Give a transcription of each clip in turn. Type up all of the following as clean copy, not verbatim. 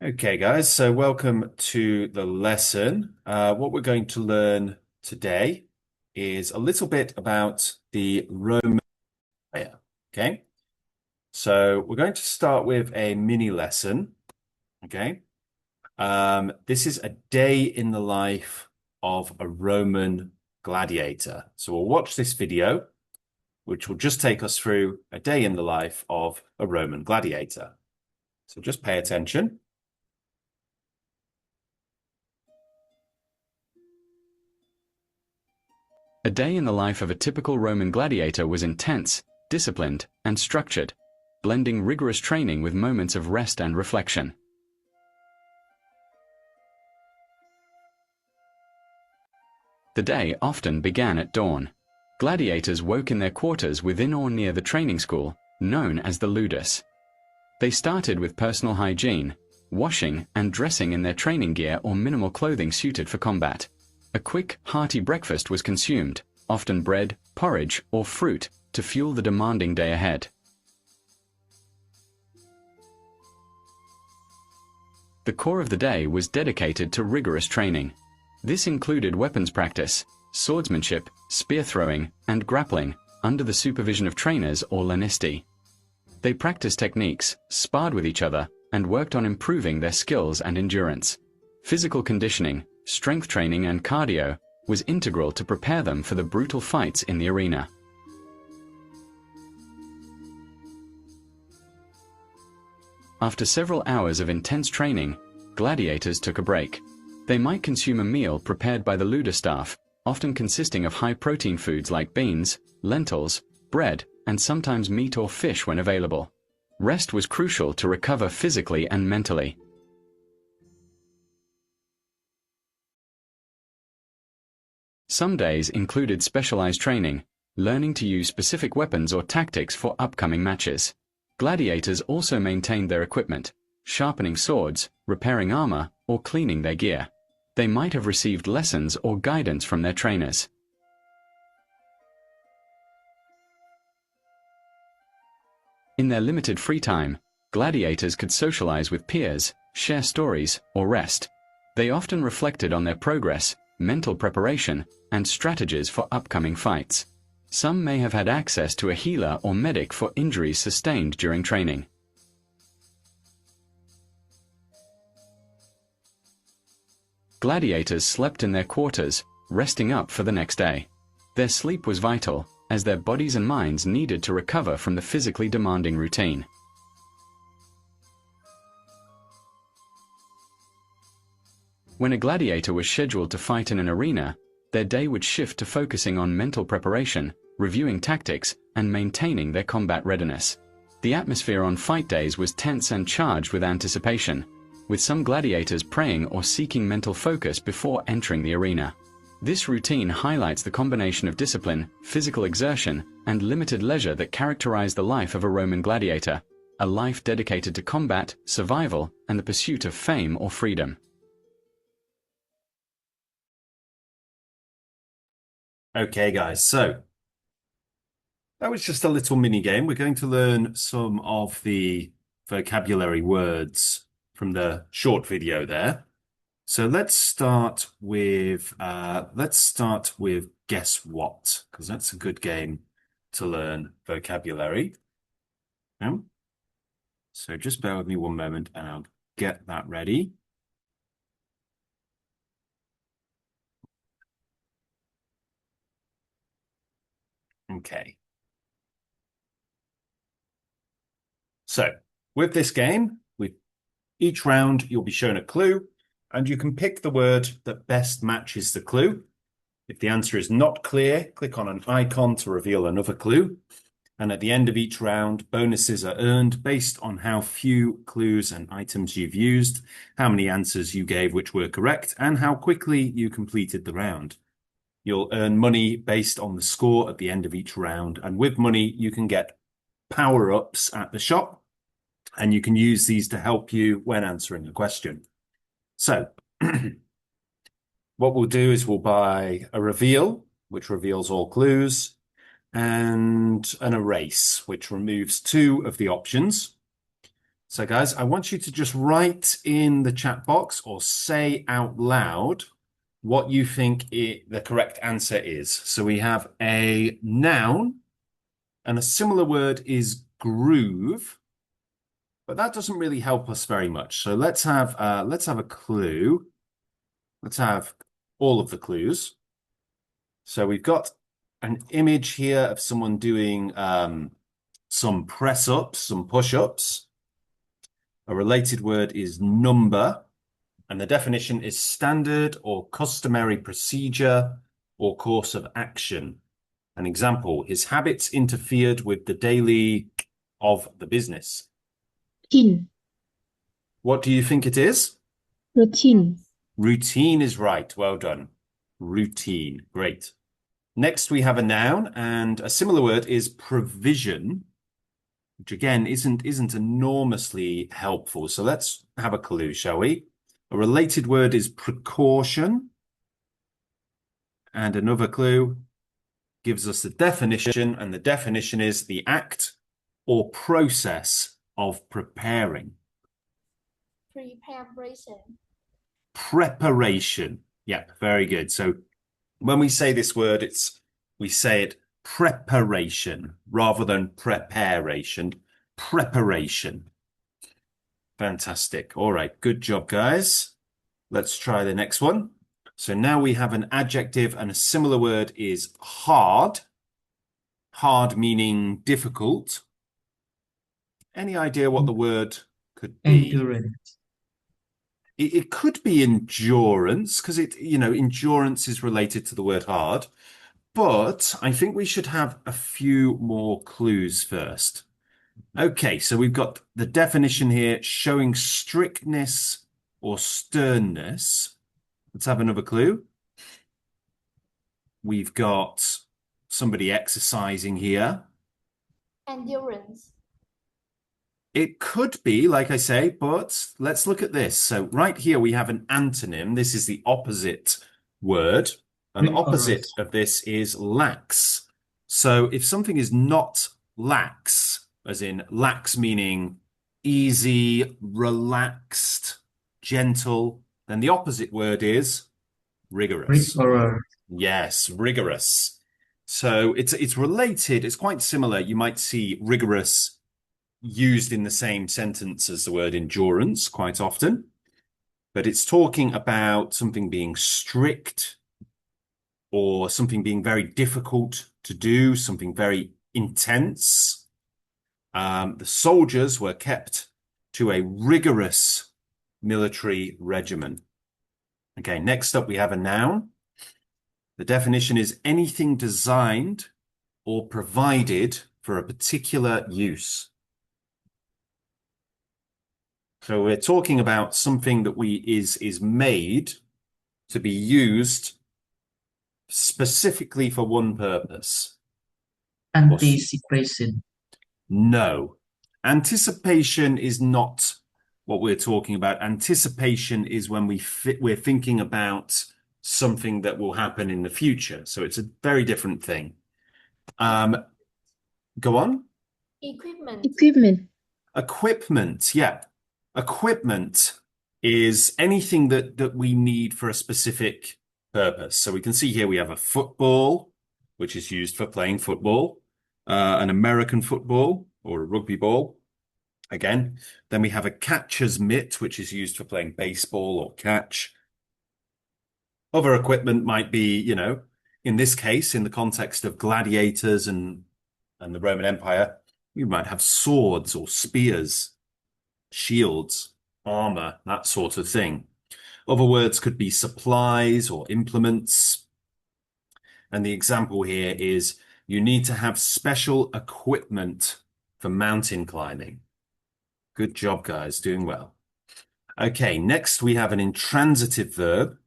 Okay, guys, so welcome to the lesson. What we're going to learn today is a little bit about the Roman Empire. Okay, so we're going to start with a mini lesson. Okay, this is a day in the life of a Roman gladiator. So we'll watch this video, which will just take us through a day in the life of a Roman gladiator. So just pay attention. A day in the life of a typical Roman gladiator was intense, disciplined, and structured, blending rigorous training with moments of rest and reflection. The day often began at dawn. Gladiators woke in their quarters within or near the training school, known as the ludus. They started with personal hygiene, washing and dressing in their training gear or minimal clothing suited for combat. A quick, hearty breakfast was consumed, often bread, porridge, or fruit, to fuel the demanding day ahead. The core of the day was dedicated to rigorous training. This included weapons practice, swordsmanship, spear throwing, and grappling, under the supervision of trainers or lanistae. They practiced techniques, sparred with each other, and worked on improving their skills and endurance. Physical conditioning, strength training and cardio was integral to prepare them for the brutal fights in the arena. After several hours of intense training, gladiators took a break. They might consume a meal prepared by the ludus staff, often consisting of high-protein foods like beans, lentils, bread, and sometimes meat or fish when available. Rest was crucial to recover physically and mentally. Some days included specialized training, learning to use specific weapons or tactics for upcoming matches. Gladiators also maintained their equipment, sharpening swords, repairing armor, or cleaning their gear. They might have received lessons or guidance from their trainers. In their limited free time, gladiators could socialize with peers, share stories, or rest. They often reflected on their progress, mental preparation, and strategies for upcoming fights. Some may have had access to a healer or medic for injuries sustained during training. Gladiators slept in their quarters, resting up for the next day. Their sleep was vital, as their bodies and minds needed to recover from the physically demanding routine. When a gladiator was scheduled to fight in an arena, their day would shift to focusing on mental preparation, reviewing tactics, and maintaining their combat readiness. The atmosphere on fight days was tense and charged with anticipation, with some gladiators praying or seeking mental focus before entering the arena. This routine highlights the combination of discipline, physical exertion, and limited leisure that characterized the life of a Roman gladiator, a life dedicated to combat, survival, and the pursuit of fame or freedom. Okay, guys, so that was just a little mini game. We're going to learn some of the vocabulary words from the short video there. So let's start with guess what, because that's a good game to learn vocabulary. So just bear with me one moment and I'll get that ready. Okay. So with this game, with each round, you'll be shown a clue, and you can pick the word that best matches the clue. If the answer is not clear, click on an icon to reveal another clue. And at the end of each round, bonuses are earned based on how few clues and items you've used, how many answers you gave which were correct, and how quickly you completed the round. You'll earn money based on the score at the end of each round. And with money, you can get power-ups at the shop, and you can use these to help you when answering a question. So what we'll do is we'll buy a reveal, which reveals all clues, and an erase, which removes two of the options. So, guys, I want you to just write in the chat box or say out loud what you think the correct answer is. So we have a noun, and a similar word is groove, but that doesn't really help us very much. So let's have a clue. Let's have all of the clues. So we've got an image here of someone doing some press ups, some push ups. A related word is number, and the definition is standard or customary procedure or course of action. An example, his habits interfered with the daily of the business. Routine. What do you think it is? Routine. Routine is right. Well done. Routine. Great. Next, we have a noun, and a similar word is provision, which again isn't enormously helpful. So let's have a clue, shall we? A related word is precaution. And another clue gives us the definition, and the definition is the act or process of preparing. Preparation. Preparation. Yeah, very good. So when we say this word, we say it preparation rather than preparation. Preparation. Fantastic. All right, good job, guys. Let's try the next one. So now we have an adjective, and a similar word is hard. Hard meaning difficult. Any idea what the word could be? Endurance. It could be endurance, because endurance is related to the word hard. But I think we should have a few more clues first. Okay, so we've got the definition here, showing strictness or sternness. Let's have another clue. We've got somebody exercising here. Endurance. It could be, like I say, but let's look at this. So right here we have an antonym. This is the opposite word. And the opposite of this is lax. So if something is not lax, as in lax meaning easy, relaxed, gentle, then the opposite word is rigorous. Rigorous. Yes, rigorous. So it's related. It's quite similar. You might see rigorous used in the same sentence as the word endurance quite often, but it's talking about something being strict or something being very difficult to do, something very intense. The soldiers were kept to a rigorous military regimen. Okay, next up we have a noun. The definition is anything designed or provided for a particular use. So we're talking about something that is made to be used specifically for one purpose. Anticipation. No. Anticipation is not what we're talking about. Anticipation is when we're thinking about something that will happen in the future. So it's a very different thing. Go on. Equipment. Equipment. Equipment, yeah. Equipment is anything that we need for a specific purpose. So we can see here we have a football, which is used for playing football, an American football or a rugby ball. Again, then we have a catcher's mitt, which is used for playing baseball or catch. Other equipment might be, in this case, in the context of gladiators and the Roman Empire, you might have swords or spears, shields, armor, that sort of thing. Other words could be supplies or implements. And the example here is you need to have special equipment for mountain climbing. Good job, guys. Doing well. Okay, next we have an intransitive verb.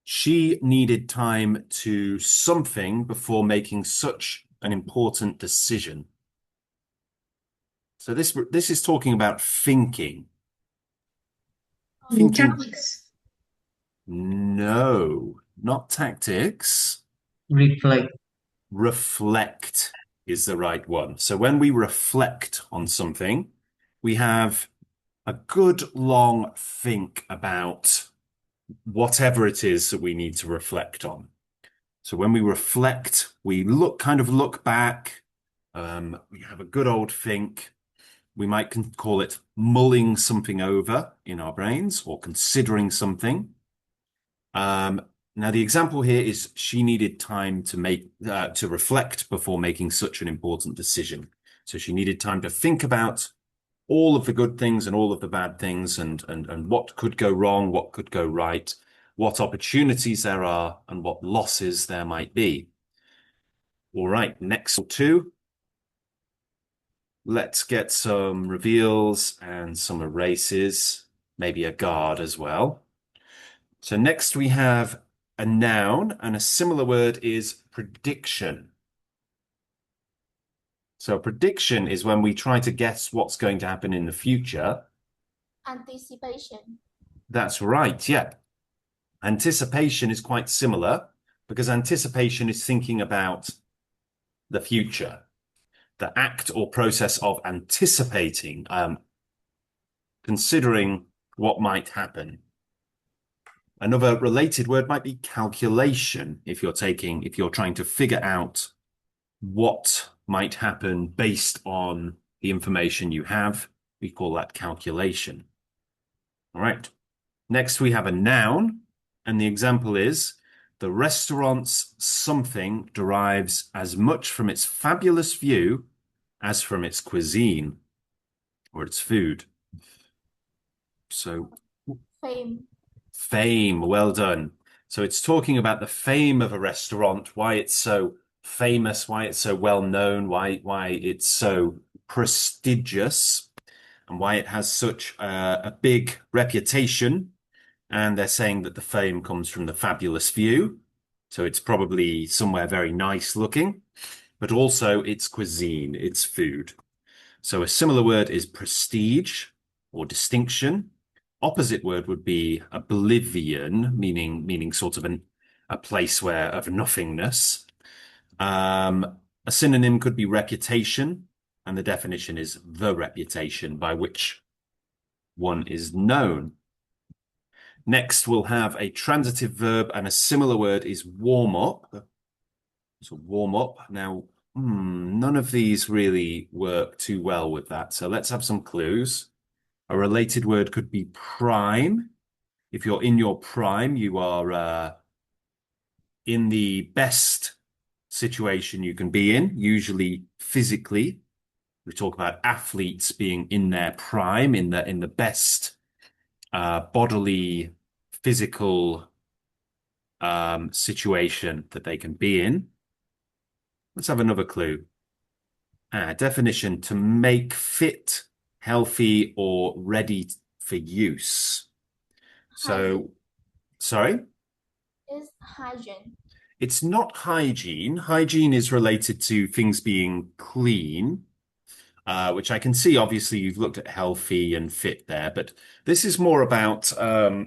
She needed time to something before making such an important decision. So this is talking about thinking. Tactics. No, not tactics. Reflect. Reflect is the right one. So when we reflect on something, we have a good long think about whatever it is that we need to reflect on. So when we reflect, we kind of look back, we have a good old think. We might call it mulling something over in our brains or considering something. Now, the example here is she needed time to reflect before making such an important decision. So she needed time to think about all of the good things and all of the bad things and what could go wrong, what could go right, what opportunities there are, and what losses there might be. All right, next two. Let's get some reveals and some erases, maybe a guard as well. So next we have a noun, and a similar word is prediction. So prediction is when we try to guess what's going to happen in the future. Anticipation. That's right, yeah. Anticipation is quite similar because anticipation is thinking about the future. The act or process of anticipating, considering what might happen. Another related word might be calculation if you're trying to figure out what might happen based on the information you have. We call that calculation. All right. Next, we have a noun, and the example is the restaurant's something derives as much from its fabulous view as from its cuisine or its food. So, Fame. fame, well done. So it's talking about the fame of a restaurant, why it's so famous, why it's so well known, why it's so prestigious, and why it has such a big reputation. And they're saying that the fame comes from the fabulous view. So it's probably somewhere very nice looking, but also its cuisine, its food. So a similar word is prestige or distinction. Opposite word would be oblivion, meaning sort of a place where of nothingness. A synonym could be reputation, and the definition is the reputation by which one is known. Next, we'll have a transitive verb, and a similar word is warm up. So warm up. Now, none of these really work too well with that. So let's have some clues. A related word could be prime. If you're in your prime, you are in the best situation you can be in, usually physically. We talk about athletes being in their prime, in the best bodily, physical situation that they can be in. Let's have another clue. Definition: to make fit, healthy, or ready for use. So, sorry? Is hygiene. It's not hygiene. Hygiene is related to things being clean, which I can see. Obviously, you've looked at healthy and fit there, but this is more about,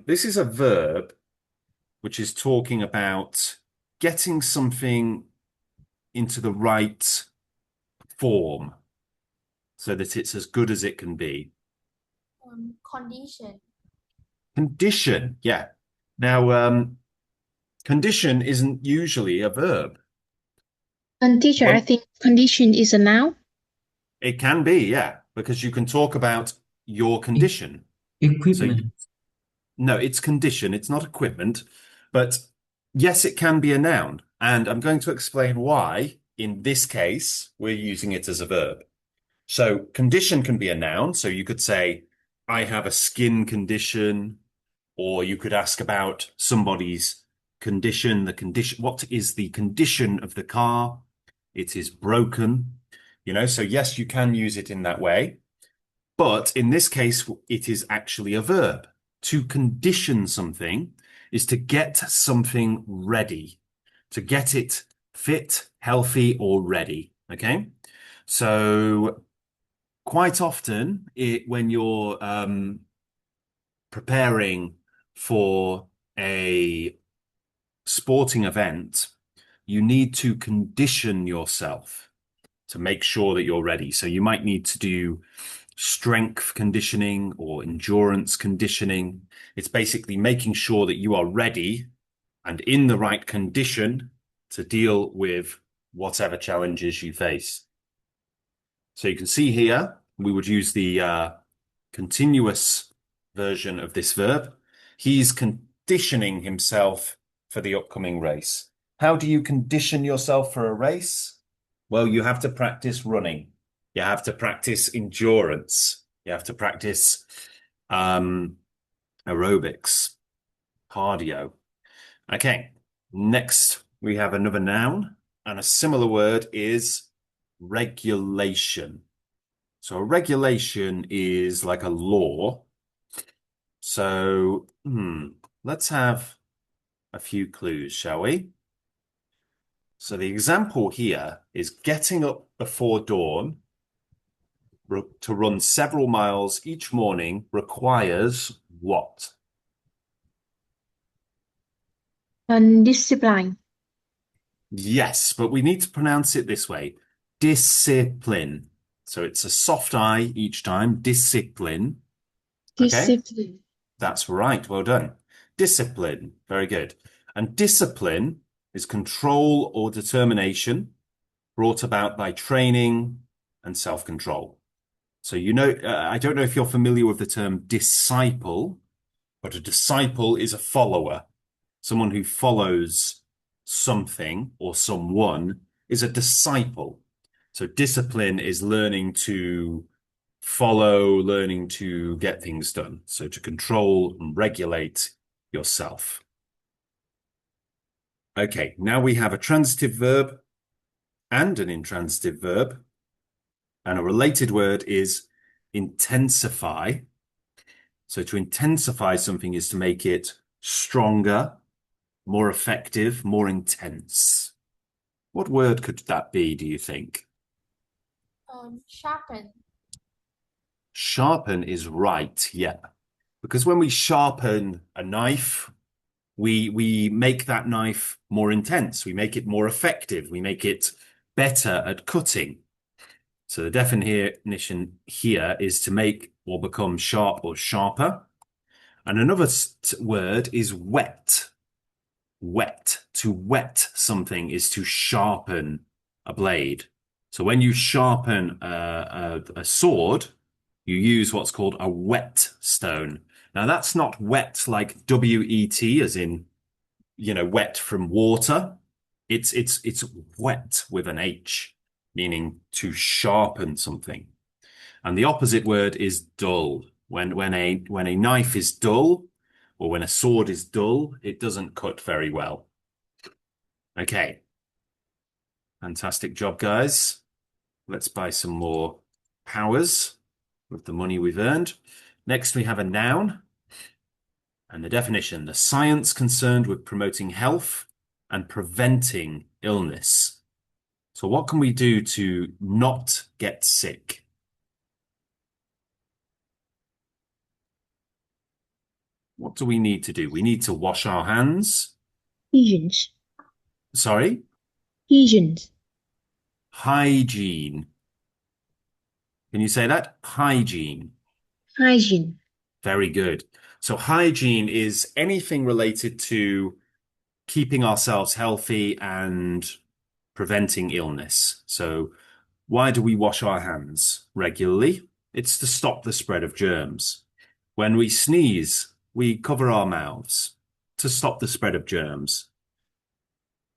this is a verb which is talking about getting something into the right form so that it's as good as it can be. Condition. Condition, yeah. Now, condition isn't usually a verb. And teacher, I think condition is a noun. It can be, yeah, because you can talk about your condition. Equipment. So, no, it's condition. It's not equipment. But yes, it can be a noun. And I'm going to explain why, in this case, we're using it as a verb. So condition can be a noun. So you could say, I have a skin condition, or you could ask about somebody's condition, what is the condition of the car? It is broken, so yes, you can use it in that way. But in this case, it is actually a verb. To condition something is to get something ready, to get it fit, healthy, or ready. Okay. So quite often when you're preparing for a sporting event, you need to condition yourself to make sure that you're ready. So you might need to do strength conditioning or endurance conditioning. It's basically making sure that you are ready and in the right condition to deal with whatever challenges you face. So you can see here, we would use the continuous version of this verb. He's conditioning himself for the upcoming race. How do you condition yourself for a race? Well, you have to practice running. You have to practice endurance. You have to practice aerobics, cardio. Okay, next we have another noun, and a similar word is regulation. So a regulation is like a law. So let's have a few clues, shall we? So the example here is getting up before dawn to run several miles each morning requires what? Discipline. Yes, but we need to pronounce it this way. Discipline. So it's a soft I each time. Discipline. Okay, Discipline. that's right. Well done. Discipline. Very good. And discipline is control or determination brought about by training and self-control. So, I don't know if you're familiar with the term disciple, but a disciple is a follower. Someone who follows something or someone is a disciple. So discipline is learning to follow, learning to get things done. So to control and regulate yourself. Okay, now we have a transitive verb and an intransitive verb. And a related word is intensify. So to intensify something is to make it stronger, more effective, more intense. What word could that be, do you think? Sharpen. Sharpen is right, yeah. Because when we sharpen a knife, we make that knife more intense. We make it more effective. We make it better at cutting. So the definition here is to make or become sharp or sharper. And another word is wet. Wet. To wet something is to sharpen a blade. So when you sharpen a sword, you use what's called a whetstone. Now that's not wet like W-E-T, as in, wet from water. It's wet with an H, meaning to sharpen something. And the opposite word is dull. When a knife is dull, or when a sword is dull, it doesn't cut very well. Okay. Fantastic job, guys. Let's buy some more powers with the money we've earned. Next, we have a noun. And the definition, the science concerned with promoting health and preventing illness. So what can we do to not get sick? What do we need to do? We need to wash our hands. Hygiene. Sorry? Hygiene. Hygiene. Can you say that? Hygiene. Hygiene. Very good. So hygiene is anything related to keeping ourselves healthy and preventing illness. So why do we wash our hands regularly? It's to stop the spread of germs. When we sneeze, we cover our mouths to stop the spread of germs.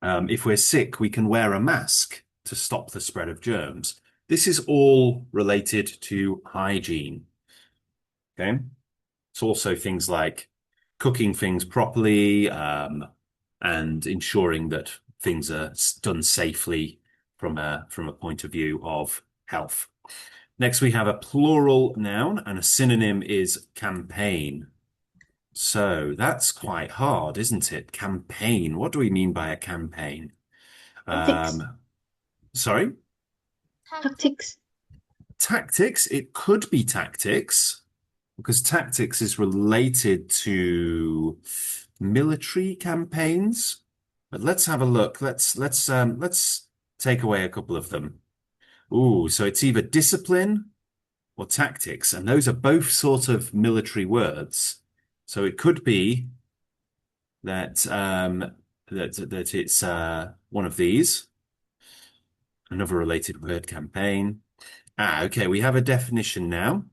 If we're sick, we can wear a mask to stop the spread of germs. This is all related to hygiene. Okay. It's also things like cooking things properly, and ensuring that things are done safely from a point of view of health. Next, we have a plural noun, and a synonym is campaign. So that's quite hard, isn't it? Campaign. What do we mean by a campaign? Tactics. Sorry? Tactics. Tactics. It could be tactics, because tactics is related to military campaigns. But let's have a look. Let's take away a couple of them. Ooh, so it's either discipline or tactics. And those are both sort of military words. So it could be that that it's one of these. Another related word, campaign. Okay, we have a definition now.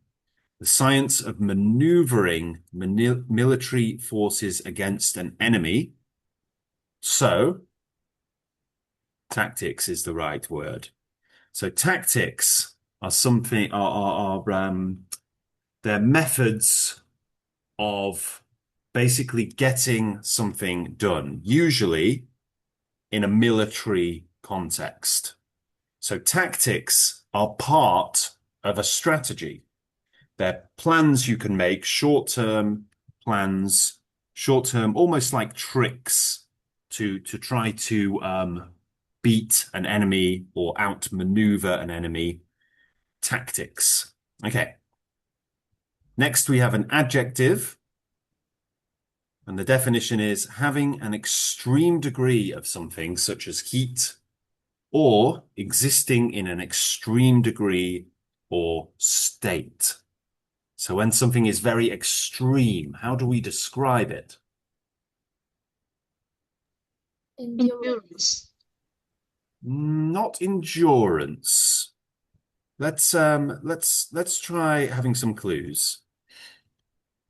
The science of maneuvering military forces against an enemy. So, tactics is the right word. So, tactics are something they're methods of basically getting something done, usually in a military context. So, tactics are part of a strategy. They're plans you can make, short-term plans, short-term, almost like tricks to try to beat an enemy or outmaneuver an enemy. Tactics. Okay. Next, we have an adjective. And the definition is having an extreme degree of something, such as heat, or existing in an extreme degree or state. So when something is very extreme, how do we describe it? Endurance. Not endurance. Let's try having some clues.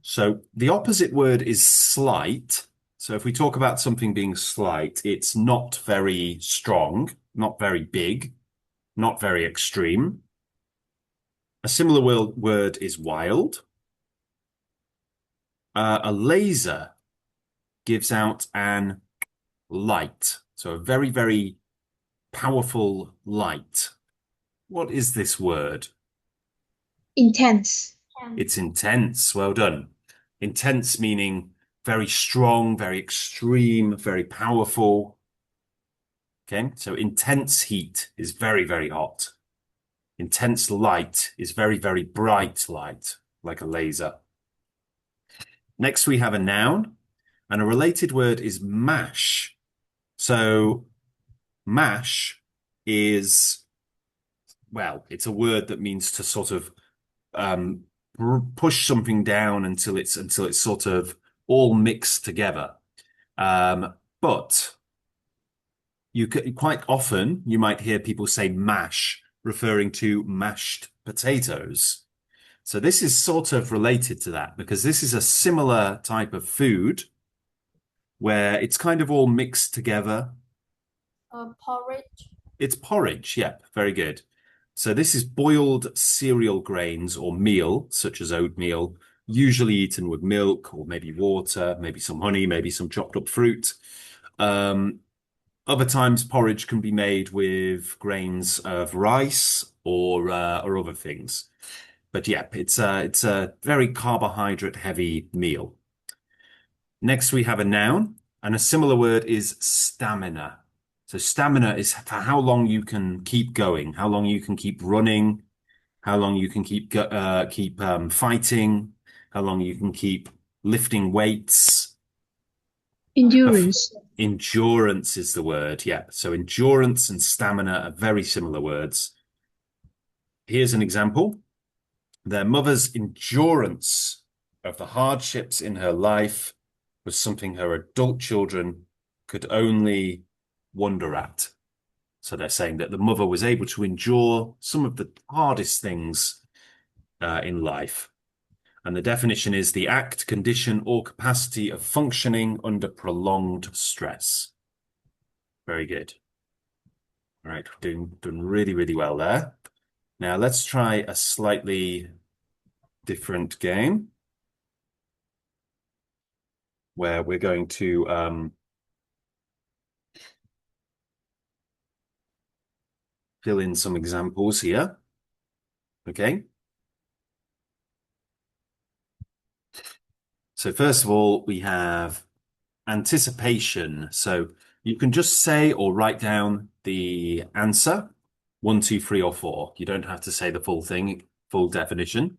So the opposite word is slight. So if we talk about something being slight, it's not very strong, not very big, not very extreme. A similar word is wild. A laser gives out an light. So a very, very powerful light. What is this word? Intense. It's intense. Well done. Intense meaning very strong, very extreme, very powerful. Okay, so intense heat is very, very hot. Intense light is very, very bright light, like a laser. Next, we have a noun, and a related word is mash. So mash is, well, it's a word that means to sort of push something down until it's sort of all mixed together. But you could, quite often you might hear people say mash, referring to mashed potatoes. So this is sort of related to that because this is a similar type of food where it's kind of all mixed together. Porridge. It's porridge, yeah, very good. So this is boiled cereal grains or meal, such as oatmeal, usually eaten with milk or maybe water, maybe some honey, maybe some chopped up fruit. Other times porridge can be made with grains of rice or other things. But yeah, it's a very carbohydrate heavy meal. Next, we have a noun, and a similar word is stamina. So stamina is for how long you can keep going, how long you can keep running, how long you can keep fighting, how long you can keep lifting weights. Endurance. Endurance is the word, yeah. So endurance and stamina are very similar words. Here's an example. Their mother's endurance of the hardships in her life was something her adult children could only wonder at. So they're saying that the mother was able to endure some of the hardest things in life. And the definition is the act, condition, or capacity of functioning under prolonged stress. Very good. All right, doing really, really well there. Now let's try a slightly different game where we're going to fill in some examples here. Okay. So first of all, we have anticipation. So you can just say or write down the answer, 1, 2, 3, or 4. You don't have to say the full thing, full definition.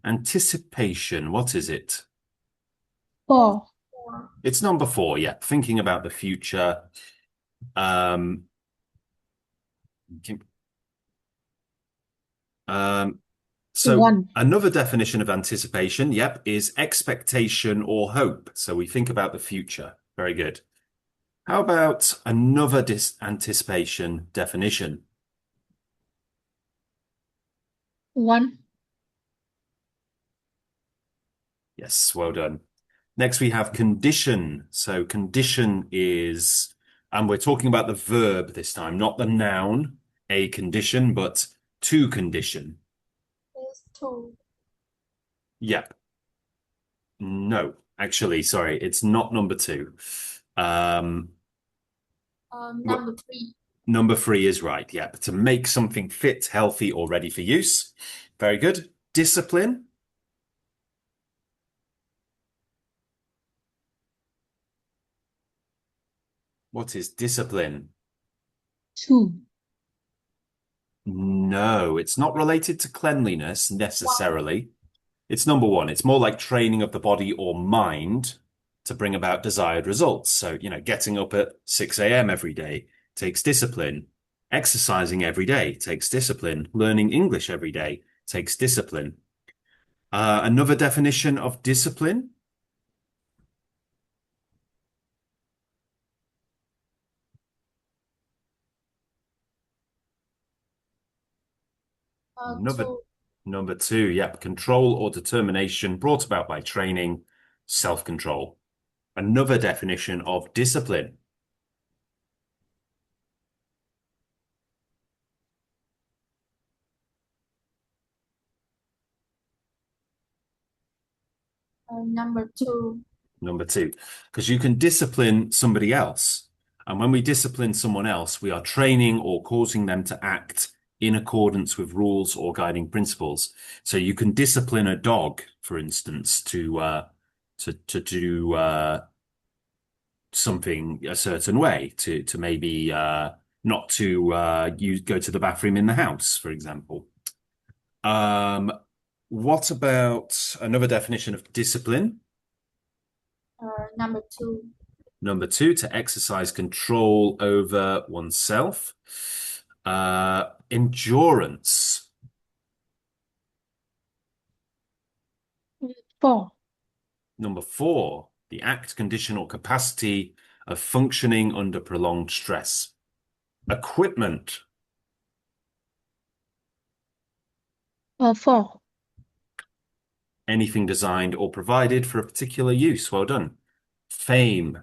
Anticipation, what is it? 4. It's number 4, yeah. Thinking about the future. Okay. So One. another definition of anticipation, yep, is expectation or hope. So we think about the future. Very good. How about another anticipation definition? One. Yes, well done. Next, we have condition. So condition is, and we're talking about the verb this time, not the noun, a condition, but to condition. Is two. Yep. No, actually, sorry, it's not number two. Um, Number three. Number three is right. Yep. To make something fit, healthy, or ready for use. Very good. Discipline. What is discipline? Two. No, it's not related to cleanliness necessarily. It's number one. It's more like training of the body or mind to bring about desired results. So, getting up at 6 a.m. every day takes discipline. Exercising every day takes discipline. Learning English every day takes discipline. Another definition of discipline. Another Two. Number two, yep, control or determination brought about by training, self-control. Another definition of discipline. Number two. Number two, because you can discipline somebody else. And when we discipline someone else, we are training or causing them to act in accordance with rules or guiding principles. So you can discipline a dog, for instance, to do something a certain way, to maybe not to go to the bathroom in the house, for example. What about another definition of discipline? Number two. Number two, to exercise control over oneself. Endurance. Four. Number four, the act, condition, or capacity of functioning under prolonged stress. Equipment. Four. Anything designed or provided for a particular use. Well done. Fame.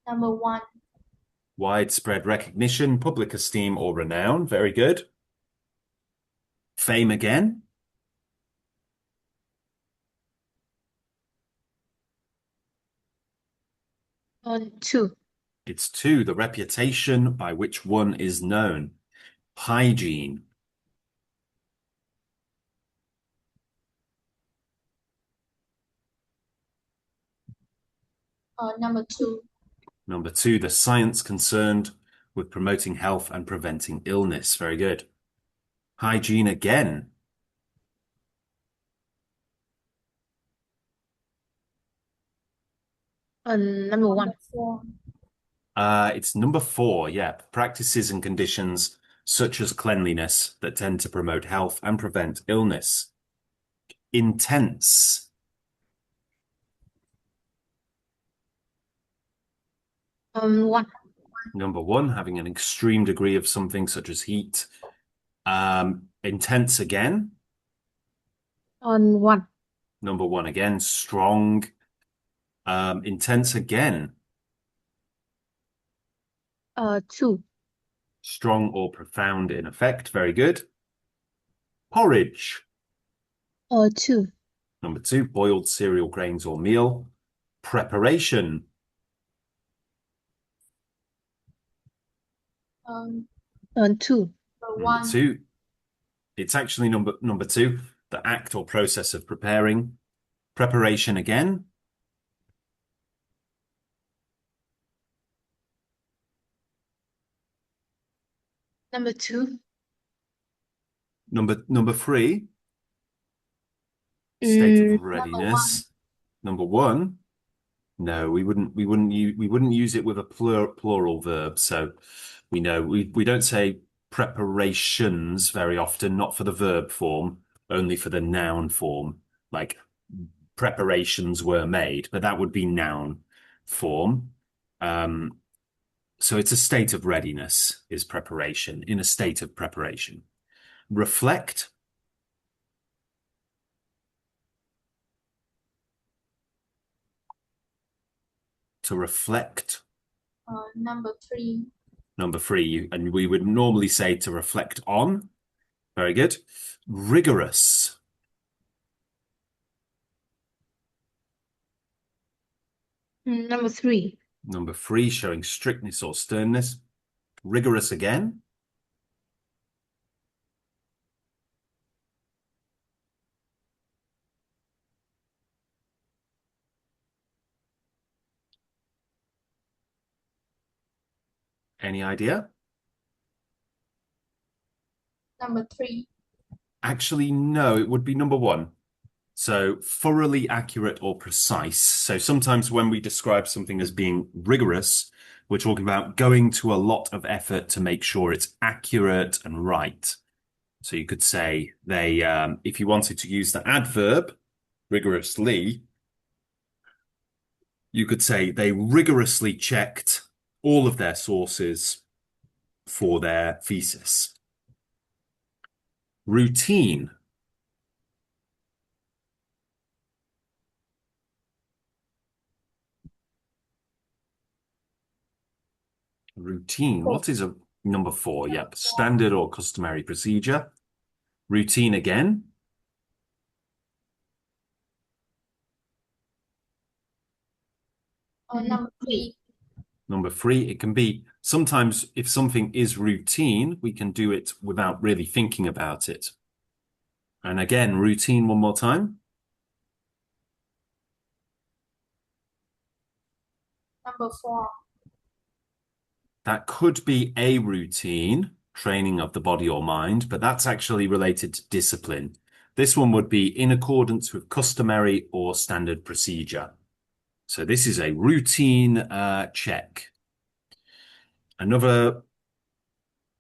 Number one. Widespread recognition, public esteem, or renown. Very good. Fame again. Two. It's two, the reputation by which one is known. Hygiene. Number two. Number two, the science concerned with promoting health and preventing illness. Very good. Hygiene again. Number one. Four. It's number four. Yeah. Practices and conditions such as cleanliness that tend to promote health and prevent illness. Intense. One. Number one, having an extreme degree of something such as heat. Intense again. One. Number one again, strong. Intense again. Two. Strong or profound in effect. Very good. Porridge. Two. Number two, boiled cereal, grains, or meal. Preparation. Two. Number Number one. two, it's actually number two, the act or process of preparing. Preparation again. Number two. Number three, state of readiness. Number one. No, we wouldn't use it with a plural verb. So we know we don't say preparations very often, not for the verb form, only for the noun form. Like preparations were made, but that would be noun form. So it's a state of readiness, is preparation, in a state of preparation. Reflect. To reflect. Number 3. Number 3, and we would normally say to reflect on. Very good. Rigorous. Number 3. Number 3, showing strictness or sternness. Rigorous again. Any idea? Number 3. Actually, no, it would be number 1. So thoroughly accurate or precise. So sometimes when we describe something as being rigorous, we're talking about going to a lot of effort to make sure it's accurate and right. So you could say they, if you wanted to use the adverb rigorously, you could say they rigorously checked all of their sources for their thesis. Routine. Routine. What is a number 4? Yep. Standard or customary procedure. Routine again. Number 3. Number 3, it can be sometimes if something is routine, we can do it without really thinking about it. And again, routine one more time. Number 4. That could be a routine, training of the body or mind, but that's actually related to discipline. This one would be in accordance with customary or standard procedure. So this is a routine check. Another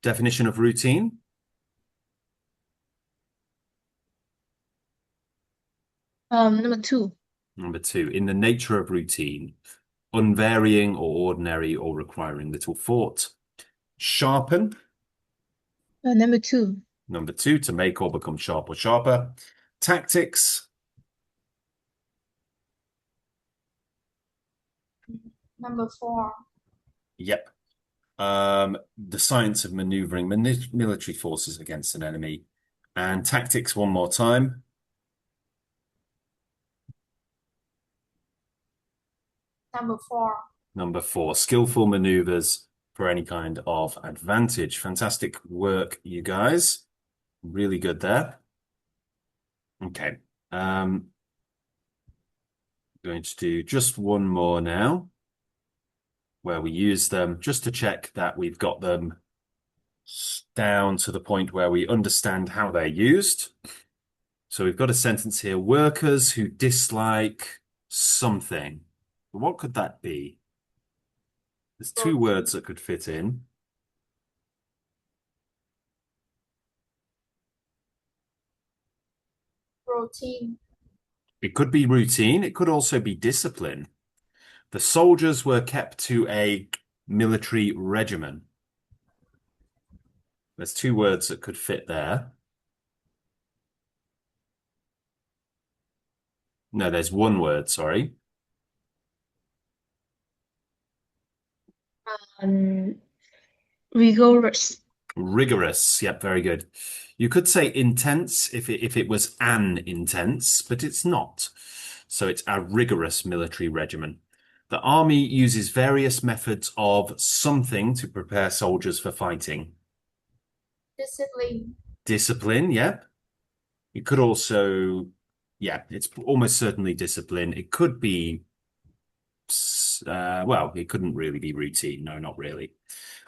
definition of routine. Number 2. Number 2, in the nature of routine, unvarying or ordinary or requiring little thought. Sharpen. Number 2. Number 2, to make or become sharp or sharper. Tactics. Number 4. Yep. The science of maneuvering military forces against an enemy. And tactics one more time. Number 4. Number 4, skillful maneuvers for any kind of advantage. Fantastic work, you guys. Really good there. Okay. Going to do just one more now, where we use them just to check that we've got them down to the point where we understand how they're used. So we've got a sentence here, workers who dislike something. What could that be? There's 2 words that could fit in. Routine. It could be routine. It could also be discipline. The soldiers were kept to a military regimen. There's 2 words that could fit there. No, there's 1 word, sorry. Rigorous. Rigorous. Yep, very good. You could say intense if it was an intense, but it's not. So it's a rigorous military regimen. The army uses various methods of something to prepare soldiers for fighting. Discipline. Discipline, yep. It could also, yeah, it's almost certainly discipline. It could be, well, it couldn't really be routine. No, not really.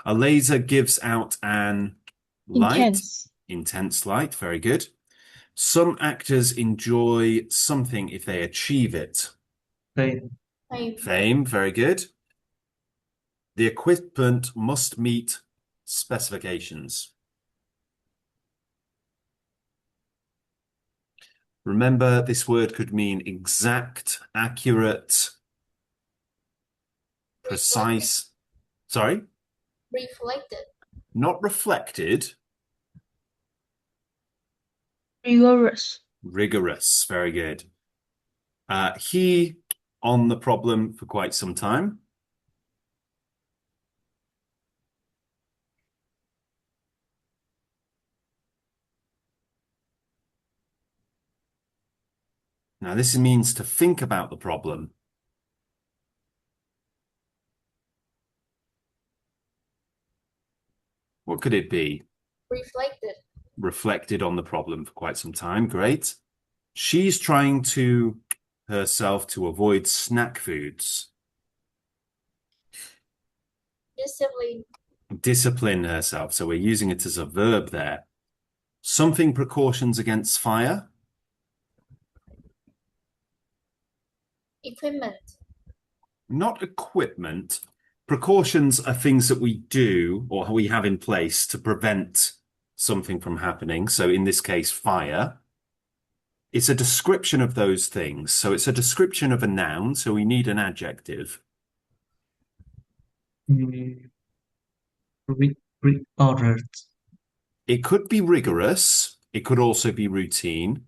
A laser gives out an light. Intense. Intense light, very good. Some actors enjoy something if they achieve it. Fame. Fame. Fame, very good. The equipment must meet specifications. Remember, this word could mean exact, accurate, precise. Sorry, Reflected. not reflected, Rigorous. rigorous. Very good. He on the problem for quite some time. Now, this means to think about the problem. What could it be? Reflected. Reflected on the problem for quite some time. Great. She's trying to herself to avoid snack foods. Discipline. Discipline herself. So we're using it as a verb there. Something precautions against fire. Equipment. Not equipment. Precautions are things that we do or we have in place to prevent something from happening. So in this case, fire. It's a description of those things. So it's a description of a noun. So we need an adjective. Rigorous. It could be rigorous. It could also be routine.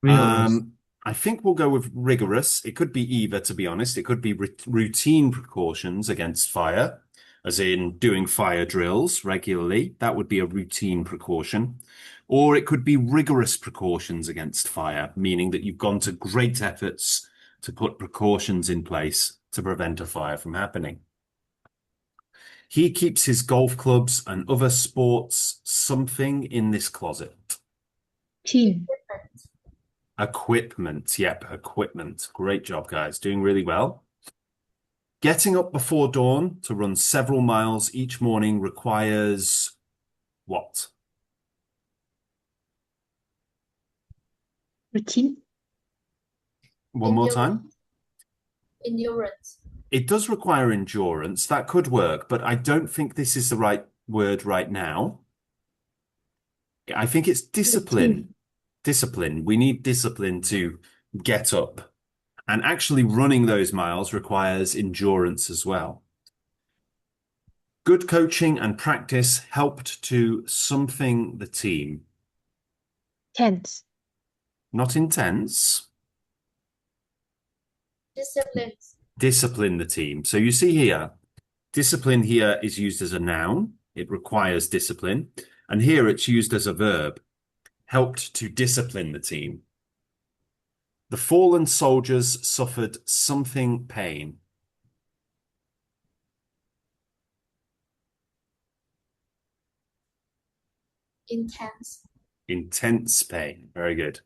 Rigorous. I think we'll go with rigorous. It could be either, to be honest. It could be routine precautions against fire, as in doing fire drills regularly. That would be a routine precaution. Or it could be rigorous precautions against fire, meaning that you've gone to great efforts to put precautions in place to prevent a fire from happening. He keeps his golf clubs and other sports something in this closet. Tin. Equipment. Equipment. Yep, equipment. Great job, guys. Doing really well. Getting up before dawn to run several miles each morning requires what? Routine. One more time. Endurance. It does require endurance. That could work, but I don't think this is the right word right now. I think it's discipline. Routine. Discipline. We need discipline to get up. And actually running those miles requires endurance as well. Good coaching and practice helped to something the team. Tense. Not intense. Discipline. Discipline the team. So you see here, discipline here is used as a noun. It requires discipline. And here it's used as a verb. Helped to discipline the team. The fallen soldiers suffered something pain. Intense. Intense pain. Very good.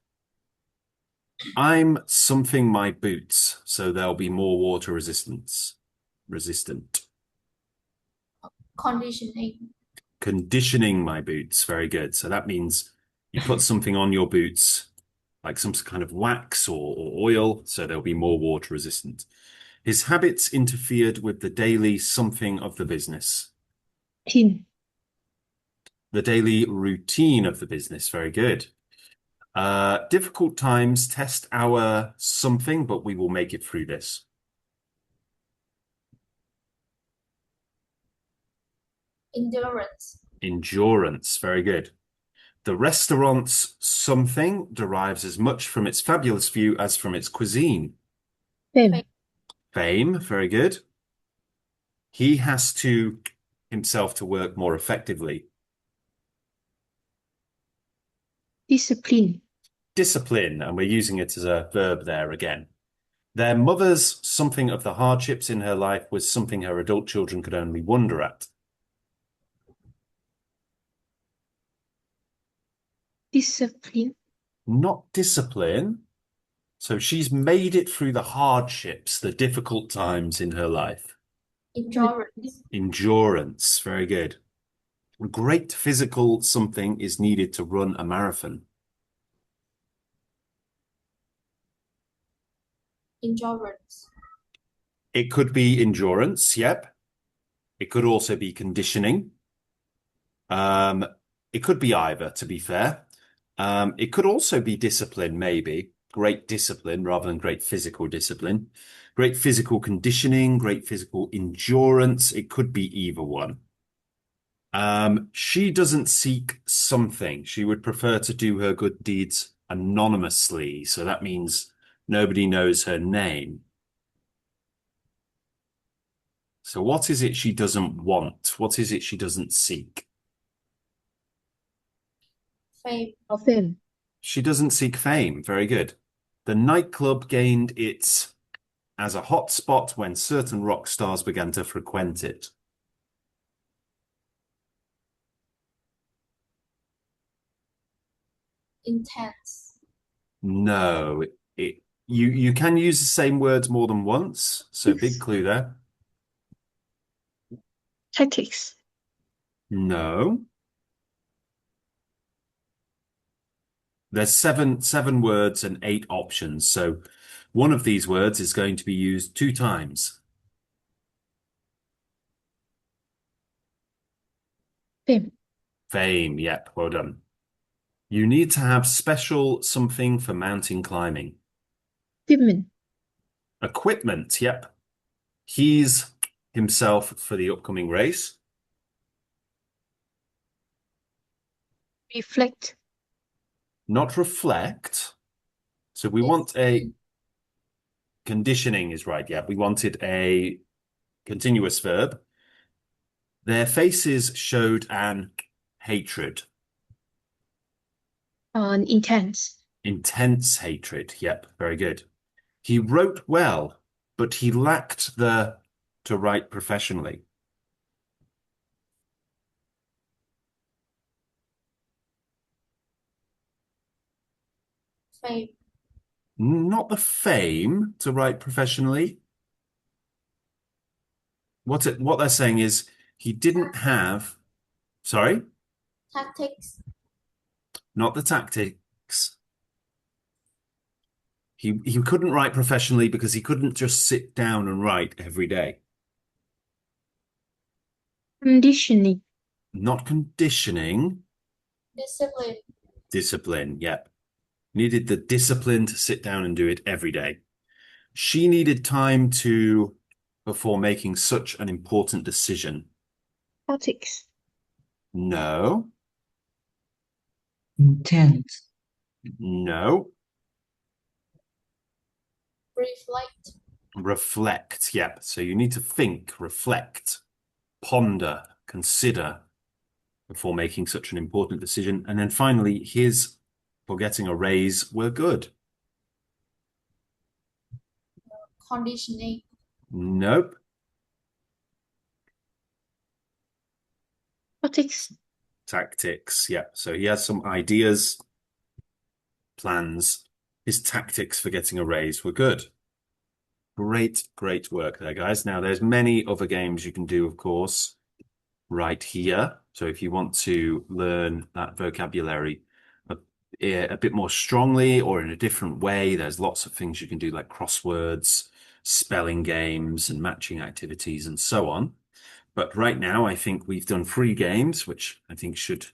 I'm something my boots, so there'll be more water resistance. Resistant. Conditioning. Conditioning my boots. Very good. So that means you put something on your boots, like some kind of wax or oil, so they'll be more water resistant. His habits interfered with the daily something of the business. Tin. The daily routine of the business. Very good. Difficult times test our something, but we will make it through this. Endurance. Endurance. Very good. The restaurant's something derives as much from its fabulous view as from its cuisine. Fame. Fame. Very good. He has to himself to work more effectively. Discipline. Discipline, and we're using it as a verb there again. Their mother's something of the hardships in her life was something her adult children could only wonder at. Discipline. Not discipline. So she's made it through the hardships, the difficult times in her life. Endurance. Endurance. Very good. Great physical something is needed to run a marathon. Endurance. It could be endurance, yep. It could also be conditioning. It could be either, to be fair. It could also be discipline, maybe. Great discipline rather than great physical discipline. Great physical conditioning, great physical endurance. It could be either one. She doesn't seek something. She would prefer to do her good deeds anonymously. So that means nobody knows her name. So what is it she doesn't want? What is it she doesn't seek? Fame. Fame. She doesn't seek fame. Very good. The nightclub gained its as a hot spot when certain rock stars began to frequent it. Intense. No, you can use the same words more than once, so big clue there. Tactics. No. There's seven words and 8 options, so one of these words is going to be used 2 times. Fame. Fame, yep, well done. You need to have special something for mountain climbing. Equipment. Equipment, yep. He's himself for the upcoming race. Reflect. Not reflect. So we want a conditioning is right, yeah. We wanted a continuous verb. Their faces showed an hatred. Intense. Intense hatred. Yep, very good. He wrote well, but he lacked the to write professionally. Fame. Not the fame to write professionally. What they're saying is he didn't have, sorry, Tactics. not the tactics. He couldn't write professionally because he couldn't just sit down and write every day. Conditioning. Not conditioning, Discipline. discipline. Yep. Needed the discipline to sit down and do it every day. She needed time before making such an important decision. Tactics. No, Intense. no. Reflect. Reflect. Yep. So you need to think, reflect, ponder, consider before making such an important decision. And then finally, his for getting a raise were good. Conditioning. Nope. Tactics. Tactics. Yeah. So he has some ideas, plans. His tactics for getting a raise were good. Great, great work there, guys. Now, there's many other games you can do, of course, right here. So if you want to learn that vocabulary a bit more strongly or in a different way, there's lots of things you can do like crosswords, spelling games, and matching activities, and so on. But right now, I think we've done 3 games, which I think should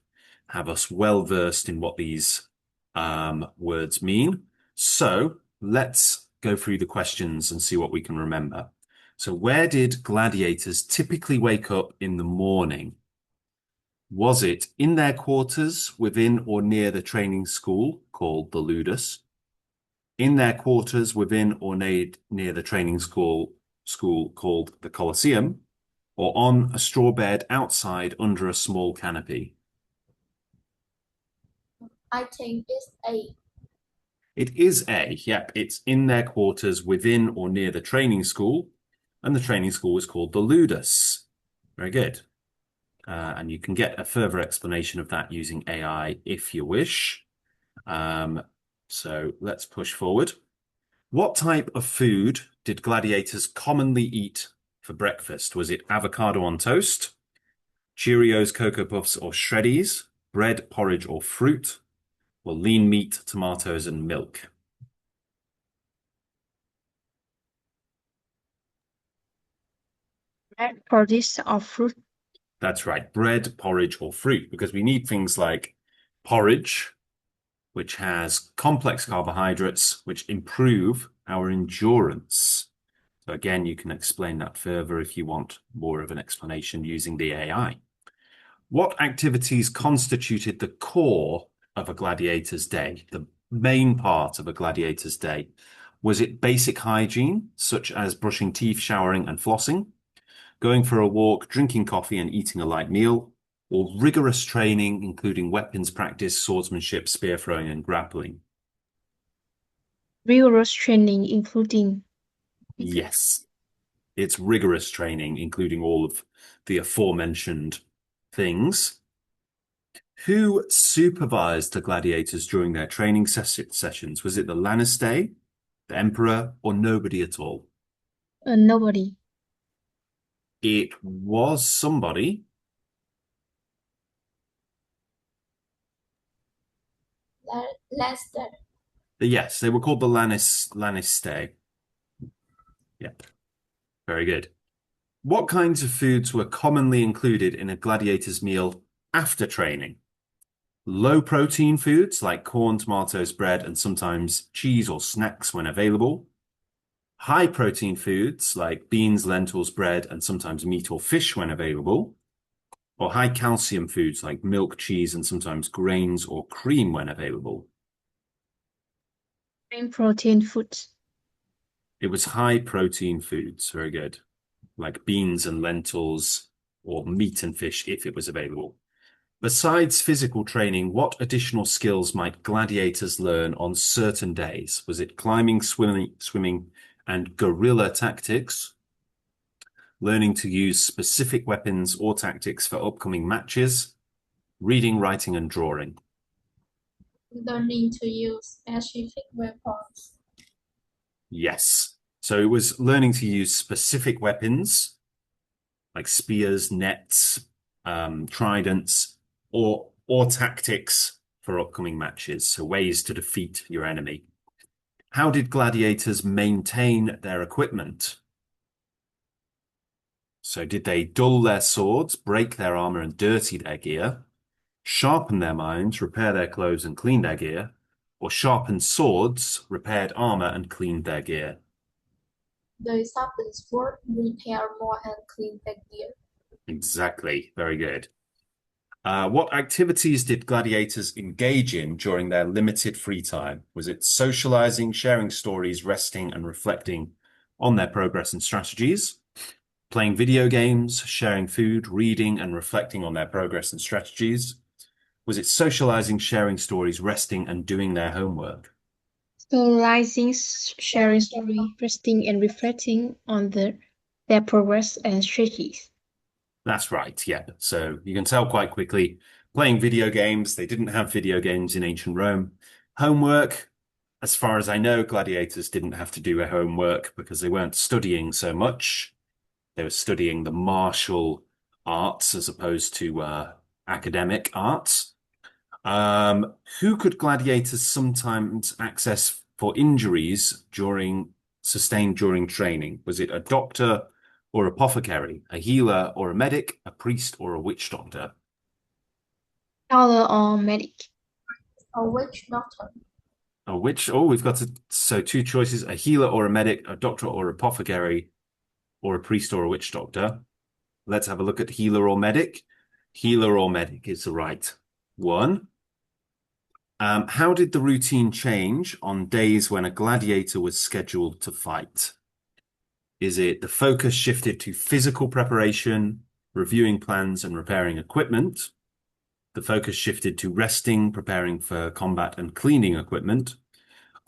have us well versed in what these words mean. So let's go through the questions and see what we can remember. So where did gladiators typically wake up in the morning? Was it in their quarters within or near the training school called the Ludus? In their quarters within or near the training school called the Colosseum? Or on a straw bed outside under a small canopy? I think it's A. It is A. Yep, it's in their quarters within or near the training school, and the training school is called the Ludus. Very good. And you can get a further explanation of that using AI if you wish. So let's push forward. What type of food did gladiators commonly eat for breakfast? Was it avocado on toast, Cheerios, Cocoa Puffs, or Shreddies, bread, porridge, or fruit, or lean meat, tomatoes, and milk? Bread, produce, or fruit. That's right, bread, porridge, or fruit, because we need things like porridge, which has complex carbohydrates, which improve our endurance. So again, you can explain that further if you want more of an explanation using the AI. What activities constituted the core of a gladiator's day, the main part of a gladiator's day? Was it basic hygiene, such as brushing teeth, showering, and flossing, going for a walk, drinking coffee, and eating a light meal, or rigorous training, including weapons practice, swordsmanship, spear throwing, and grappling? Rigorous training, including Yes, it's rigorous training, including all of the aforementioned things. Who supervised the gladiators during their training sessions? Was it the Lannister, the Emperor, or nobody at all? nobody. It was somebody. Leicester. Yes, they were called the Lannister. Yep, very good. What kinds of foods were commonly included in a gladiator's meal after training? Low protein foods like corn, tomatoes, bread, and sometimes cheese or snacks when available. High protein foods like beans, lentils, bread, and sometimes meat or fish when available. Or high calcium foods like milk, cheese, and sometimes grains or cream when available. Grain protein foods. It was high protein foods, very good, like beans and lentils or meat and fish if it was available. Besides physical training, what additional skills might gladiators learn on certain days? Was it climbing, swimming, and guerrilla tactics? Learning to use specific weapons or tactics for upcoming matches? Reading, writing, and drawing? Learning to use specific weapons. Yes. So it was learning to use specific weapons like spears, nets, tridents, or tactics for upcoming matches, so ways to defeat your enemy. How did gladiators maintain their equipment? So did they dull their swords, break their armor, and dirty their gear, sharpen their minds, repair their clothes, and clean their gear, or sharpen swords, repaired armor, and cleaned their gear? They sharpen sword, repair more, and clean the gear. Exactly. Very good. What activities did gladiators engage in during their limited free time? Was it socializing, sharing stories, resting, and reflecting on their progress and strategies? Playing video games, sharing food, reading, and reflecting on their progress and strategies? Was it socializing, sharing stories, resting, and doing their homework? Socializing, sharing story, resting, and reflecting on their progress and strategies. That's right, yeah. So you can tell quite quickly, playing video games, they didn't have video games in ancient Rome. Homework, as far as I know, gladiators didn't have to do a homework because they weren't studying so much. They were studying the martial arts as opposed to academic arts. Who could gladiators sometimes access for injuries sustained during training? Was it a doctor or apothecary, a healer or a medic, a priest or a witch doctor? Scholar or medic. A witch doctor. A witch. Oh, we've got so two choices: a healer or a medic, a doctor or apothecary, or a priest or a witch doctor. Let's have a look at healer or medic. Healer or medic is the right one. How did the routine change on days when a gladiator was scheduled to fight? Is it the focus shifted to physical preparation, reviewing plans, and repairing equipment? The focus shifted to resting, preparing for combat, and cleaning equipment?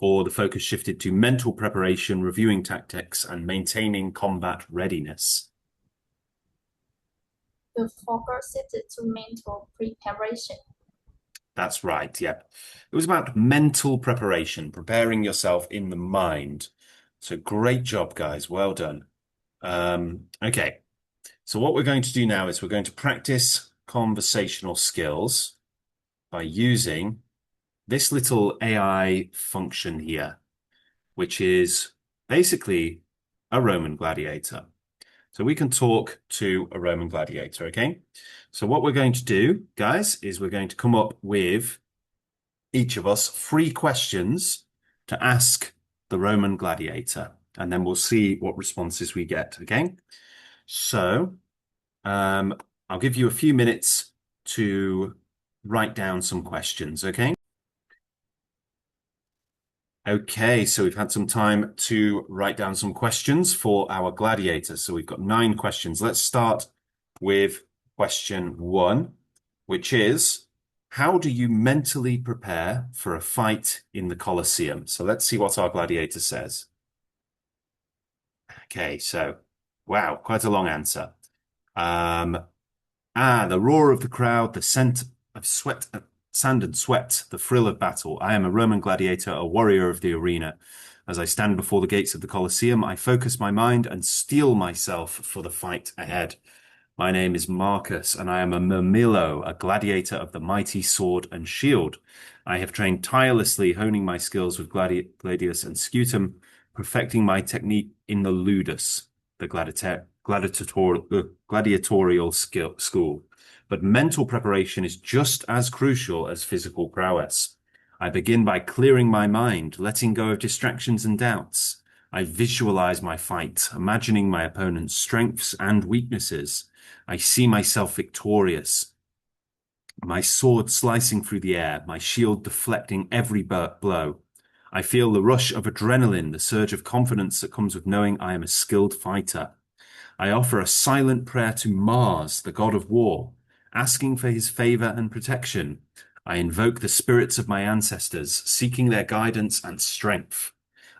Or the focus shifted to mental preparation, reviewing tactics, and maintaining combat readiness? The focus shifted to mental preparation. That's right, yep. It was about mental preparation, preparing yourself in the mind. So great job, guys. Well done. Okay, so what we're going to do now is we're going to practice conversational skills by using this little AI function here, which is basically a Roman gladiator. So we can talk to a Roman gladiator, okay? So what we're going to do, guys, is we're going to come up with each of us 3 questions to ask the Roman gladiator, and then we'll see what responses we get, okay? So, I'll give you a few minutes to write down some questions, okay? Okay, so we've had some time to write down some questions for our gladiator. So we've got 9 questions. Let's start with question 1, which is, how do you mentally prepare for a fight in the Colosseum? So let's see what our gladiator says. Okay, so, wow, quite a long answer. The roar of the crowd, the scent of sweat, sand and sweat, the thrill of battle. I am a Roman gladiator, a warrior of the arena. As I stand before the gates of the Colosseum, I focus my mind and steel myself for the fight ahead. My name is Marcus, and I am a Murmillo, a gladiator of the mighty sword and shield. I have trained tirelessly, honing my skills with gladius and scutum, perfecting my technique in the ludus, the gladiatorial school. But mental preparation is just as crucial as physical prowess. I begin by clearing my mind, letting go of distractions and doubts. I visualize my fight, imagining my opponent's strengths and weaknesses. I see myself victorious, my sword slicing through the air, my shield deflecting every blow. I feel the rush of adrenaline, the surge of confidence that comes with knowing I am a skilled fighter. I offer a silent prayer to Mars, the god of war, asking for his favor and protection. I invoke the spirits of my ancestors, seeking their guidance and strength.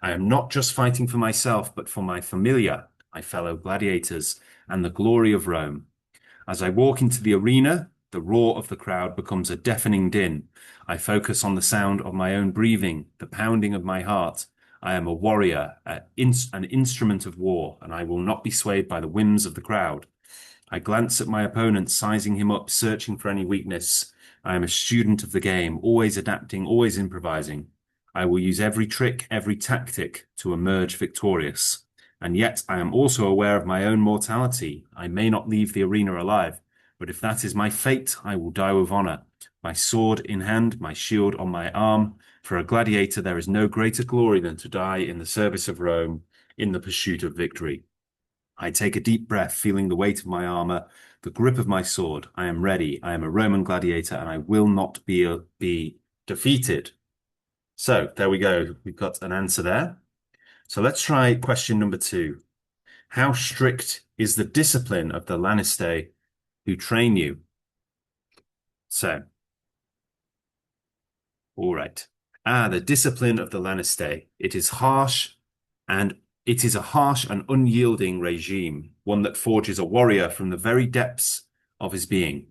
I am not just fighting for myself, but for my familia, my fellow gladiators, and the glory of Rome. As I walk into the arena, the roar of the crowd becomes a deafening din. I focus on the sound of my own breathing, the pounding of my heart. I am a warrior, an instrument of war, and I will not be swayed by the whims of the crowd. I glance at my opponent, sizing him up, searching for any weakness. I am a student of the game, always adapting, always improvising. I will use every trick, every tactic to emerge victorious. And yet I am also aware of my own mortality. I may not leave the arena alive, but if that is my fate, I will die with honor. My sword in hand, my shield on my arm. For a gladiator, there is no greater glory than to die in the service of Rome, in the pursuit of victory. I take a deep breath, feeling the weight of my armor, the grip of my sword. I am ready. I am a Roman gladiator, and I will not be defeated. So there we go. We've got an answer there. So let's try question number 2. How strict is the discipline of the Lannister who train you? So, all right. The discipline of the Lannister. It is a harsh and unyielding regime, one that forges a warrior from the very depths of his being.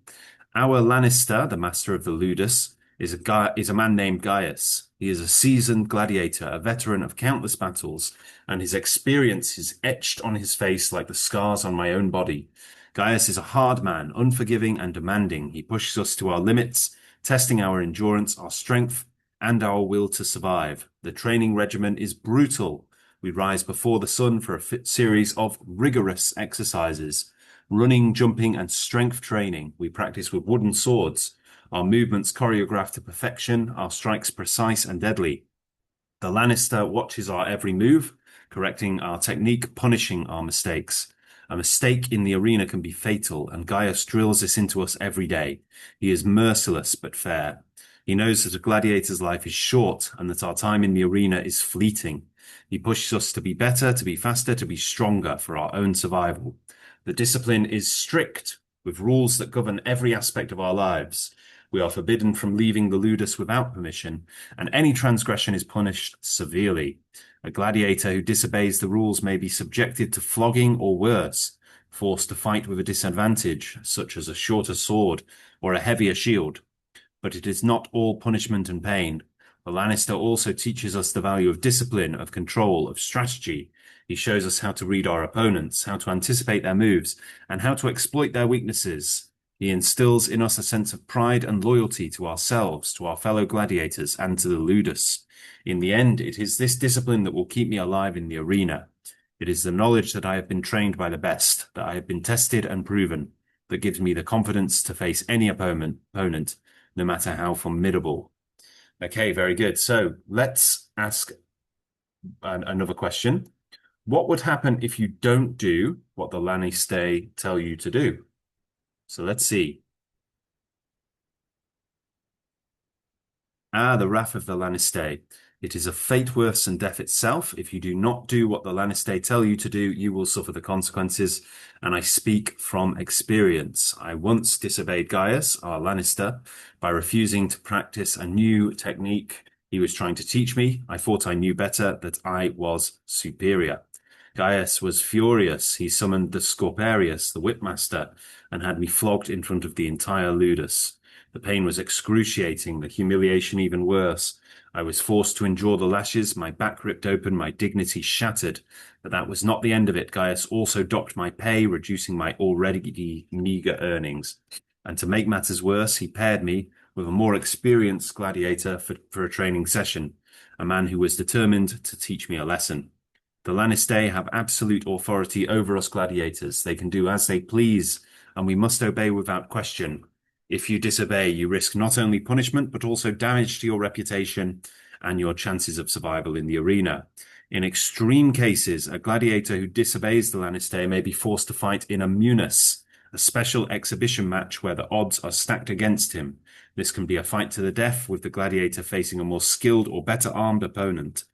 Our Lannister, the master of the Ludus, is a man named Gaius. He is a seasoned gladiator, a veteran of countless battles, and his experience is etched on his face like the scars on my own body. Gaius is a hard man, unforgiving and demanding. He pushes us to our limits, testing our endurance, our strength, and our will to survive. The training regimen is brutal. We rise before the sun for a series of rigorous exercises. Running, jumping, and strength training. We practice with wooden swords. Our movements choreographed to perfection, our strikes precise and deadly. The Lannister watches our every move, correcting our technique, punishing our mistakes. A mistake in the arena can be fatal, and Gaius drills this into us every day. He is merciless but fair. He knows that a gladiator's life is short and that our time in the arena is fleeting. He pushes us to be better, to be faster, to be stronger for our own survival. The discipline is strict, with rules that govern every aspect of our lives. We are forbidden from leaving the ludus without permission, and any transgression is punished severely. A gladiator who disobeys the rules may be subjected to flogging or worse, forced to fight with a disadvantage, such as a shorter sword or a heavier shield. But it is not all punishment and pain. The Lannister also teaches us the value of discipline, of control, of strategy. He shows us how to read our opponents, how to anticipate their moves, and how to exploit their weaknesses. He instills in us a sense of pride and loyalty to ourselves, to our fellow gladiators, and to the ludus. In the end, it is this discipline that will keep me alive in the arena. It is the knowledge that I have been trained by the best, that I have been tested and proven, that gives me the confidence to face any opponent, no matter how formidable. Okay, very good. So let's ask another question. What would happen if you don't do what the Lannister tell you to do? So let's see. The wrath of the Lannister. It is a fate worse than death itself. If you do not do what the Lannister tell you to do, you will suffer the consequences. And I speak from experience. I once disobeyed Gaius, our Lannister, by refusing to practice a new technique he was trying to teach me. I thought I knew better, that I was superior. Gaius was furious. He summoned the Scorparius, the whipmaster, and had me flogged in front of the entire ludus. The pain was excruciating, the humiliation even worse. I was forced to endure the lashes, my back ripped open, my dignity shattered. But that was not the end of it. Gaius also docked my pay, reducing my already meager earnings. And to make matters worse, he paired me with a more experienced gladiator for a training session, a man who was determined to teach me a lesson. The Lannister have absolute authority over us gladiators. They can do as they please, and we must obey without question. If you disobey, you risk not only punishment, but also damage to your reputation and your chances of survival in the arena. In extreme cases, a gladiator who disobeys the Lannister may be forced to fight in a munus, a special exhibition match where the odds are stacked against him. This can be a fight to the death, with the gladiator facing a more skilled or better armed opponent.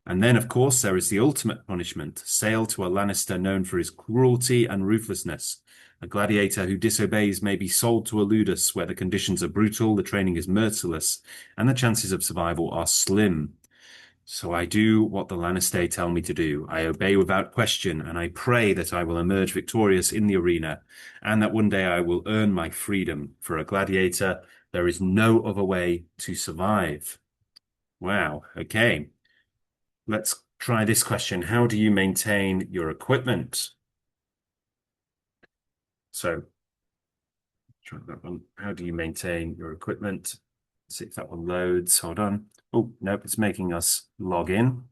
And then, of course, there is the ultimate punishment, sale to a Lannister known for his cruelty and ruthlessness. A gladiator who disobeys may be sold to a ludus where the conditions are brutal, the training is merciless, and the chances of survival are slim. So I do what the Lannister tell me to do. I obey without question, and I pray that I will emerge victorious in the arena, and that one day I will earn my freedom. For a gladiator, there is no other way to survive. Wow, okay. Let's try this question. How do you maintain your equipment? So, try that one. How do you maintain your equipment? Let's see if that one loads. Hold on. Oh, nope, it's making us log in.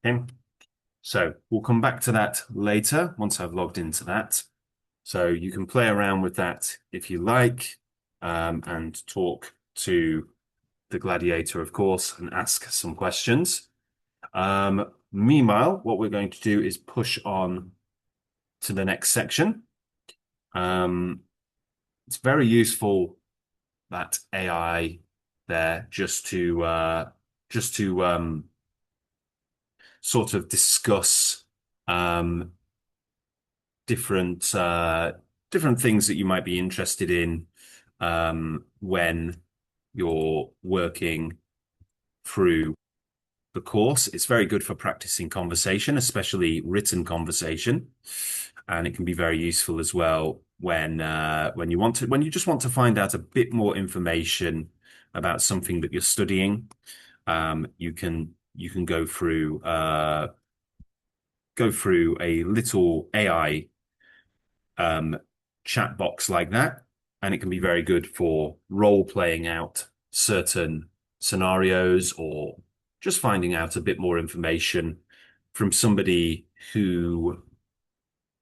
Okay. So we'll come back to that later once I've logged into that. So you can play around with that if you like, and talk to the gladiator, of course, and ask some questions. Meanwhile, what we're going to do is push on to the next section. It's very useful, that AI there, just to sort of discuss different things that you might be interested in when you're working through the course. It's very good for practicing conversation, especially written conversation, and it can be very useful as well when you just want to find out a bit more information about something that you're studying. You can go through a little AI chat box like that, and it can be very good for role playing out certain scenarios, or just finding out a bit more information from somebody who,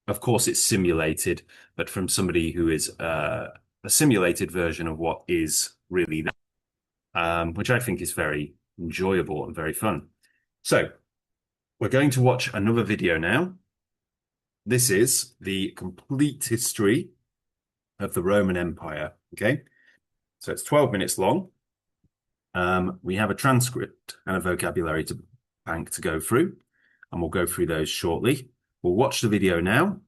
of course, it's simulated, but from somebody who is a simulated version of what is really there, which I think is very enjoyable and very fun. So we're going to watch another video now. This is the complete history of the Roman Empire. Okay, so it's 12 minutes long. We have a transcript and a vocabulary bank to go through, and we'll go through those shortly. We'll watch the video now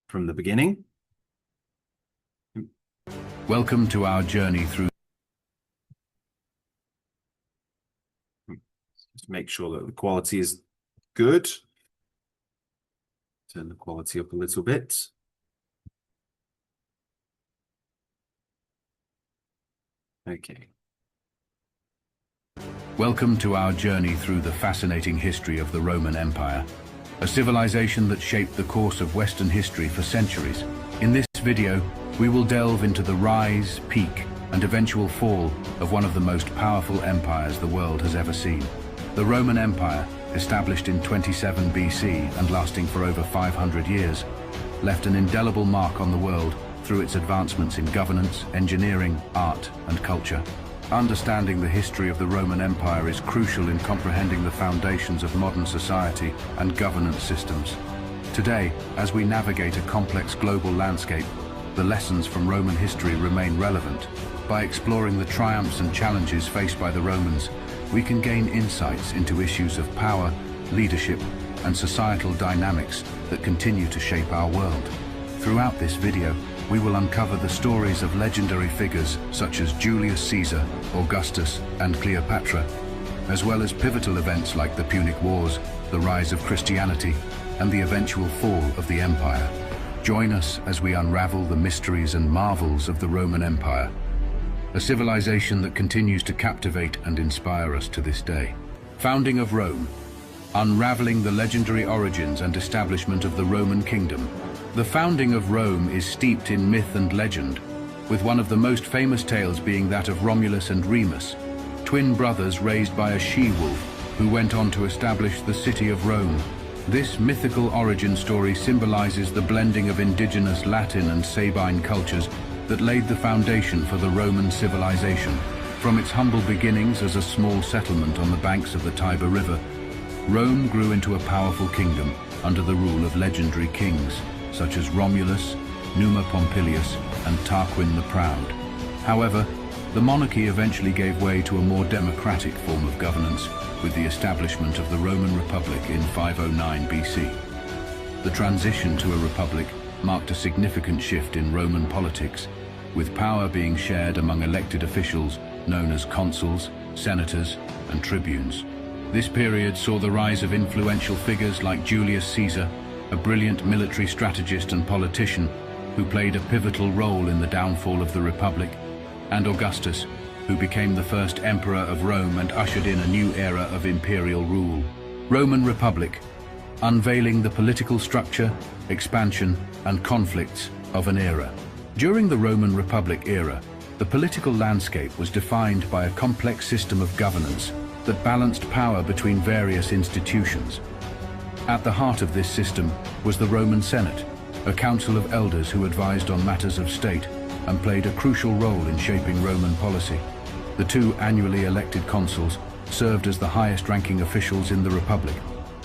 from the beginning. Welcome to our journey through. Just make sure that the quality is good. Turn the quality up a little bit. Okay. Welcome to our journey through the fascinating history of the Roman Empire, a civilization that shaped the course of Western history for centuries. In this video, we will delve into the rise, peak, and eventual fall of one of the most powerful empires the world has ever seen. The Roman Empire, established in 27 BC and lasting for over 500 years, left an indelible mark on the world through its advancements in governance, engineering, art, and culture. Understanding the history of the Roman Empire is crucial in comprehending the foundations of modern society and governance systems. Today, as we navigate a complex global landscape, the lessons from Roman history remain relevant. By exploring the triumphs and challenges faced by the Romans, we can gain insights into issues of power, leadership, and societal dynamics that continue to shape our world. Throughout this video, we will uncover the stories of legendary figures such as Julius Caesar, Augustus, and Cleopatra, as well as pivotal events like the Punic Wars, the rise of Christianity, and the eventual fall of the empire. Join us as we unravel the mysteries and marvels of the Roman Empire, a civilization that continues to captivate and inspire us to this day. Founding of Rome, unraveling the legendary origins and establishment of the Roman kingdom. The founding of Rome is steeped in myth and legend, with one of the most famous tales being that of Romulus and Remus, twin brothers raised by a she-wolf who went on to establish the city of Rome. This mythical origin story symbolizes the blending of indigenous Latin and Sabine cultures that laid the foundation for the Roman civilization. From its humble beginnings as a small settlement on the banks of the Tiber River, Rome grew into a powerful kingdom under the rule of legendary kings such as Romulus, Numa Pompilius, and Tarquin the Proud. However, the monarchy eventually gave way to a more democratic form of governance with the establishment of the Roman Republic in 509 BC. The transition to a republic marked a significant shift in Roman politics, with power being shared among elected officials known as consuls, senators, and tribunes. This period saw the rise of influential figures like Julius Caesar, a brilliant military strategist and politician who played a pivotal role in the downfall of the Republic, and Augustus, who became the first emperor of Rome and ushered in a new era of imperial rule. Roman Republic, unveiling the political structure, expansion, and conflicts of an era. During the Roman Republic era, the political landscape was defined by a complex system of governance that balanced power between various institutions. At the heart of this system was the Roman Senate, a council of elders who advised on matters of state and played a crucial role in shaping Roman policy. The two annually elected consuls served as the highest-ranking officials in the Republic,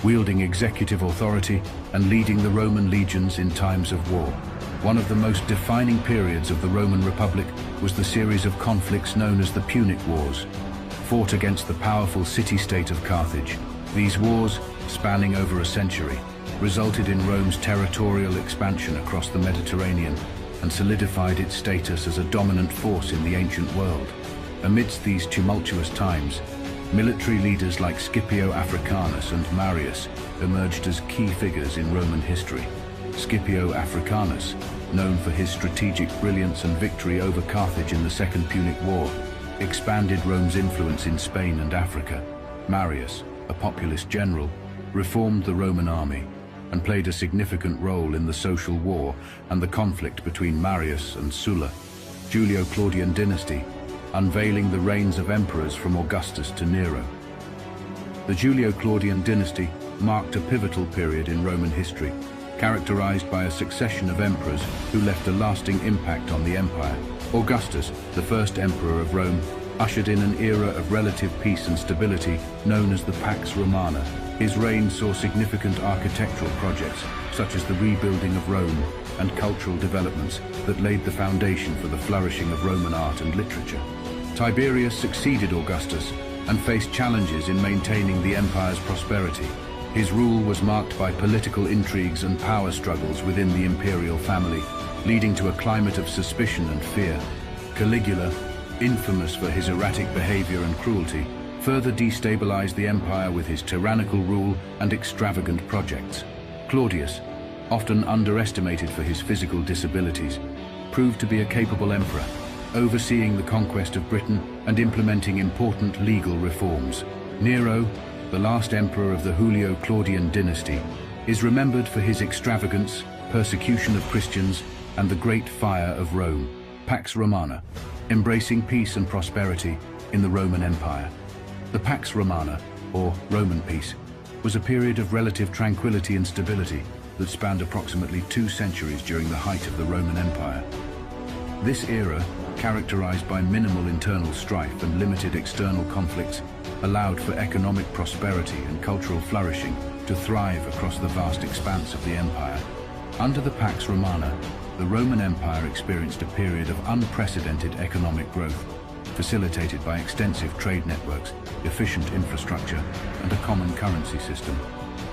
wielding executive authority and leading the Roman legions in times of war. One of the most defining periods of the Roman Republic was the series of conflicts known as the Punic Wars, fought against the powerful city-state of Carthage. These wars, spanning over a century, resulted in Rome's territorial expansion across the Mediterranean and solidified its status as a dominant force in the ancient world. Amidst these tumultuous times, military leaders like Scipio Africanus and Marius emerged as key figures in Roman history. Scipio Africanus, known for his strategic brilliance and victory over Carthage in the Second Punic War, expanded Rome's influence in Spain and Africa. Marius, a populist general, reformed the Roman army and played a significant role in the social war and the conflict between Marius and Sulla. Julio-Claudian dynasty, unveiling the reigns of emperors from Augustus to Nero. The Julio-Claudian dynasty marked a pivotal period in Roman history, characterized by a succession of emperors who left a lasting impact on the empire. Augustus, the first emperor of Rome, ushered in an era of relative peace and stability known as the Pax Romana. His reign saw significant architectural projects, such as the rebuilding of Rome, and cultural developments that laid the foundation for the flourishing of Roman art and literature. Tiberius succeeded Augustus and faced challenges in maintaining the empire's prosperity. His rule was marked by political intrigues and power struggles within the imperial family, leading to a climate of suspicion and fear. Caligula, infamous for his erratic behavior and cruelty, further destabilized the empire with his tyrannical rule and extravagant projects. Claudius, often underestimated for his physical disabilities, proved to be a capable emperor, overseeing the conquest of Britain and implementing important legal reforms. Nero, the last emperor of the Julio-Claudian dynasty, is remembered for his extravagance, persecution of Christians, and the Great Fire of Rome, Pax Romana, embracing peace and prosperity in the Roman Empire. The Pax Romana, or Roman peace, was a period of relative tranquility and stability that spanned approximately 2 centuries during the height of the Roman Empire. This era characterized by minimal internal strife and limited external conflicts, allowed for economic prosperity and cultural flourishing to thrive across the vast expanse of the empire. Under the Pax Romana, the Roman Empire experienced a period of unprecedented economic growth, facilitated by extensive trade networks, efficient infrastructure, and a common currency system.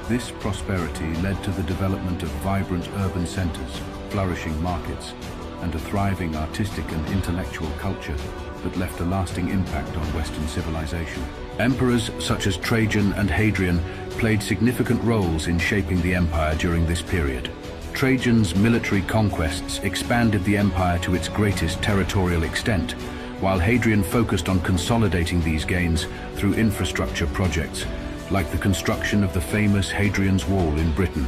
This prosperity led to the development of vibrant urban centers, flourishing markets, and a thriving artistic and intellectual culture that left a lasting impact on Western civilization. Emperors such as Trajan and Hadrian played significant roles in shaping the empire during this period. Trajan's military conquests expanded the empire to its greatest territorial extent, while Hadrian focused on consolidating these gains through infrastructure projects, like the construction of the famous Hadrian's Wall in Britain.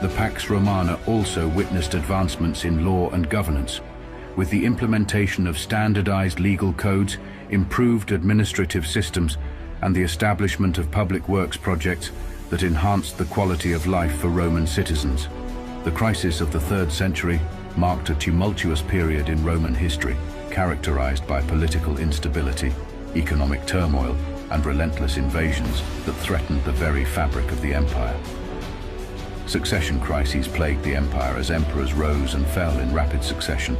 The Pax Romana also witnessed advancements in law and governance, with the implementation of standardized legal codes, improved administrative systems, and the establishment of public works projects that enhanced the quality of life for Roman citizens. The crisis of the 3rd century marked a tumultuous period in Roman history, characterized by political instability, economic turmoil, and relentless invasions that threatened the very fabric of the empire. Succession crises plagued the empire as emperors rose and fell in rapid succession,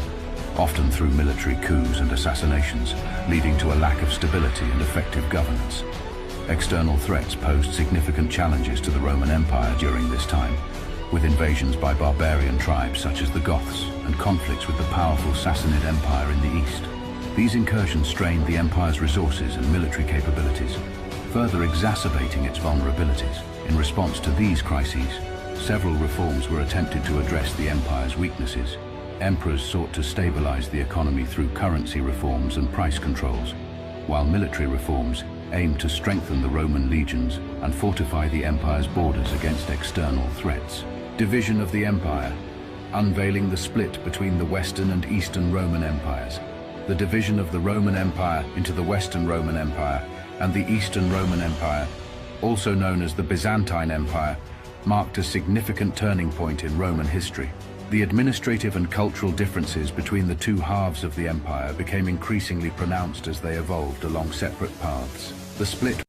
often through military coups and assassinations, leading to a lack of stability and effective governance. External threats posed significant challenges to the Roman Empire during this time, with invasions by barbarian tribes such as the Goths and conflicts with the powerful Sassanid Empire in the east. These incursions strained the empire's resources and military capabilities, further exacerbating its vulnerabilities. In response to these crises, several reforms were attempted to address the empire's weaknesses. Emperors sought to stabilize the economy through currency reforms and price controls, while military reforms aimed to strengthen the Roman legions and fortify the empire's borders against external threats. Division of the empire, unveiling the split between the Western and Eastern Roman empires. The division of the Roman Empire into the Western Roman Empire and the Eastern Roman Empire, also known as the Byzantine Empire, marked a significant turning point in Roman history. The administrative and cultural differences between the two halves of the empire became increasingly pronounced as they evolved along separate paths. The split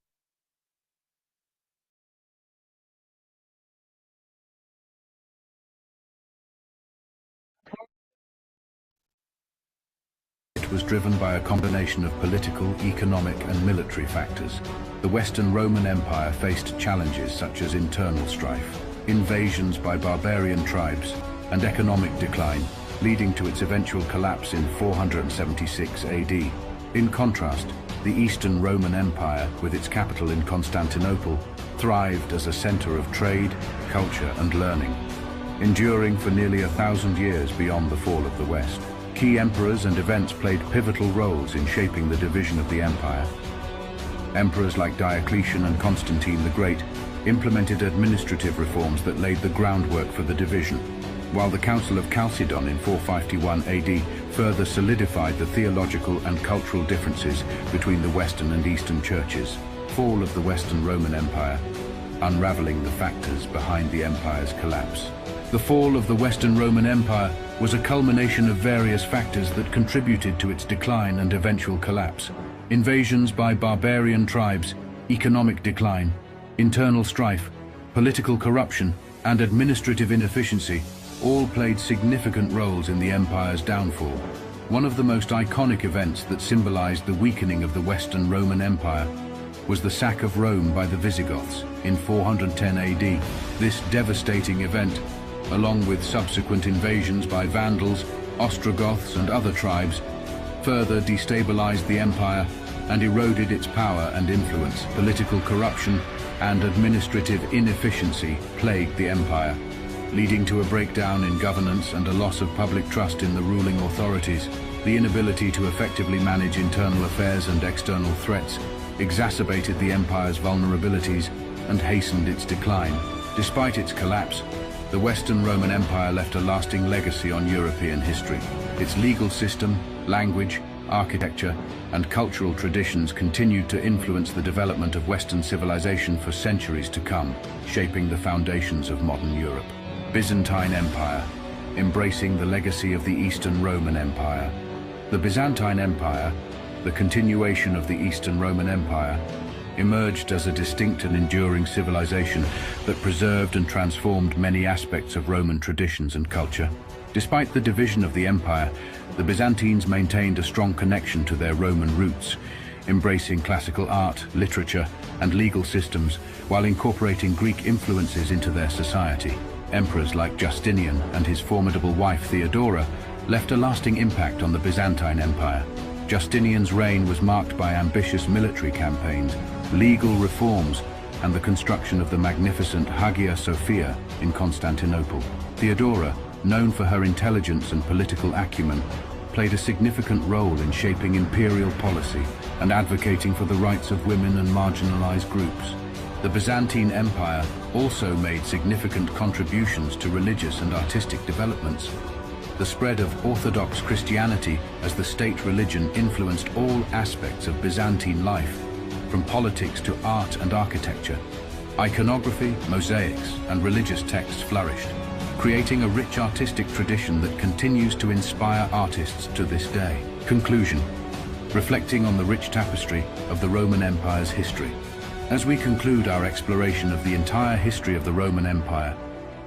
was driven by a combination of political, economic, and military factors. The Western Roman Empire faced challenges such as internal strife, invasions by barbarian tribes, and economic decline, leading to its eventual collapse in 476 AD. In contrast, the Eastern Roman Empire, with its capital in Constantinople, thrived as a center of trade, culture, and learning, enduring for nearly 1,000 years beyond the fall of the West. Key emperors and events played pivotal roles in shaping the division of the empire. Emperors like Diocletian and Constantine the Great implemented administrative reforms that laid the groundwork for the division, while the Council of Chalcedon in 451 AD further solidified the theological and cultural differences between the Western and Eastern churches. Fall of the Western Roman Empire, unraveling the factors behind the empire's collapse. The fall of the Western Roman Empire was a culmination of various factors that contributed to its decline and eventual collapse. Invasions by barbarian tribes, economic decline, internal strife, political corruption, and administrative inefficiency all played significant roles in the empire's downfall. One of the most iconic events that symbolized the weakening of the Western Roman Empire was the sack of Rome by the Visigoths in 410 AD. This devastating event, along with subsequent invasions by Vandals, Ostrogoths, and other tribes, further destabilized the empire and eroded its power and influence. Political corruption and administrative inefficiency plagued the empire, leading to a breakdown in governance and a loss of public trust in the ruling authorities. The inability to effectively manage internal affairs and external threats exacerbated the empire's vulnerabilities and hastened its decline. Despite its collapse, the Western Roman Empire left a lasting legacy on European history. Its legal system, language, architecture, and cultural traditions continued to influence the development of Western civilization for centuries to come, shaping the foundations of modern Europe. Byzantine Empire, embracing the legacy of the Eastern Roman Empire. The Byzantine Empire, the continuation of the Eastern Roman Empire, emerged as a distinct and enduring civilization that preserved and transformed many aspects of Roman traditions and culture. Despite the division of the empire, the Byzantines maintained a strong connection to their Roman roots, embracing classical art, literature, and legal systems while incorporating Greek influences into their society. Emperors like Justinian and his formidable wife Theodora left a lasting impact on the Byzantine Empire. Justinian's reign was marked by ambitious military campaigns, legal reforms, and the construction of the magnificent Hagia Sophia in Constantinople. Theodora, known for her intelligence and political acumen, played a significant role in shaping imperial policy and advocating for the rights of women and marginalized groups. The Byzantine Empire also made significant contributions to religious and artistic developments. The spread of Orthodox Christianity as the state religion influenced all aspects of Byzantine life, from politics to art and architecture. Iconography, mosaics, and religious texts flourished, creating a rich artistic tradition that continues to inspire artists to this day. Conclusion. Reflecting on the rich tapestry of the Roman Empire's history. As we conclude our exploration of the entire history of the Roman Empire,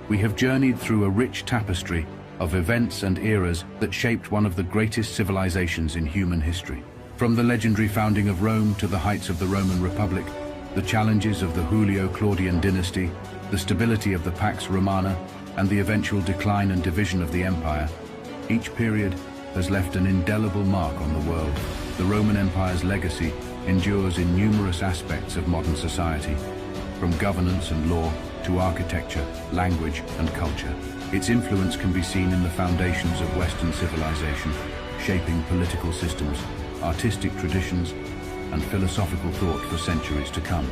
we have journeyed through a rich tapestry of events and eras that shaped one of the greatest civilizations in human history. From the legendary founding of Rome to the heights of the Roman Republic, the challenges of the Julio-Claudian dynasty, the stability of the Pax Romana, and the eventual decline and division of the empire, each period has left an indelible mark on the world. The Roman Empire's legacy endures in numerous aspects of modern society, from governance and law to architecture, language, and culture. Its influence can be seen in the foundations of Western civilization, shaping political systems, artistic traditions, and philosophical thought for centuries to come.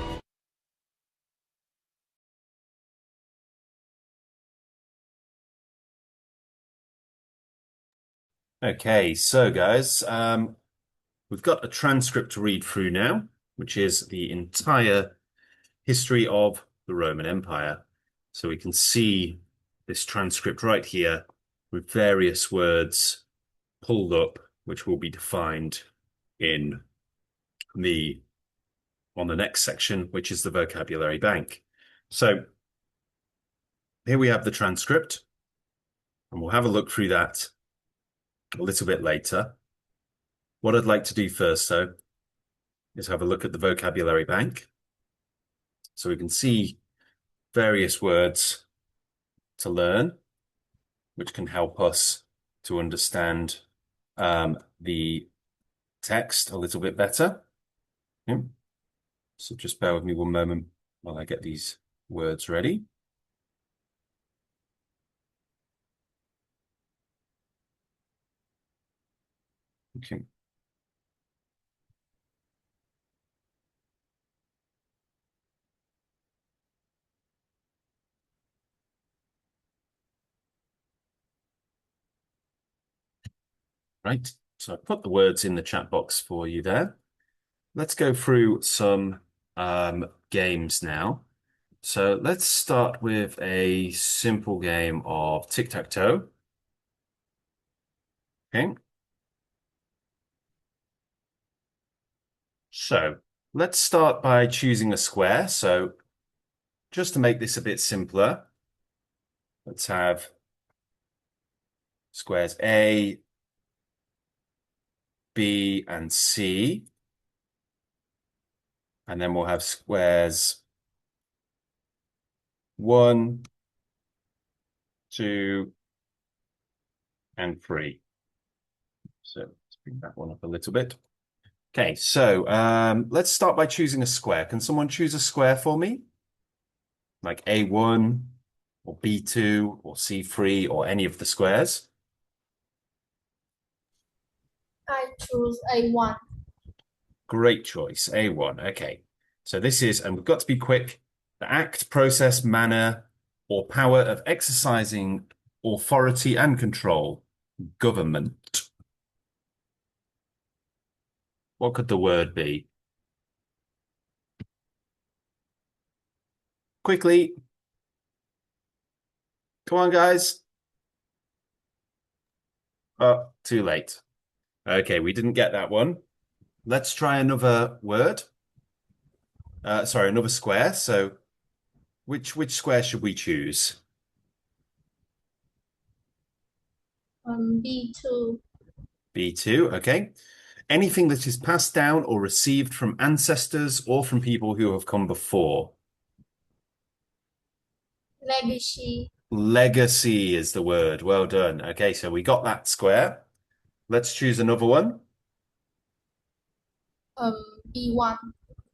Okay, so guys, we've got a transcript to read through now, which is the entire history of the Roman Empire. So we can see this transcript right here with various words pulled up, which will be defined on the next section, which is the vocabulary bank. So here we have the transcript, and we'll have a look through that a little bit later. What I'd like to do first, though, is have a look at the vocabulary bank so we can see various words to learn, which can help us to understand the text a little bit better. Okay. So just bear with me one moment while I get these words ready. Okay. Right, so I put the words in the chat box for you there. Let's go through some games now. So let's start with a simple game of tic-tac-toe. Okay. So let's start by choosing a square. So just to make this a bit simpler, let's have squares A, B, and C. And then we'll have squares 1, 2, and 3. So let's bring that one up a little bit. Okay, so let's start by choosing a square. Can someone choose a square for me? Like A1 or B2 or C3 or any of the squares? I choose A1. Great choice, A1. Okay, so this is, and we've got to be quick, the act, process, manner, or power of exercising authority and control, government. What could the word be? Quickly. Come on, guys. Oh, too late. Okay, we didn't get that one. Let's try another word. Sorry, another square. So which square should we choose? B2. B2, okay. Anything that is passed down or received from ancestors or from people who have come before. Legacy. Legacy is the word. Well done. Okay, so we got that square. Let's choose another one. B1.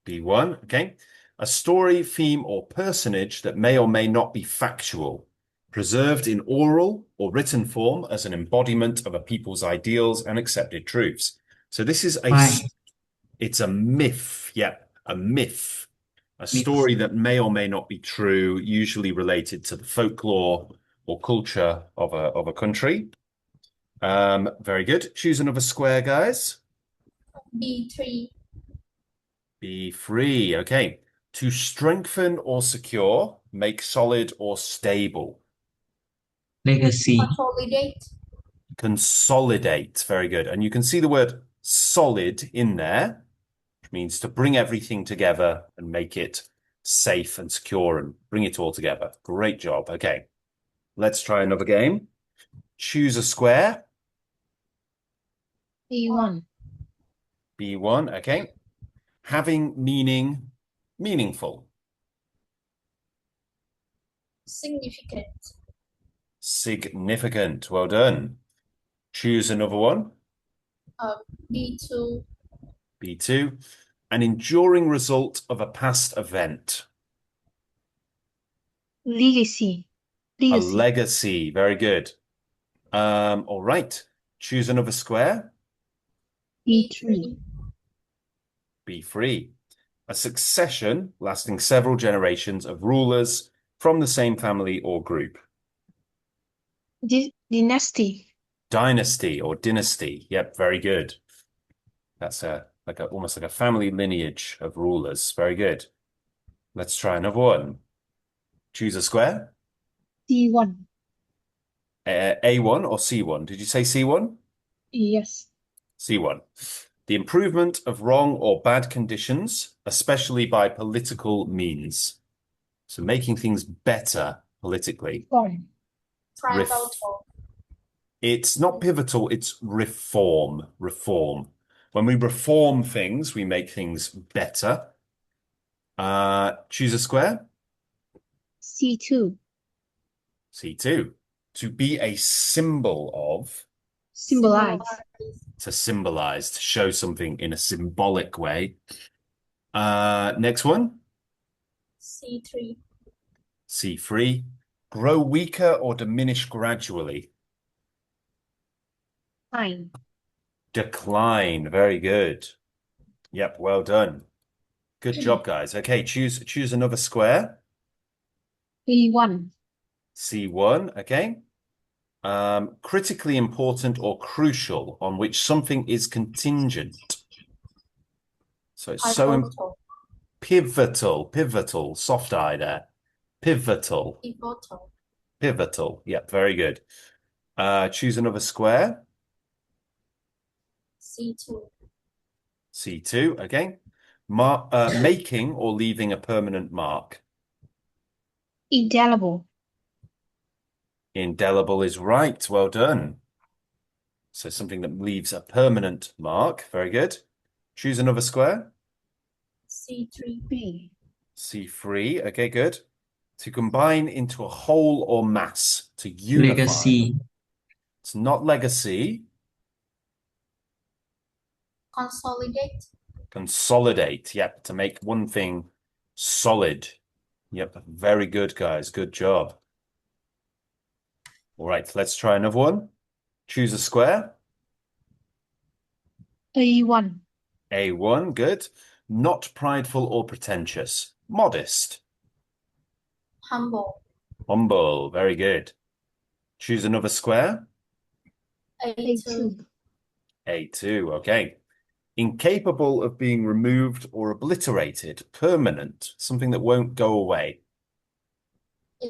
B1, okay. A story, theme, or personage that may or may not be factual, preserved in oral or written form as an embodiment of a people's ideals and accepted truths. So this is Right. it's a myth. Yeah, a myth. A Myth. story that may or may not be true, usually related to the folklore or culture of a country. Very good. Choose another square, guys. B3. B3. Okay. To strengthen or secure, make solid or stable. Legacy. Consolidate. Consolidate. Very good. And you can see the word solid in there, which means to bring everything together and make it safe and secure and bring it all together. Great job. Okay. Let's try another game. Choose a square. B1. B1. Okay. Having meaning, meaningful. Significant. Significant. Well done. Choose another one. B2. B2. An enduring result of a past event. Legacy. A Legacy. legacy. Very good. All right. Choose another square. B3. B3. A succession lasting several generations of rulers from the same family or group. Dynasty. Dynasty or dynasty. Yep, very good. That's almost like a family lineage of rulers. Very good. Let's try another one. Choose a square. C1. A1 or C1? Did you say C1? Yes. C1. The improvement of wrong or bad conditions, especially by political means. So making things better politically. Form. Pivotal. It's not pivotal, it's reform. Reform. When we reform things, we make things better. Choose a square. C2. C2. To be a symbol of. Symbolize. To symbolize, to show something in a symbolic way. Next one. C3. C3. Grow weaker or diminish gradually. Fine. Decline. Very good. Yep, well done. Good job, guys. Okay, choose another square. B1. C1, okay. Critically important or crucial on which something is contingent. So it's pivotal, soft eye there. Pivotal. Yep, very good. Choose another square. C2. C2, okay. Making or leaving a permanent mark. Indelible. Indelible is right. Well done. So something that leaves a permanent mark. Very good. Choose another square. C3. C3. Okay, good. To combine into a whole or mass. To unify. Legacy. It's not legacy. Consolidate. Consolidate. Yep. To make one thing solid. Yep. Very good, guys. Good job. All right. Let's try another one. Choose a square. A1. A1. Good. Not prideful or pretentious. Modest. Humble. Humble. Very good. Choose another square. A2. A2. Okay. Incapable of being removed or obliterated. Permanent. Something that won't go away.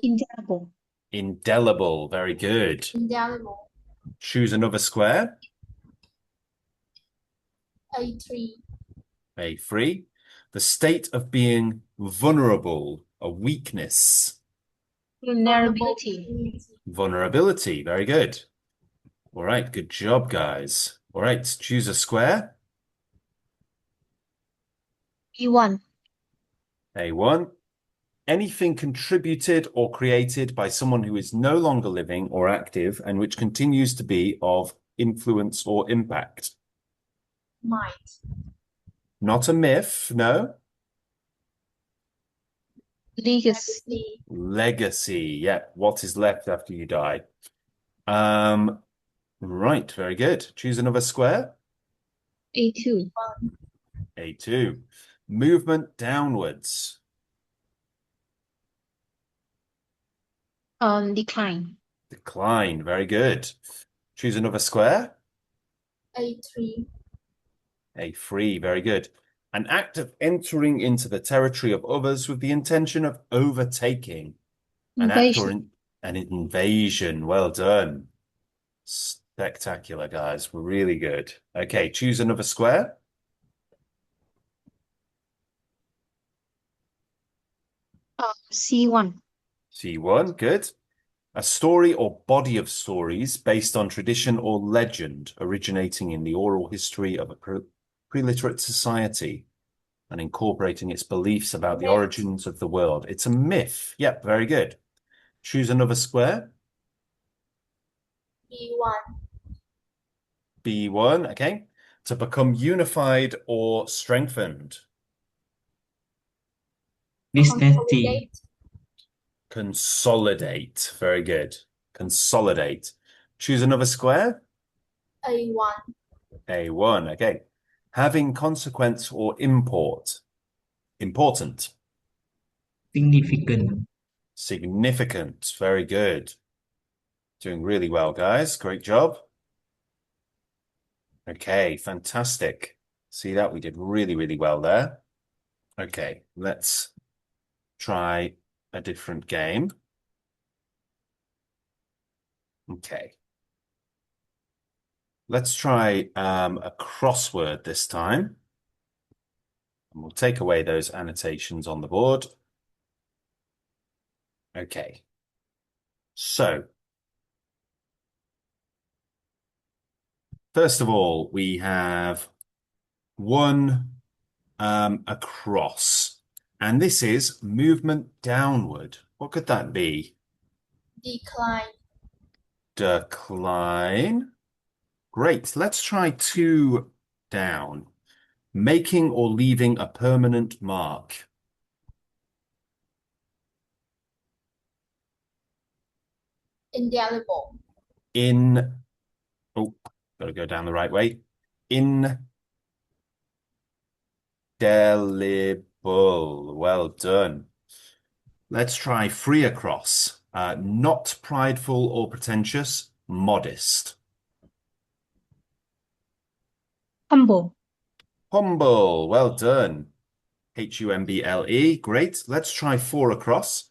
Indelible. Indelible. Very good. Indelible. Choose another square. A3. A3. The state of being vulnerable, a weakness. Vulnerability. Vulnerability. Very good. All right, good job, guys. All right, choose a square. B1. A1. Anything contributed or created by someone who is no longer living or active and which continues to be of influence or impact. Might. Not a myth, no. Legacy. Legacy. Yeah, what is left after you die. Right, very good. Choose another square. A2. A2. Movement downwards. Decline. Decline. Very good. Choose another square. A3. A3. Very good. An act of entering into the territory of others with the intention of overtaking. An act or Invasion. an invasion. Well done. Spectacular, guys. We're really good. Okay, choose another square. C1. C1. Good. A story or body of stories based on tradition or legend originating in the oral history of a pre-literate society and incorporating its beliefs about the Myth. origins of the world. It's a myth. Yep, very good. Choose another square. B1. B1, okay. To become unified or strengthened. Dynasty. Consolidate. Very good. Consolidate. Choose another square. A1. A1, okay. Having consequence or import. Important. Significant. Significant. Very good. Doing really well, guys. Great job. Okay, fantastic. See that? We did really, really well there. Okay, let's try a different game. Okay. Let's try a crossword this time. And we'll take away those annotations on the board. Okay. So, first of all, we have one across, and this is movement downward. What could that be? Decline. Decline. Great. Let's try two down. Making or leaving a permanent mark. Indelible. Oh, gotta go down the right way. Indelible. Well done. Let's try free across. Not prideful or pretentious, modest. Humble. Humble. Well done. Humble. Great. Let's try four across.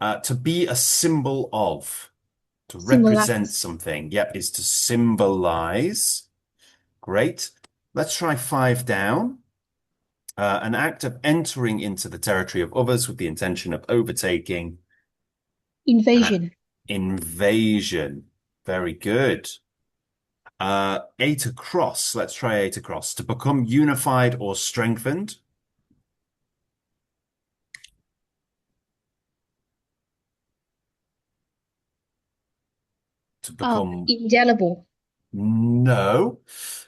To be a symbol of. To represent Symbolize. something. Yep, is to symbolize. Great. Let's try five down. An act of entering into the territory of others with the intention of overtaking. Invasion. Invasion. Very good. Eight across. Let's try eight across. To become unified or strengthened. To become... Indelible. No.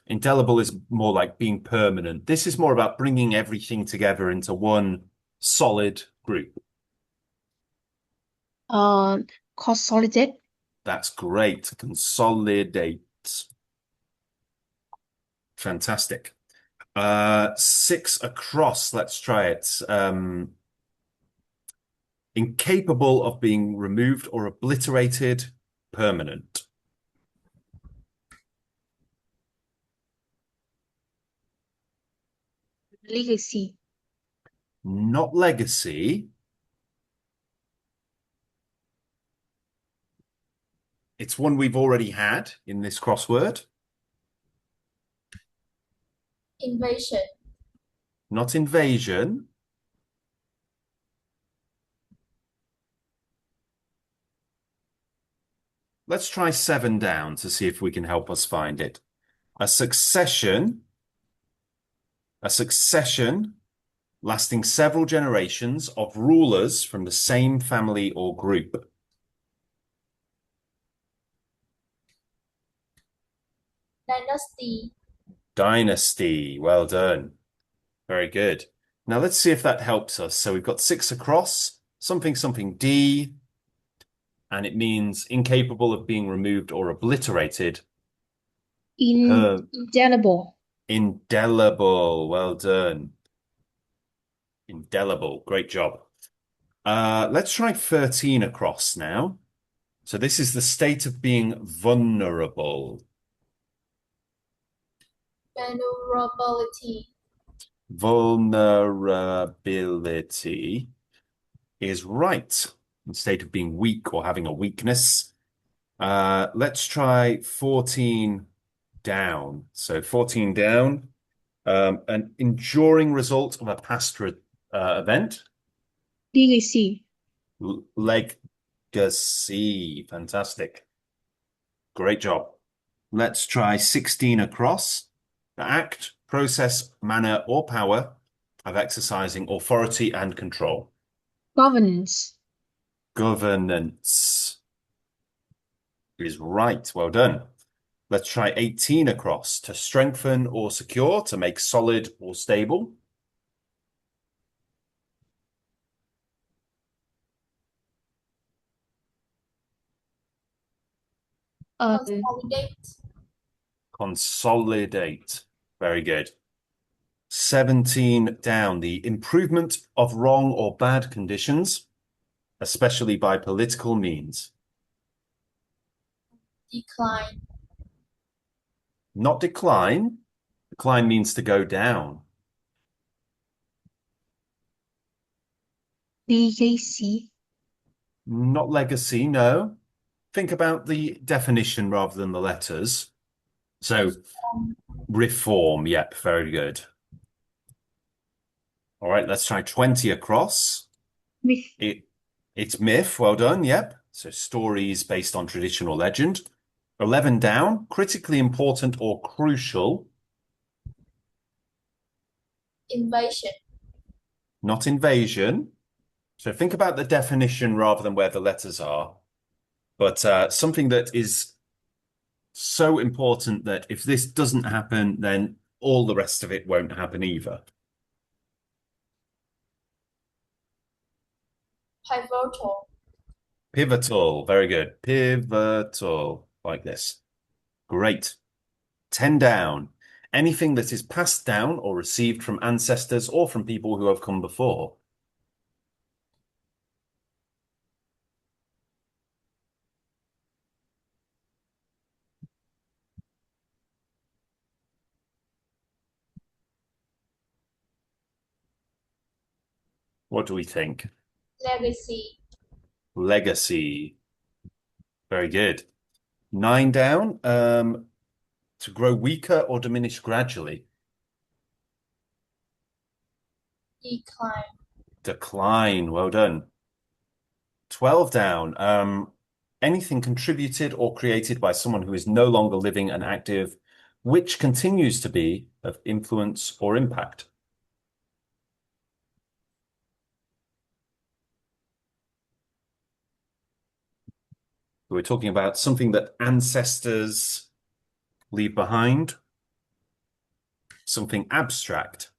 Indelible is more like being permanent. This is more about bringing everything together into one solid group. Consolidate. That's great. Consolidate. Fantastic. Six across. Let's try it. Incapable of being removed or obliterated. Permanent. Legacy. Not legacy. It's one we've already had in this crossword. Invasion. Not invasion. Let's try 7 down to see if we can help us find it. A succession lasting several generations of rulers from the same family or group. Dynasty. Dynasty. Well done. Very good. Now let's see if that helps us. So we've got 6 across, something D, and it means incapable of being removed or obliterated. Indelible. Indelible. Well done. Indelible. Great job. Let's try 13 across now. So this is the state of being vulnerable. Vulnerability. Vulnerability is right. In state of being weak or having a weakness. Let's try 14 down. So 14 down. An enduring result of a past event. Legacy. Legacy. Fantastic. Great job. Let's try 16 across. The act, process, manner, or power of exercising authority and control. Governance. Governance is right. Well done. Let's try 18 across. To strengthen or secure, to make solid or stable. Consolidate. Consolidate. Very good. 17 down. The improvement of wrong or bad conditions, especially by political means. Decline. Not decline. Decline means to go down. Legacy. Not legacy, no. Think about the definition rather than the letters. So, reform. Yep, very good. All right, let's try 20 across. Myth. It's myth. Well done. Yep. So stories based on tradition or legend. 11 down. Critically important or crucial. Invasion. Not invasion. So think about the definition rather than where the letters are. But something that is so important that if this doesn't happen, then all the rest of it won't happen either. Pivotal. Pivotal. Very good. Pivotal. Like this. Great. 10 down. Anything that is passed down or received from ancestors or from people who have come before. What do we think? Legacy. Legacy. Very good. 9 down. To grow weaker or diminish gradually. Decline. Decline. Well done. 12 down. Anything contributed or created by someone who is no longer living and active, which continues to be of influence or impact. We're talking about something that ancestors leave behind, something abstract.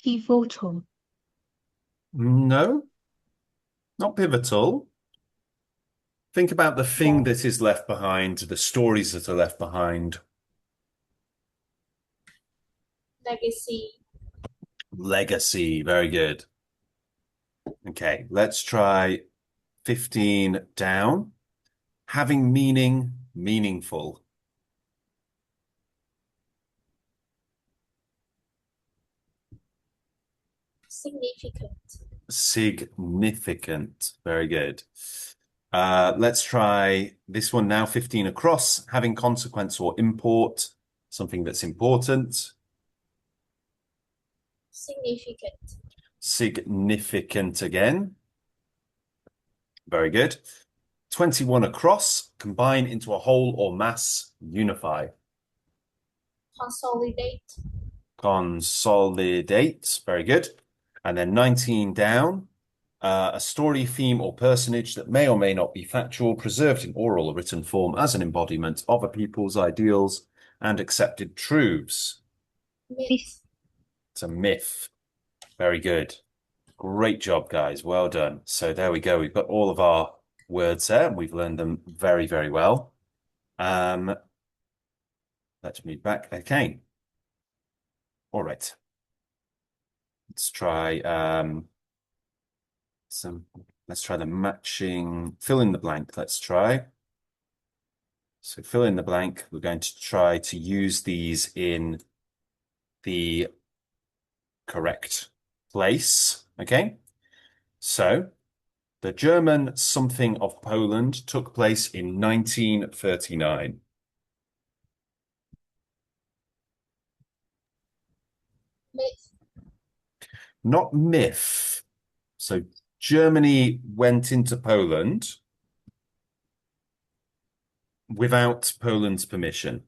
Pivotal. No, not pivotal. Think about the thing that is left behind, the stories that are left behind. Legacy. Legacy, very good. Okay, let's try 15 down. Having meaning, meaningful. Significant. Significant, very good. Let's try this one now. 15 across, having consequence or import, something that's important. Significant. Significant again. Very good. 21 across, combine into a whole or mass, unify. Consolidate. Consolidate. Very good. And then 19 down, a story, theme, or personage that may or may not be factual, preserved in oral or written form as an embodiment of a people's ideals and accepted truths. Myth. It's a myth. Very good. Great job, guys. Well done. So there we go. We've got all of our words there, and we've learned them very, very well. Let's move back. Okay. All right. Let's try let's try the matching fill in the blank. Let's try. So fill in the blank. We're going to try to use these in the correct place. Okay. So the German something of Poland took place in 1939. Myth. Not myth. So Germany went into Poland without Poland's permission.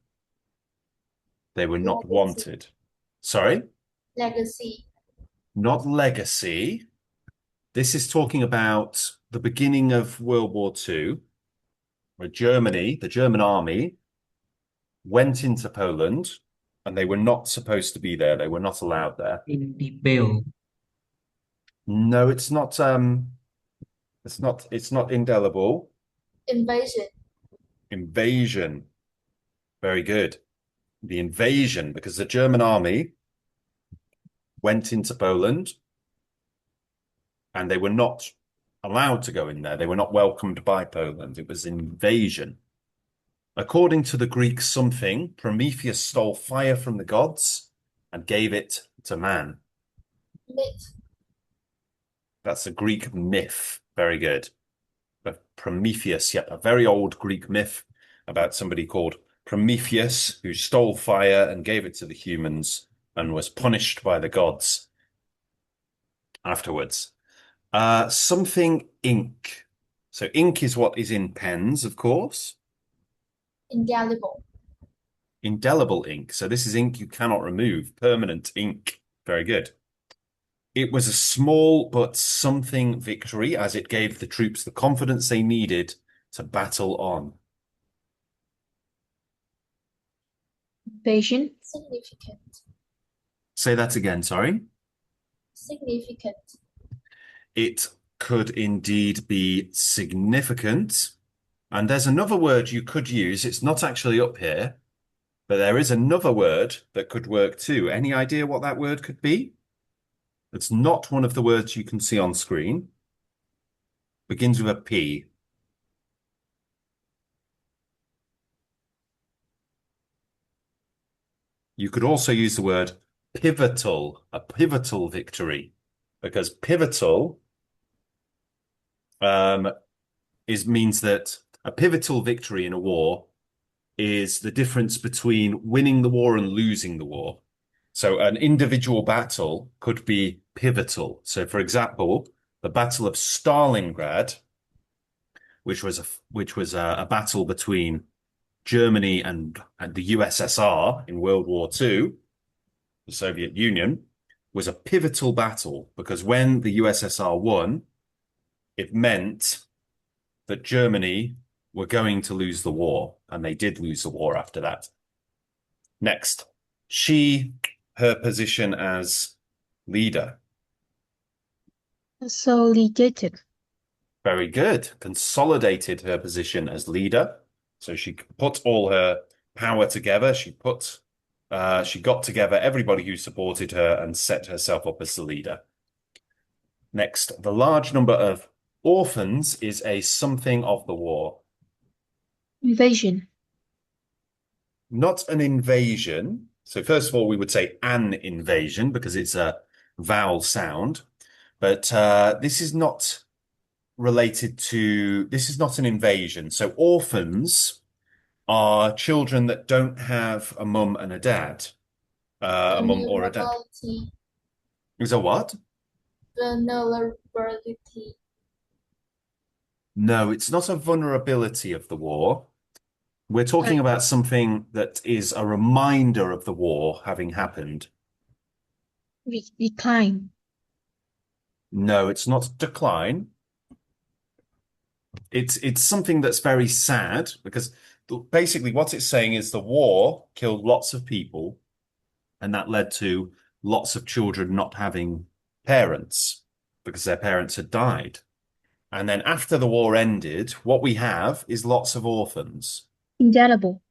They were not Legacy. wanted. Sorry? Legacy. Not legacy. This is talking about the beginning of World War II, where Germany, the German army, went into Poland and they were not supposed to be there. They were not allowed there. Indelible. No, it's not indelible. Invasion. Invasion. Very good. The invasion, because the German army went into Poland and they were not allowed to go in there. They were not welcomed by Poland. It was invasion. According to the Greek something, Prometheus stole fire from the gods and gave it to man. Myth. That's a Greek myth. Very good. But Prometheus, yep, a very old Greek myth about somebody called Prometheus who stole fire and gave it to the humans and was punished by the gods afterwards. Something ink. So ink is what is in pens, of course. Indelible. Indelible ink. So this is ink you cannot remove. Permanent ink. Very good. It was a small but something victory as it gave the troops the confidence they needed to battle on. Invasion. Significant. Say that again, sorry. Significant. It could indeed be significant. And there's another word you could use. It's not actually up here, but there is another word that could work too. Any idea what that word could be? It's not one of the words you can see on screen. Begins with a P. You could also use the word pivotal, a pivotal victory, because pivotal means that a pivotal victory in a war is the difference between winning the war and losing the war. So an individual battle could be pivotal. So, for example, the Battle of Stalingrad, which was a battle between Germany and the USSR in World War II, the Soviet Union, was a pivotal battle because when the USSR won, it meant that Germany were going to lose the war, and they did lose the war after that. Next, her position as leader. Consolidated. Very good. Consolidated her position as leader. So she put all her power together. She got together everybody who supported her and set herself up as the leader. Next, the large number of orphans is a something of the war. Invasion. Not an invasion. So first of all, we would say an invasion because it's a vowel sound. But this is not related to, this is not an invasion. So orphans are children that don't have a mum and a dad, a mum or a dad. Vulnerability. Is a what? Vulnerability. No, it's not a vulnerability of the war. We're talking about something that is a reminder of the war having happened. Decline. No, it's not decline. It's something that's very sad because basically what it's saying is the war killed lots of people, and that led to lots of children not having parents because their parents had died. And then after the war ended, what we have is lots of orphans. Indelible.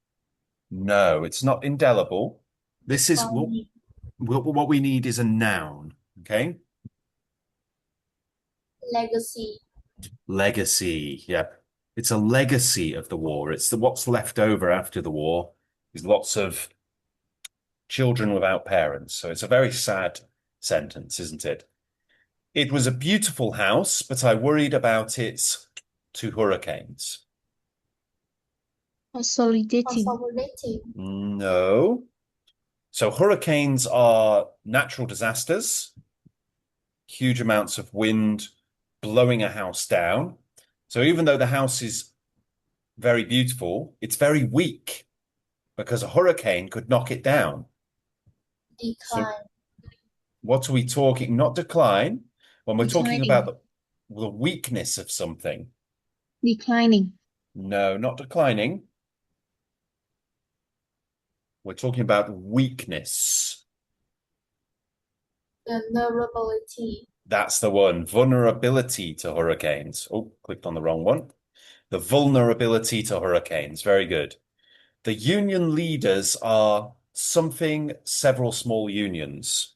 No, it's not indelible. This is what we need is a noun, okay? Legacy. Legacy, yep. It's a legacy of the war. It's what's left over after the war is lots of children without parents. So it's a very sad sentence, isn't it? It was a beautiful house, but I worried about its two hurricanes. Consolidating. Consolidating. No. So hurricanes are natural disasters, huge amounts of wind blowing a house down. So even though the house is very beautiful, it's very weak because a hurricane could knock it down. Decline. So what are we talking? Not decline. When we're talking Declining. about the weakness of something. Declining. No, not declining. We're talking about weakness. Vulnerability. That's the one. Vulnerability to hurricanes. Oh, clicked on the wrong one. The vulnerability to hurricanes. Very good. The union leaders are something, several small unions.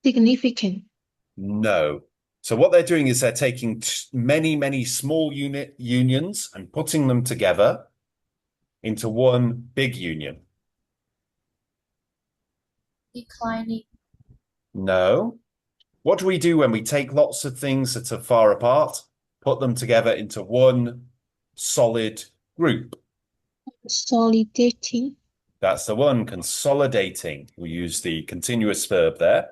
Significant. No. So what they're doing is they're taking many, many small unions and putting them together into one big union. Declining. No. What do we do when we take lots of things that are far apart, put them together into one solid group? Consolidating. That's the one, consolidating. We use the continuous verb there.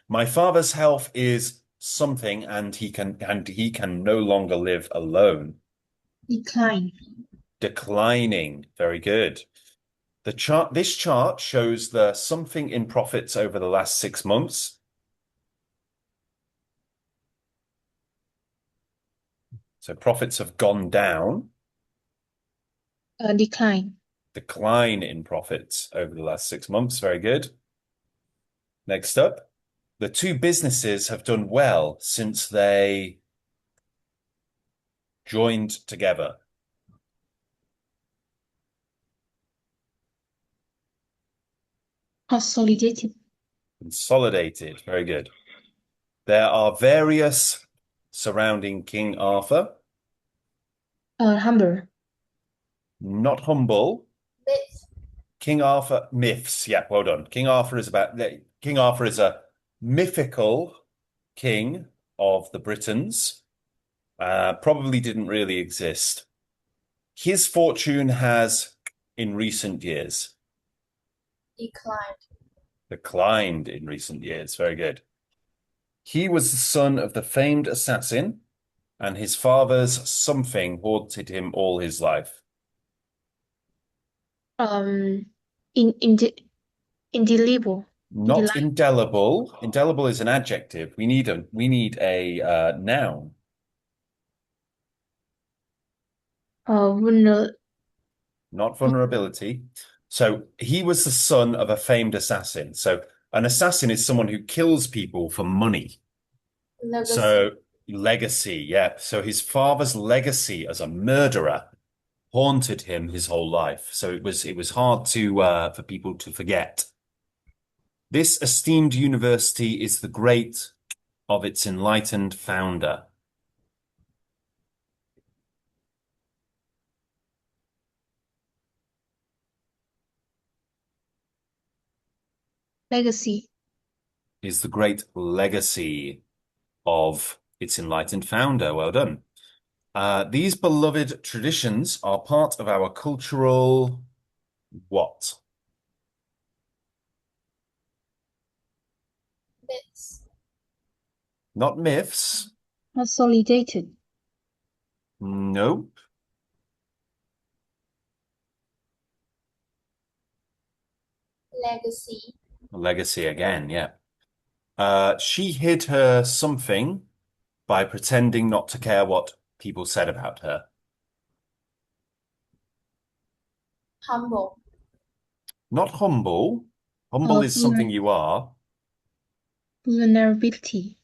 My father's health is something, and he can no longer live alone. Decline. Declining. Very good. This chart shows the something in profits over the last 6 months. So profits have gone down. Decline. Decline in profits over the last 6 months. Very good. Next up, the two businesses have done well since they joined together. Consolidated. Consolidated. Very good. There are various surrounding King Arthur. Humble. Not humble. Myth. King Arthur myths. Yeah, well done. King Arthur is a mythical king of the Britons. Probably didn't really exist. His fortune has, in recent years, declined in recent years. Very good. He was the son of the famed assassin, and his father's something haunted him all his life. Indelible. Not indelible. Indelible is an adjective. We need a noun. Not vulnerability. So he was the son of a famed assassin. So an assassin is someone who kills people for money. Legacy. So legacy, yeah. So his father's legacy as a murderer haunted him his whole life. So it was hard to for people to forget. This esteemed university is the great of its enlightened founder. Legacy. is the great legacy of its enlightened founder. Well done. These beloved traditions are part of our cultural what? Myths. Not myths. Consolidated. Nope. Legacy. Legacy again, yeah. She hid her something by pretending not to care what people said about her. Humble. Not humble. Humble is something you are. Vulnerability.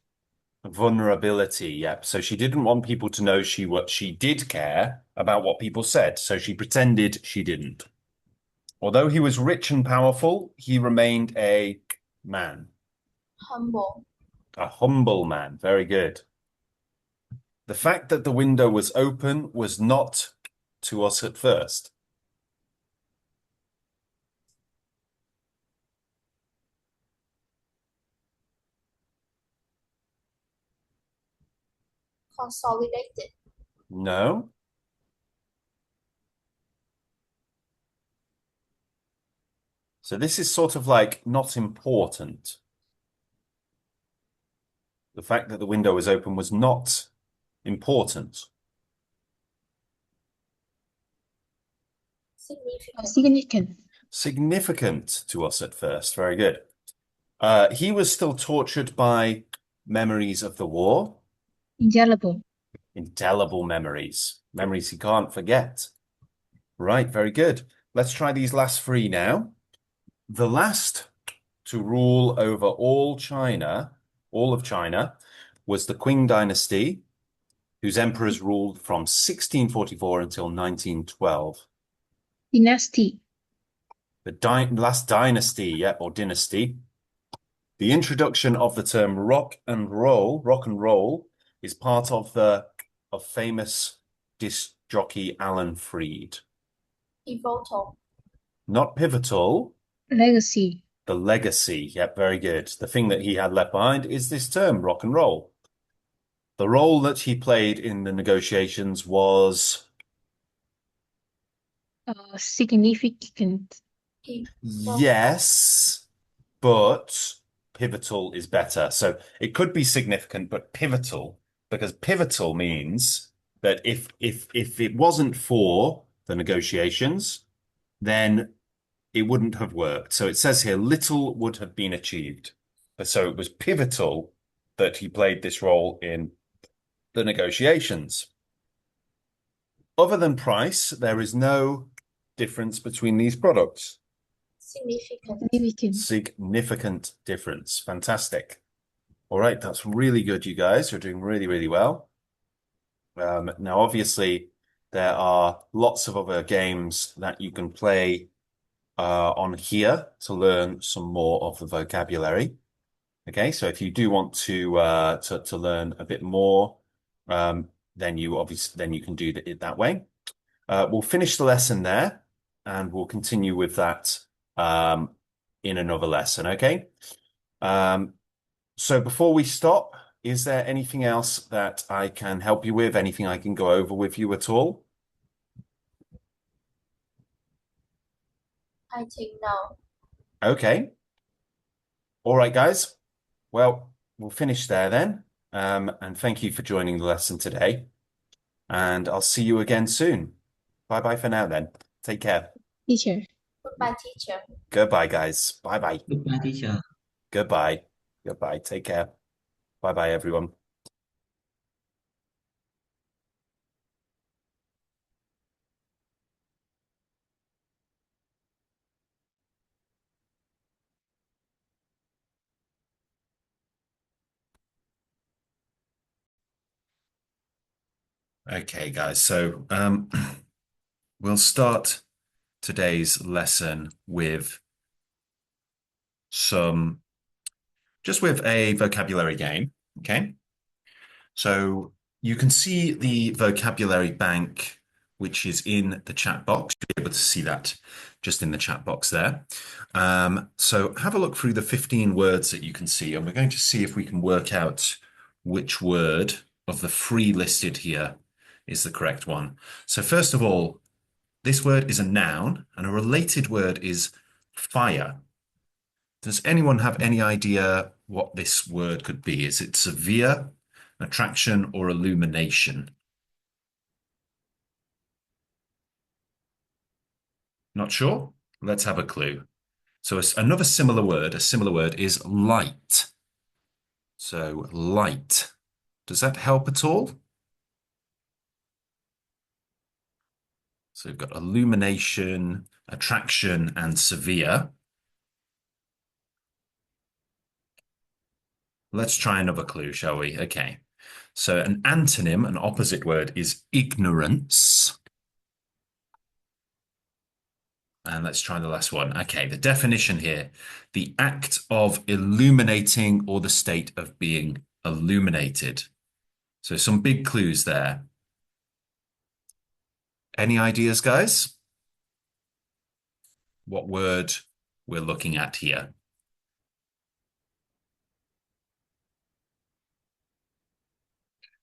Vulnerability, yep. So she didn't want people to know she did care about what people said, so she pretended she didn't. Although he was rich and powerful, he remained a man. Humble. A humble man. Very good. The fact that the window was open was not to us at first. Consolidated. No. So this is sort of like not important. The fact that the window was open was not important. Significant. Significant. Significant to us at first. Very good. He was still tortured by memories of the war. Indelible. Indelible memories. Memories he can't forget. Right, very good. Let's try these last three now. The last to rule over all of China, was the Qing dynasty, whose emperors ruled from 1644 until 1912. Dynasty. The last dynasty, yeah, or dynasty. The introduction of the term rock and roll, is part of famous disc jockey Alan Freed. Pivotal. Not pivotal. Legacy. The legacy, yep, very good. The thing that he had left behind is this term, rock and roll. The role that he played in the negotiations was Significant. yes, but pivotal is better. So it could be significant, but pivotal, because pivotal means that if it wasn't for the negotiations, then it wouldn't have worked. So it says here, little would have been achieved. So it was pivotal that he played this role in the negotiations. Other than price, there is no difference between these products. Significant. Significant difference. Fantastic. All right, that's really good, you guys. You're doing really, really well. Now, obviously, there are lots of other games that you can play on here to learn some more of the vocabulary. Okay, so if you do want to learn a bit more, then you can do it that way. We'll finish the lesson there, and we'll continue with that in another lesson. Okay. So before we stop, is there anything else that I can help you with? Anything I can go over with you at all? I think no. Okay. All right, guys. Well, we'll finish there then. And thank you for joining the lesson today. And I'll see you again soon. Bye-bye for now then. Take care. Teacher. Goodbye, teacher. Goodbye, guys. Bye-bye. Goodbye, teacher. Goodbye. Goodbye. Take care. Bye-bye, everyone. Okay, guys. So we'll start today's lesson with with a vocabulary game. Okay. So you can see the vocabulary bank, which is in the chat box. You'll be able to see that. just in the chat box there. So have a look through the 15 words that you can see, and we're going to see if we can work out which word of the 3 listed here is the correct one. So first of all, this word is a noun, and a related word is fire. Does anyone have any idea what this word could be? Is it severe, attraction, or illumination? Not sure? Let's have a clue. So another similar word, a similar word is light. So light. Does that help at all? So we've got illumination, attraction, and severe. Let's try another clue, shall we? Okay. So an antonym, an opposite word, is ignorance. And let's try the last one. Okay, the definition here, the act of illuminating or the state of being illuminated. So some big clues there. Any ideas, guys? What word we're looking at here?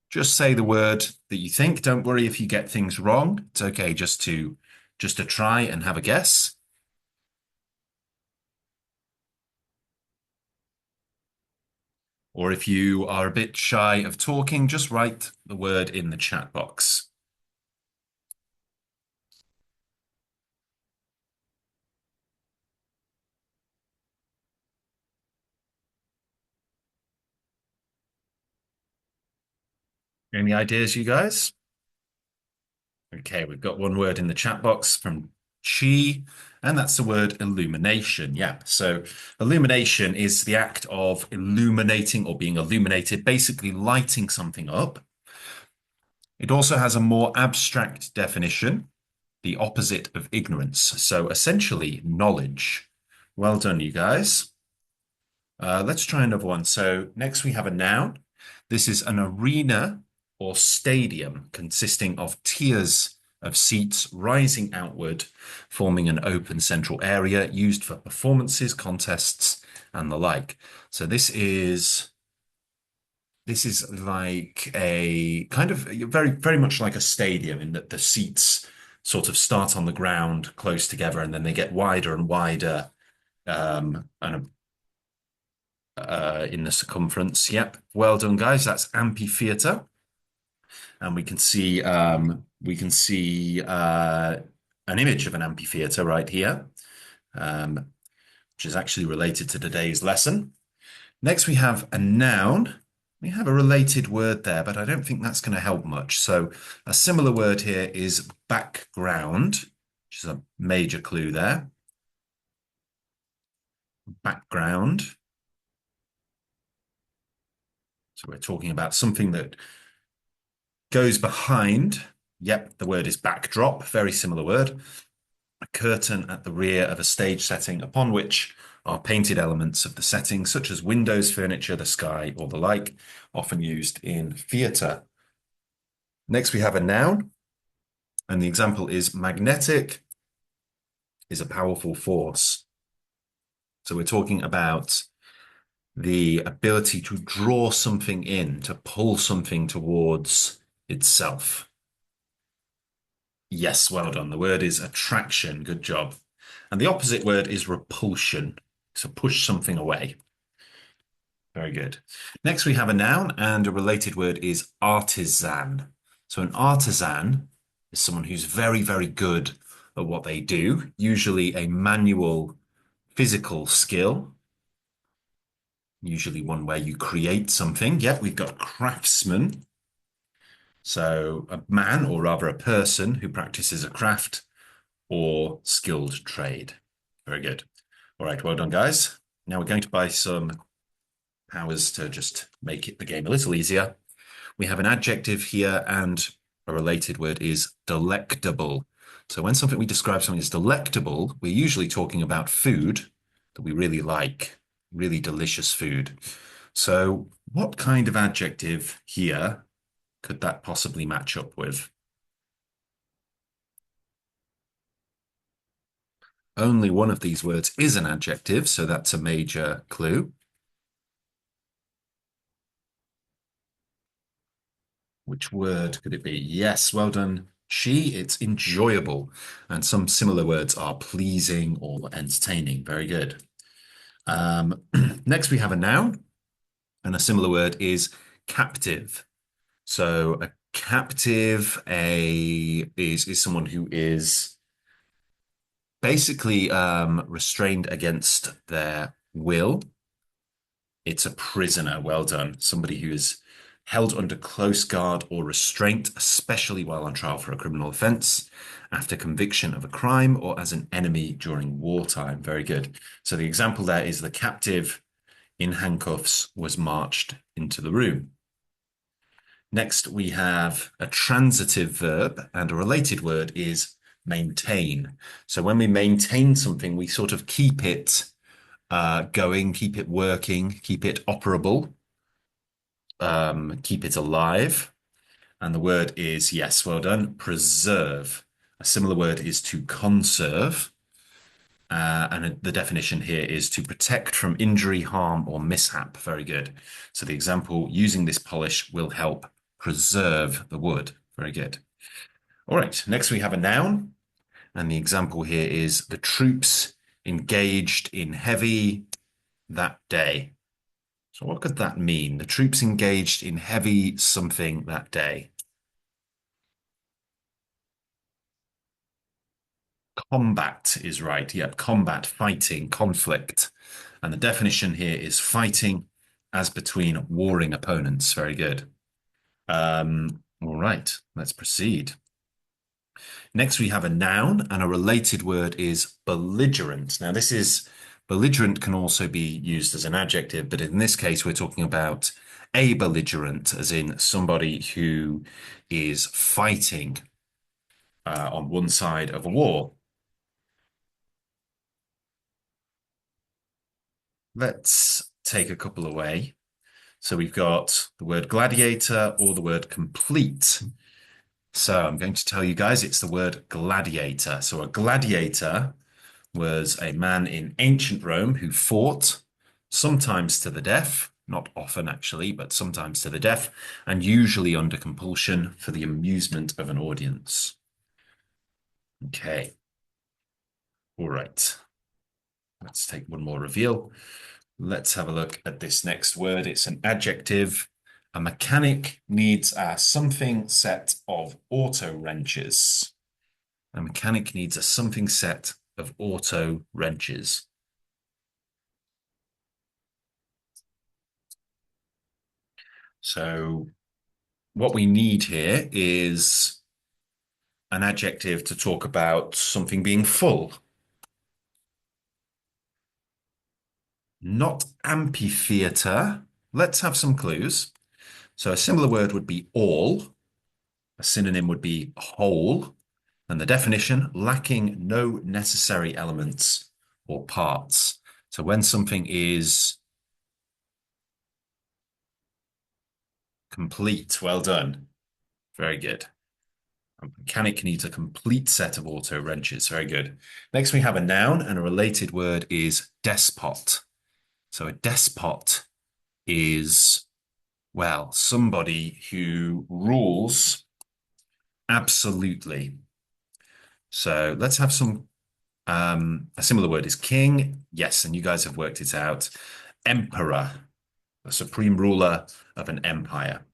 Just say the word that you think. Don't worry if you get things wrong. It's okay just to try and have a guess. Or if you are a bit shy of talking, just write the word in the chat box. Any ideas, you guys? Okay, we've got one word in the chat box from Chi, and that's the word illumination. Yeah, so illumination is the act of illuminating or being illuminated, basically lighting something up. It also has a more abstract definition, the opposite of ignorance. So essentially, knowledge. Well done, you guys. Let's try another one. So next we have a noun. This is an arena or stadium consisting of tiers of seats rising outward, forming an open central area used for performances, contests, and the like. So this is like a kind of very, very much like a stadium in that the seats sort of start on the ground close together and then they get wider and wider in the circumference. Yep, well done, guys. That's amphitheater, and we can see an image of an amphitheater right here, which is actually related to today's lesson. Next, we have a noun. We have a related word there, but I don't think that's going to help much. So a similar word here is background, which is a major clue there. Background. So we're talking about something that goes behind. Yep, the word is backdrop, very similar word. A curtain at the rear of a stage setting upon which are painted elements of the setting, such as windows, furniture, the sky, or the like, often used in theatre. Next, we have a noun, and the example is magnetic is a powerful force. So we're talking about the ability to draw something in, to pull something towards itself. Yes, well done. The word is attraction. Good job. And the opposite word is repulsion. So push something away. Very good. Next, we have a noun, and a related word is artisan. So an artisan is someone who's very, very good at what they do, usually a manual physical skill, usually one where you create something. Yep, we've got craftsman. So a man, or rather a person who practices a craft or skilled trade. Very good. All right, well done, guys. Now we're going to buy some powers to just make the game a little easier. We have an adjective here, and a related word is delectable. So when we describe something as delectable, we're usually talking about food that we really like, really delicious food. So what kind of adjective here could that possibly match up with? Only one of these words is an adjective, so that's a major clue. Which word could it be? Yes, well done. It's enjoyable. And some similar words are pleasing or entertaining. Very good. Next, we have a noun, and a similar word is captive. So a captive is someone who is basically restrained against their will. It's a prisoner. Well done. Somebody who is held under close guard or restraint, especially while on trial for a criminal offense, after conviction of a crime, or as an enemy during wartime. Very good. So the example there is the captive in handcuffs was marched into the room. Next, we have a transitive verb, and a related word is maintain. So when we maintain something, we sort of keep it going, keep it working, keep it operable, keep it alive. And the word is, yes, well done, preserve. A similar word is to conserve. And the definition here is to protect from injury, harm, or mishap. Very good. So the example, using this polish will help preserve the wood. Very good. All right, next we have a noun. And the example here is the troops engaged in heavy that day. So what could that mean? The troops engaged in heavy something that day. Combat is right. Yep, combat, fighting, conflict. And the definition here is fighting as between warring opponents. Very good. All right, let's proceed. Next, we have a noun, and a related word is belligerent. Now, belligerent can also be used as an adjective, but in this case, we're talking about a belligerent, as in somebody who is fighting on one side of a war. Let's take a couple away. So we've got the word gladiator or the word complete. So I'm going to tell you guys it's the word gladiator. So a gladiator was a man in ancient Rome who fought, sometimes to the death, not often actually, but sometimes to the death, and usually under compulsion for the amusement of an audience. Okay. All right. Let's take one more reveal. Let's have a look at this next word. It's an adjective. A mechanic needs a something set of auto wrenches. A mechanic needs a something set of auto wrenches. So what we need here is an adjective to talk about something being full. Not amphitheater. Let's have some clues. So a similar word would be all. A synonym would be whole. And the definition, lacking no necessary elements or parts. So when something is complete, well done. Very good. A mechanic needs a complete set of auto wrenches. Very good. Next, we have a noun, and a related word is despot. So a despot is, well, somebody who rules absolutely. So let's have some, a similar word is king. Yes, and you guys have worked it out. Emperor, the supreme ruler of an empire.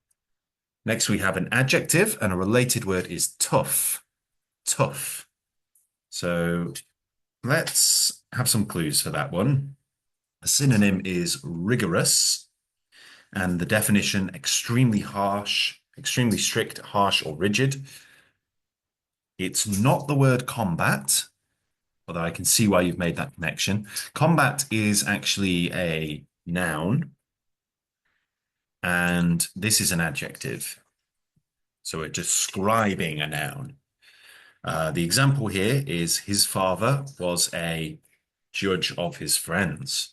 Next, we have an adjective, and a related word is tough. Tough. So let's have some clues for that one. A synonym is rigorous, and the definition, extremely harsh, extremely strict, harsh, or rigid. It's not the word combat, although I can see why you've made that connection. Combat is actually a noun, and this is an adjective. So we're describing a noun. The example here is his father was a judge of his friends.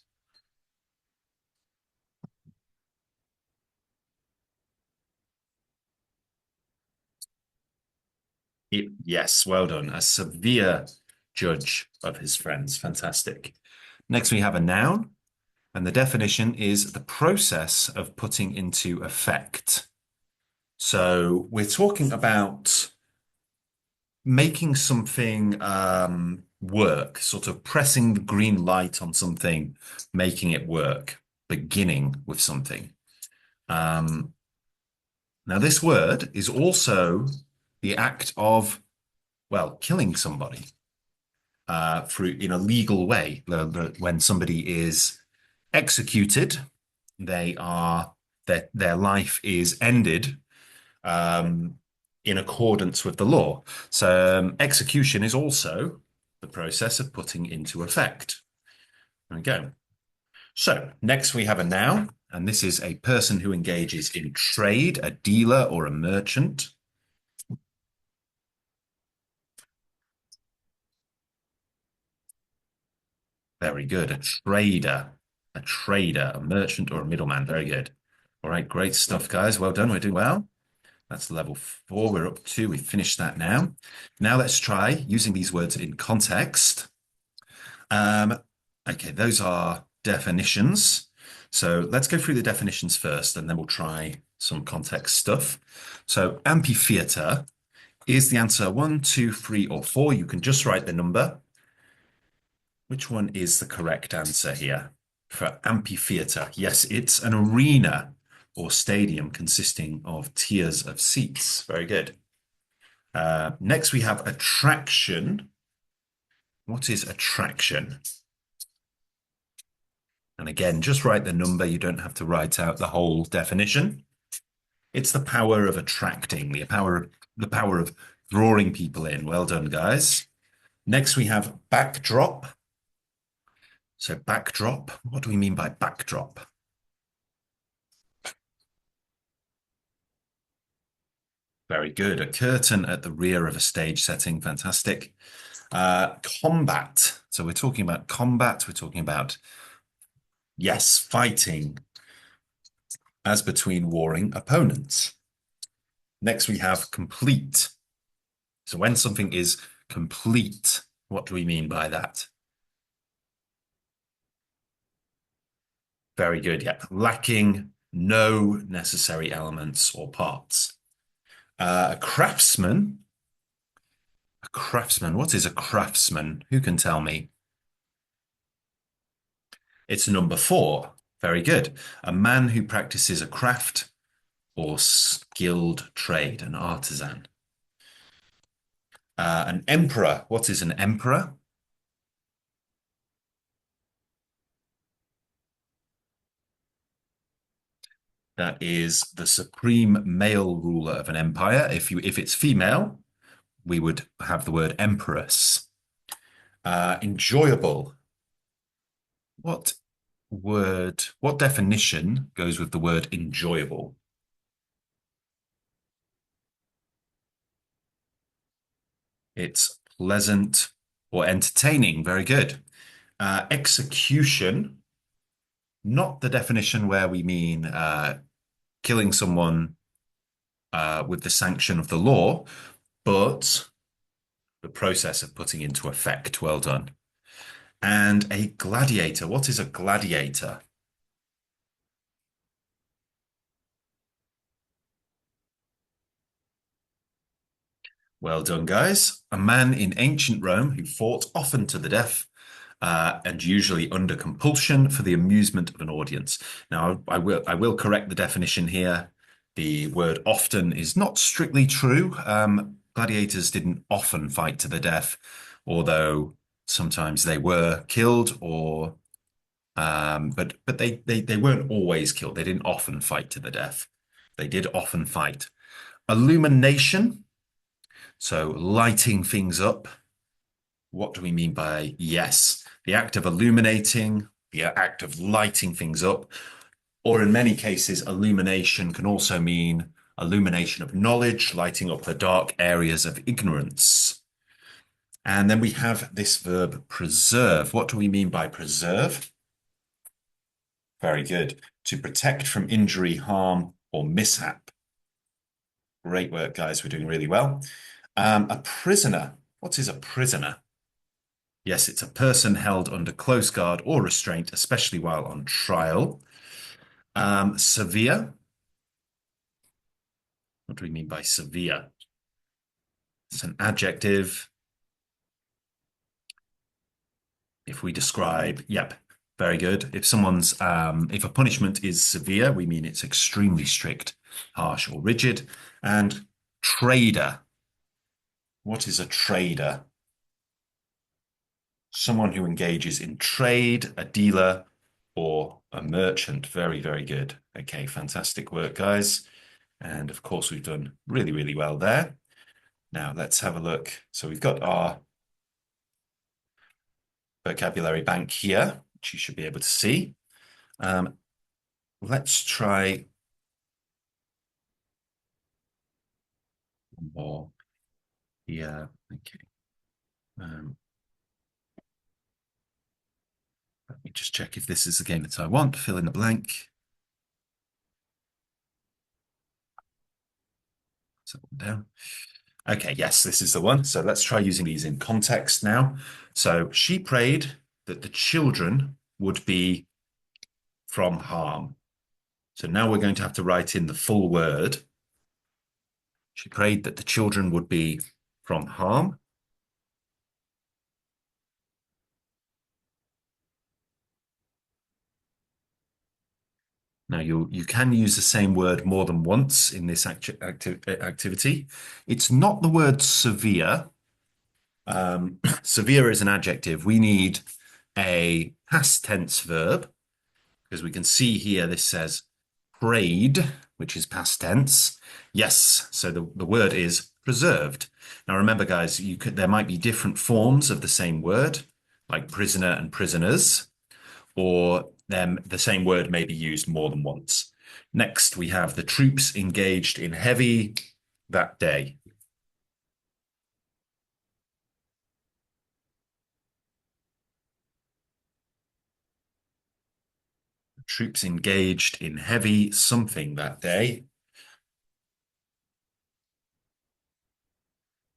Yes, well done. A severe judge of his friends. Fantastic. Next, we have a noun, and the definition is the process of putting into effect. So we're talking about making something work, sort of pressing the green light on something, making it work, beginning with something. Now, this word is also the act of, well, killing somebody through in a legal way. When somebody is executed, their life is ended in accordance with the law. So execution is also the process of putting into effect. There we go. So next we have a noun, and this is a person who engages in trade, a dealer or a merchant. Very good. A trader, a merchant or a middleman. Very good. All right, great stuff, guys. Well done. We're doing well. That's level 4 we're up to. We've finished that now. Now let's try using these words in context. Okay, those are definitions. So let's go through the definitions first, and then we'll try some context stuff. So amphitheater is the answer 1, 2, 3, or 4. You can just write the number. Which one is the correct answer here for amphitheater? Yes, it's an arena or stadium consisting of tiers of seats. Very good. Next, we have attraction. What is attraction? And again, just write the number. You don't have to write out the whole definition. It's the power of attracting, the power of drawing people in. Well done, guys. Next, we have backdrop. So backdrop, what do we mean by backdrop? Very good. A curtain at the rear of a stage setting. Fantastic. Combat. So we're talking about combat. We're talking about, yes, fighting as between warring opponents. Next, we have complete. So when something is complete, what do we mean by that? Very good. Yeah. Lacking no necessary elements or parts. A craftsman. A craftsman. What is a craftsman? Who can tell me? It's number 4. Very good. A man who practices a craft or skilled trade, an artisan. An emperor. What is an emperor? That is the supreme male ruler of an empire. If it's female, we would have the word empress. Enjoyable. What definition goes with the word enjoyable? It's pleasant or entertaining. Very good. Execution, not the definition where we mean killing someone with the sanction of the law, but the process of putting into effect. Well done. And a gladiator. What is a gladiator? Well done, guys. A man in ancient Rome who fought often to the death and usually under compulsion for the amusement of an audience. Now, I will correct the definition here. The word often is not strictly true. Gladiators didn't often fight to the death, although sometimes they were killed, or but they weren't always killed. They didn't often fight to the death. They did often fight. Illumination. So lighting things up. What do we mean by yes? The act of illuminating, the act of lighting things up, or in many cases, illumination can also mean illumination of knowledge, lighting up the dark areas of ignorance. And then we have this verb preserve. What do we mean by preserve? Very good. To protect from injury, harm, or mishap. Great work, guys. We're doing really well. A prisoner. What is a prisoner? Yes, it's a person held under close guard or restraint, especially while on trial. Severe. What do we mean by severe? It's an adjective. If we describe, yep, very good. If if a punishment is severe, we mean it's extremely strict, harsh, or rigid. And trader. What is a trader? Someone who engages in trade, a dealer, or a merchant. Very, very good. Okay, fantastic work, guys. And of course, we've done really, really well there. Now let's have a look. So we've got our vocabulary bank here, which you should be able to see. Let's try one more here. Okay. Let me just check if this is the game that I want. Fill in the blank. Set one down. Okay, yes, this is the one. So let's try using these in context now. So she prayed that the children would be from harm. So now we're going to have to write in the full word. She prayed that the children would be from harm. Now you can use the same word more than once in this activity. It's not the word severe. Severe is an adjective. We need a past tense verb because we can see here this says prayed, which is past tense. Yes, so the word is preserved. Now remember, guys, there might be different forms of the same word, like prisoner and prisoners, or the same word may be used more than once. Next, we have the troops engaged in heavy that day. Troops engaged in heavy something that day.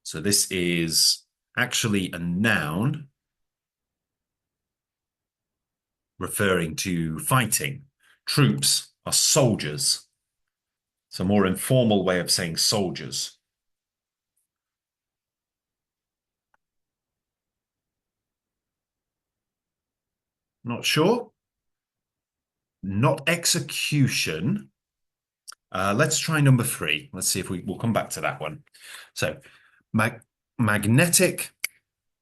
So this is actually a noun referring to fighting. Troops are soldiers. It's a more informal way of saying soldiers. Not sure? Not execution. Let's try number 3. Let's see if we'll come back to that one. So magnetic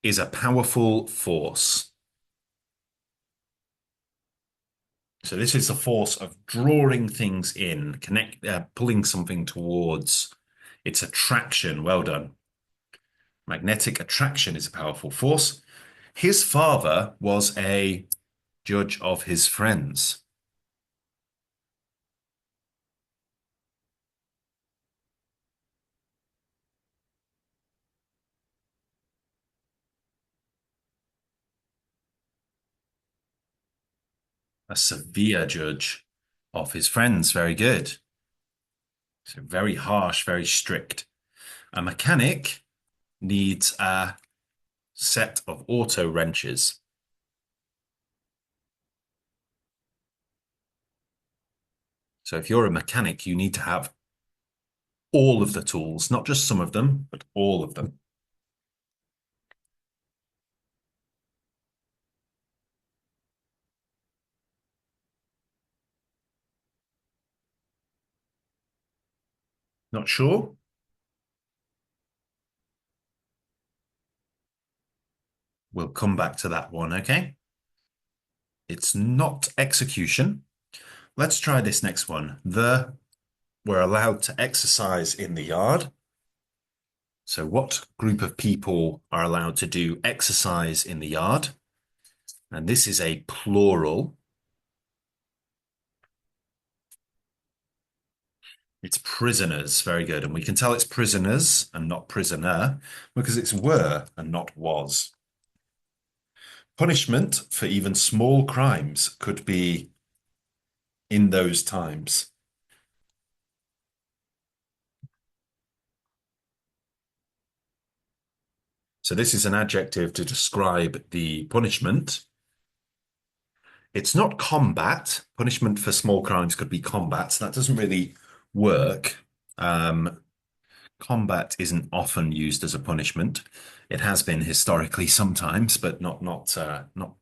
is a powerful force. So this is the force of drawing things in, pulling something towards. It's attraction. Well done. Magnetic attraction is a powerful force. His father was a judge of his friends. A severe judge of his friends. Very good. So very harsh, very strict. A mechanic needs a set of auto wrenches. So if you're a mechanic, you need to have all of the tools, not just some of them, but all of them. Not sure? We'll come back to that one, okay? It's not execution. Let's try this next one. We're allowed to exercise in the yard. So what group of people are allowed to do exercise in the yard? And this is a plural. It's prisoners. Very good. And we can tell it's prisoners and not prisoner because it's were and not was. Punishment for even small crimes could be in those times. So this is an adjective to describe the punishment. It's not combat. Punishment for small crimes could be combat. So that doesn't really work. Combat isn't often used as a punishment. It has been historically sometimes, but not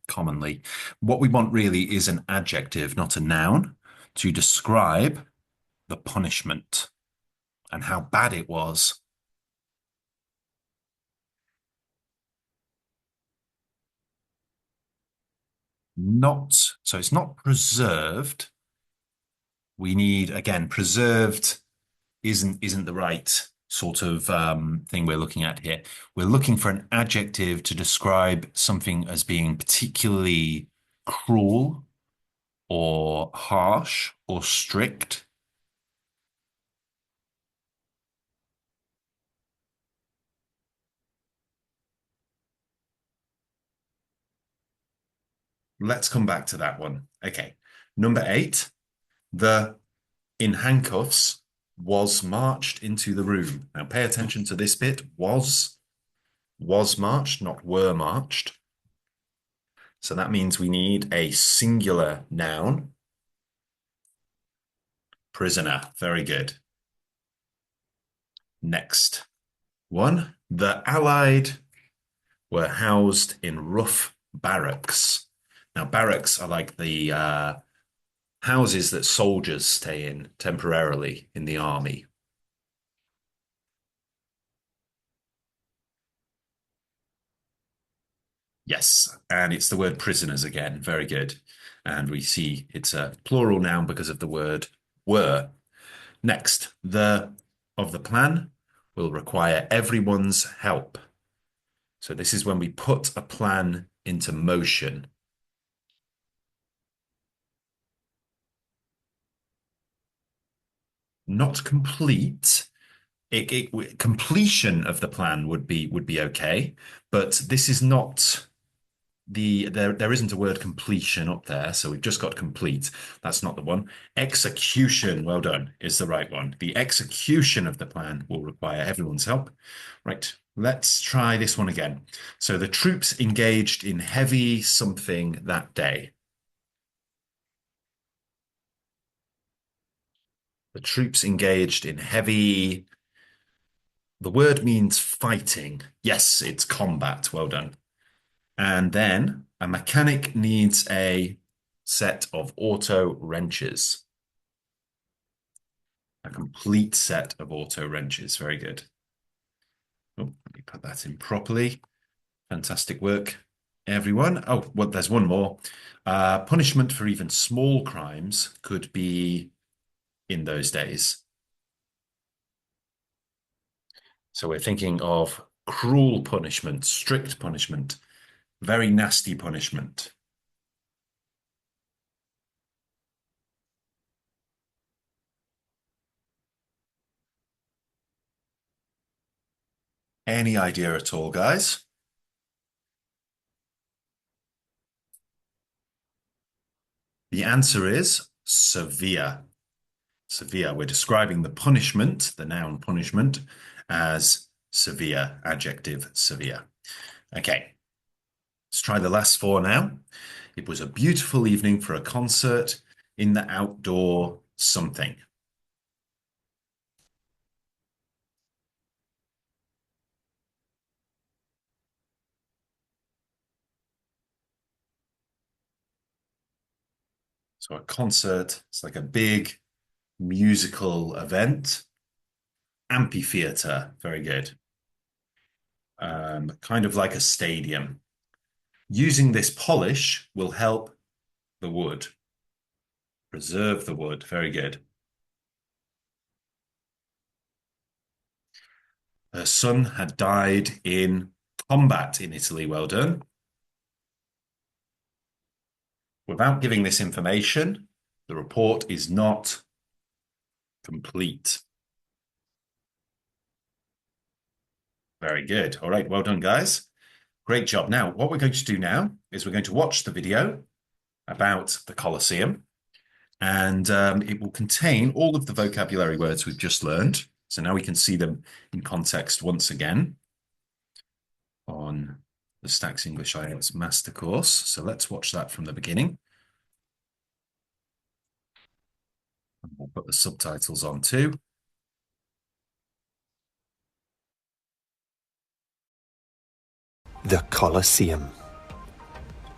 commonly. What we want really is an adjective, not a noun, to describe the punishment and how bad it was. So it's not preserved. We need, again, preserved isn't the right sort of thing we're looking at here. We're looking for an adjective to describe something as being particularly cruel or harsh or strict. Let's come back to that one. Okay. Number 8, the in handcuffs was marched into the room. Now pay attention to this bit. Was marched, not were marched. So that means we need a singular noun. Prisoner. Very good. Next one. The Allied were housed in rough barracks. Now, barracks are like the houses that soldiers stay in temporarily in the army. Yes, and it's the word prisoners again. Very good. And we see it's a plural noun because of the word were. Next, the of the plan will require everyone's help. So this is when we put a plan into motion. Not complete. Completion of the plan would be okay, but this is not there isn't a word completion up there, so we've just got complete. That's not the one. Execution, well done, is the right one. The execution of the plan will require everyone's help. Right, let's try this one again. So the troops engaged in heavy something that day. The troops engaged in heavy. The word means fighting. Yes, it's combat. Well done. And then a mechanic needs a set of auto wrenches. A complete set of auto wrenches. Very good. Oh, let me put that in properly. Fantastic work, everyone. Oh, well, there's one more. Punishment for even small crimes could be in those days. So we're thinking of cruel punishment, strict punishment, very nasty punishment. Any idea at all, guys? The answer is severe. Severe. We're describing the punishment, the noun punishment, as severe, adjective severe. Okay, let's try the last 4 now. It was a beautiful evening for a concert in the outdoor something. So a concert, it's like a big musical event. Amphitheater, very good. Kind of like a stadium. Using this polish will help the wood. Preserve the wood, very good. Her son had died in combat in Italy, well done. Without giving this information, the report is not complete. Very good. All right, well done, guys. Great job. Now, what we're going to do now is we're going to watch the video about the Colosseum, and it will contain all of the vocabulary words we've just learned. So now we can see them in context once again. on the Stacks English IELTS Master Course. So let's watch that from the beginning. I'll put the subtitles on too. The Colosseum.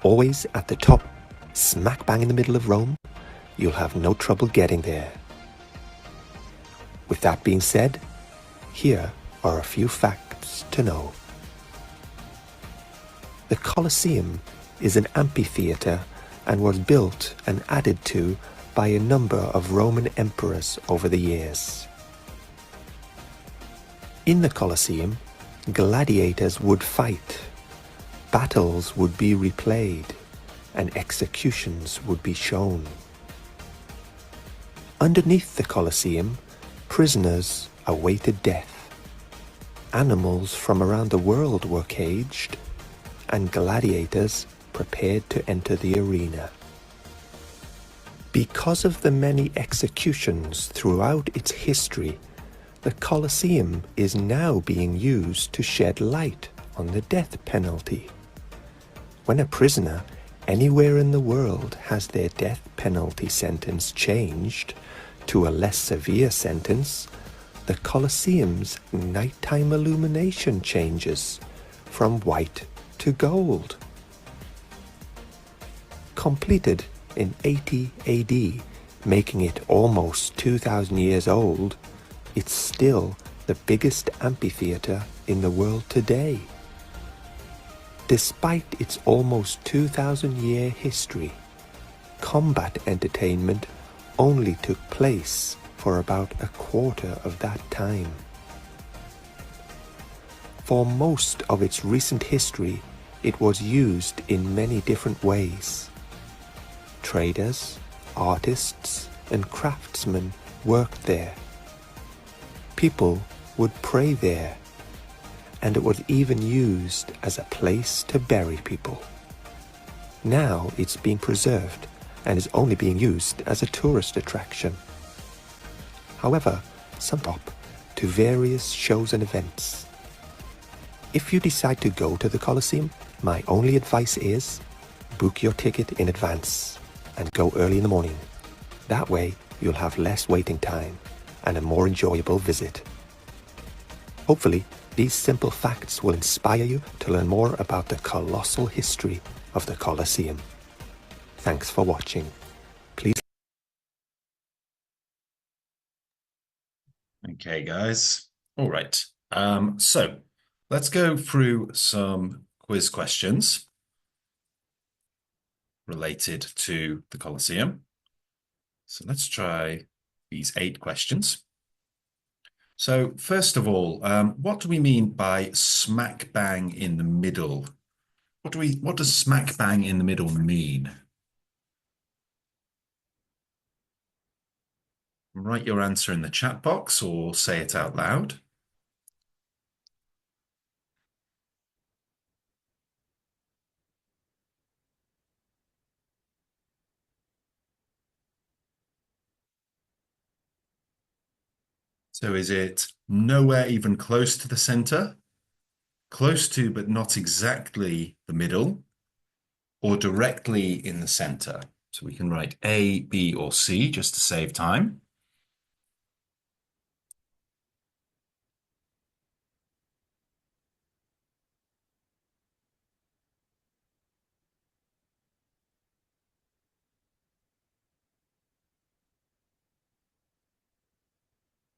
Always at the top, smack bang in the middle of Rome, you'll have no trouble getting there. With that being said, here are a few facts to know. The Colosseum is an amphitheater and was built and added to by a number of Roman emperors over the years. In the Colosseum, gladiators would fight, battles would be replayed, and executions would be shown. Underneath the Colosseum, prisoners awaited death. Animals from around the world were caged, and gladiators prepared to enter the arena. Because of the many executions throughout its history, the Colosseum is now being used to shed light on the death penalty. When a prisoner anywhere in the world has their death penalty sentence changed to a less severe sentence, the Colosseum's nighttime illumination changes from white to gold. Completed in 80 AD, making it almost 2,000 years old, it's still the biggest amphitheater in the world today. Despite its almost 2,000-year history, combat entertainment only took place for about a quarter of that time. For most of its recent history, it was used in many different ways. Traders, artists, and craftsmen worked there. People would pray there, and it was even used as a place to bury people. Now it's being preserved and is only being used as a tourist attraction. However, some up to various shows and events. If you decide to go to the Colosseum, my only advice is book your ticket in advance and go early in the morning. That way you'll have less waiting time and a more enjoyable visit. Hopefully, these simple facts will inspire you to learn more about the colossal history of the Colosseum. Thanks for watching. Please. Okay, guys. All right. So let's go through some quiz questions related to the Colosseum. So let's try these 8 questions. So first of all, what do we mean by smack bang in the middle? What does smack bang in the middle mean? Write your answer in the chat box or say it out loud. So is it nowhere even close to the center, close to but not exactly the middle, or directly in the center? So we can write A, B, or C just to save time.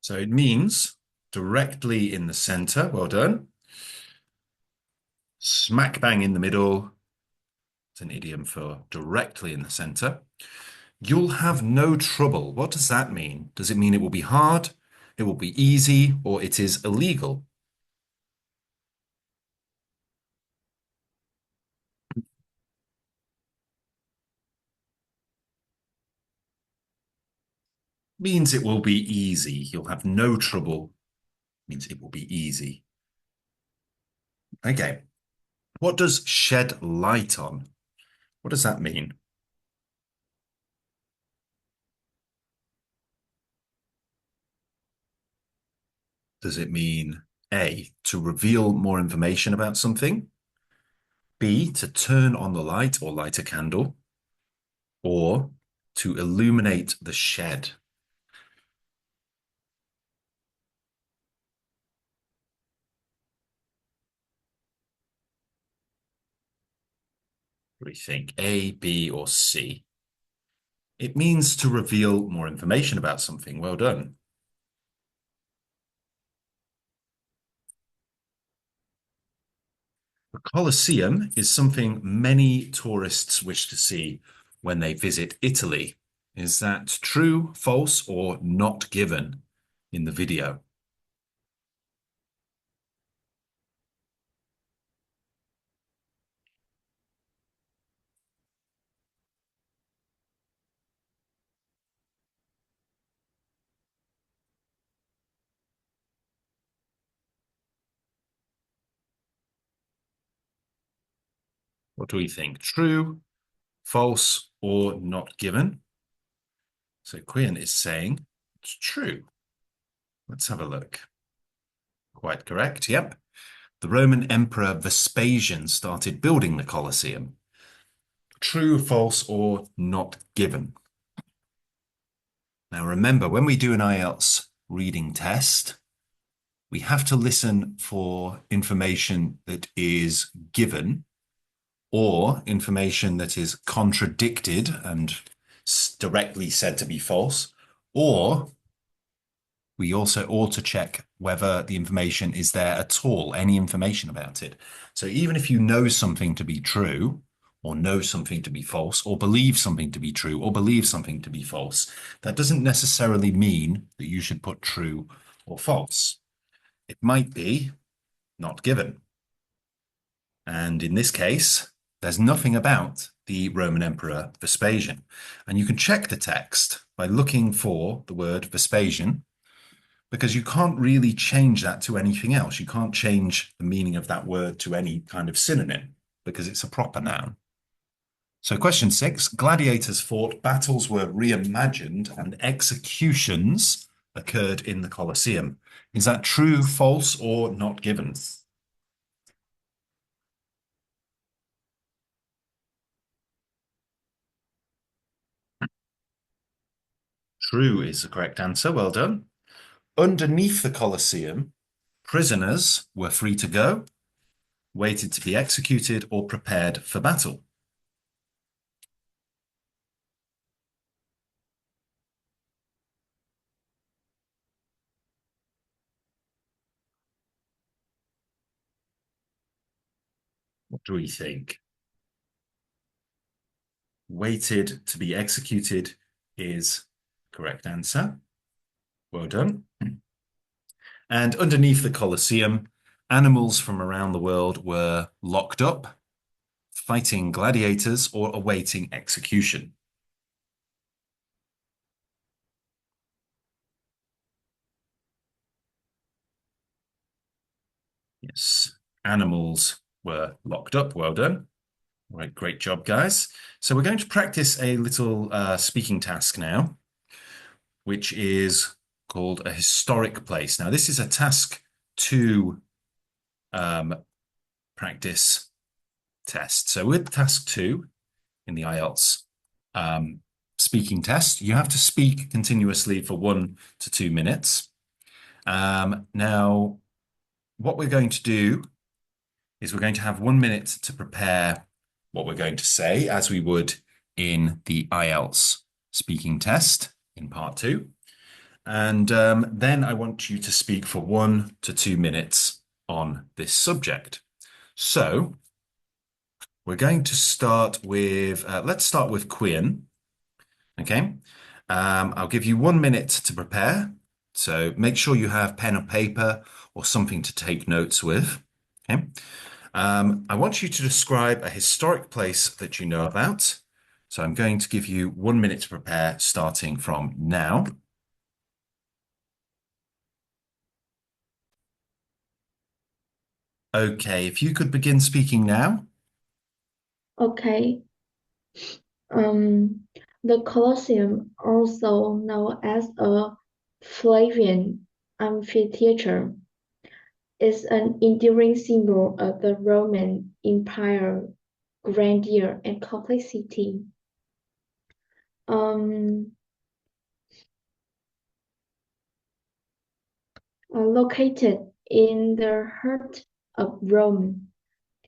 So it means directly in the center. Well done. Smack bang in the middle. It's an idiom for directly in the center. You'll have no trouble. What does that mean? Does it mean it will be hard, it will be easy, or it is illegal? Means it will be easy. You'll have no trouble. Means it will be easy. Okay. What does shed light on? What does that mean? Does it mean A, to reveal more information about something. B, to turn on the light or light a candle. Or to illuminate the shed. What do you think? A, B, or C? It means to reveal more information about something. Well done. The Colosseum is something many tourists wish to see when they visit Italy. Is that true, false, or not given in the video? What do we think? True, false, or not given? So Quinn is saying it's true. Let's have a look. Quite correct, yep. The Roman Emperor Vespasian started building the Colosseum. True, false, or not given? Now remember, when we do an IELTS reading test, we have to listen for information that is given or information that is contradicted and directly said to be false, or we also ought to check whether the information is there at all, any information about it. So even if you know something to be true, or know something to be false, or believe something to be true, or believe something to be false, that doesn't necessarily mean that you should put true or false. It might be not given. And in this case, there's nothing about the Roman Emperor Vespasian. And you can check the text by looking for the word Vespasian, because you can't really change that to anything else. You can't change the meaning of that word to any kind of synonym because it's a proper noun. So question 6, gladiators fought, battles were reimagined, and executions occurred in the Colosseum. Is that true, false, or not given? True is the correct answer. Well done. Underneath the Colosseum, prisoners were free to go, waited to be executed, or prepared for battle. What do we think? Waited to be executed is correct answer. Well done. And underneath the Colosseum, animals from around the world were locked up, fighting gladiators or awaiting execution. Yes, animals were locked up. Well done. All right, great job, guys. So we're going to practice a little speaking task now, which is called a historic place. Now, this is a task 2 practice test. So with task 2 in the IELTS speaking test, you have to speak continuously for 1 to 2 minutes. Now, what we're going to do is we're going to have 1 minute to prepare what we're going to say, as we would in the IELTS speaking test in part 2. And then I want you to speak for 1 to 2 minutes on this subject. So we're going to start with, let's start with Quinn. Okay. I'll give you 1 minute to prepare. So make sure you have pen or paper or something to take notes with. Okay. I want you to describe a historic place that you know about. So I'm going to give you 1 minute to prepare, starting from now. Okay, if you could begin speaking now. Okay. The Colosseum, also known as a Flavian amphitheater, is an enduring symbol of the Roman Empire grandeur and complexity. Located in the heart of Rome,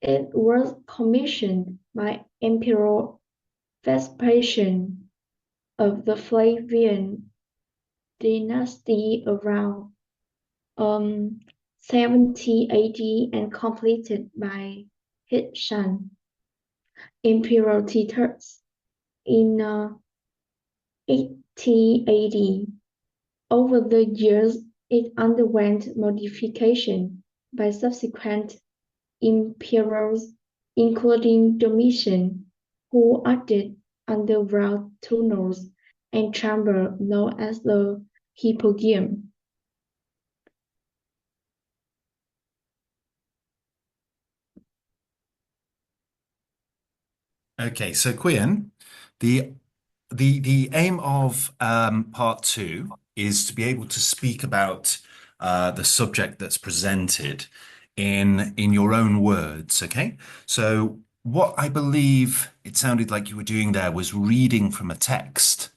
it was commissioned by Emperor Vespasian of the Flavian dynasty around 70 AD and completed by his son, Emperor Titus, in 80 AD. Over the years, it underwent modification by subsequent emperors, including Domitian, who added underground tunnels and chambers known as the Hypogeum. Okay, so Quian, the aim of part two is to be able to speak about the subject that's presented in your own words. Okay, so what I believe it sounded like you were doing there was reading from a text.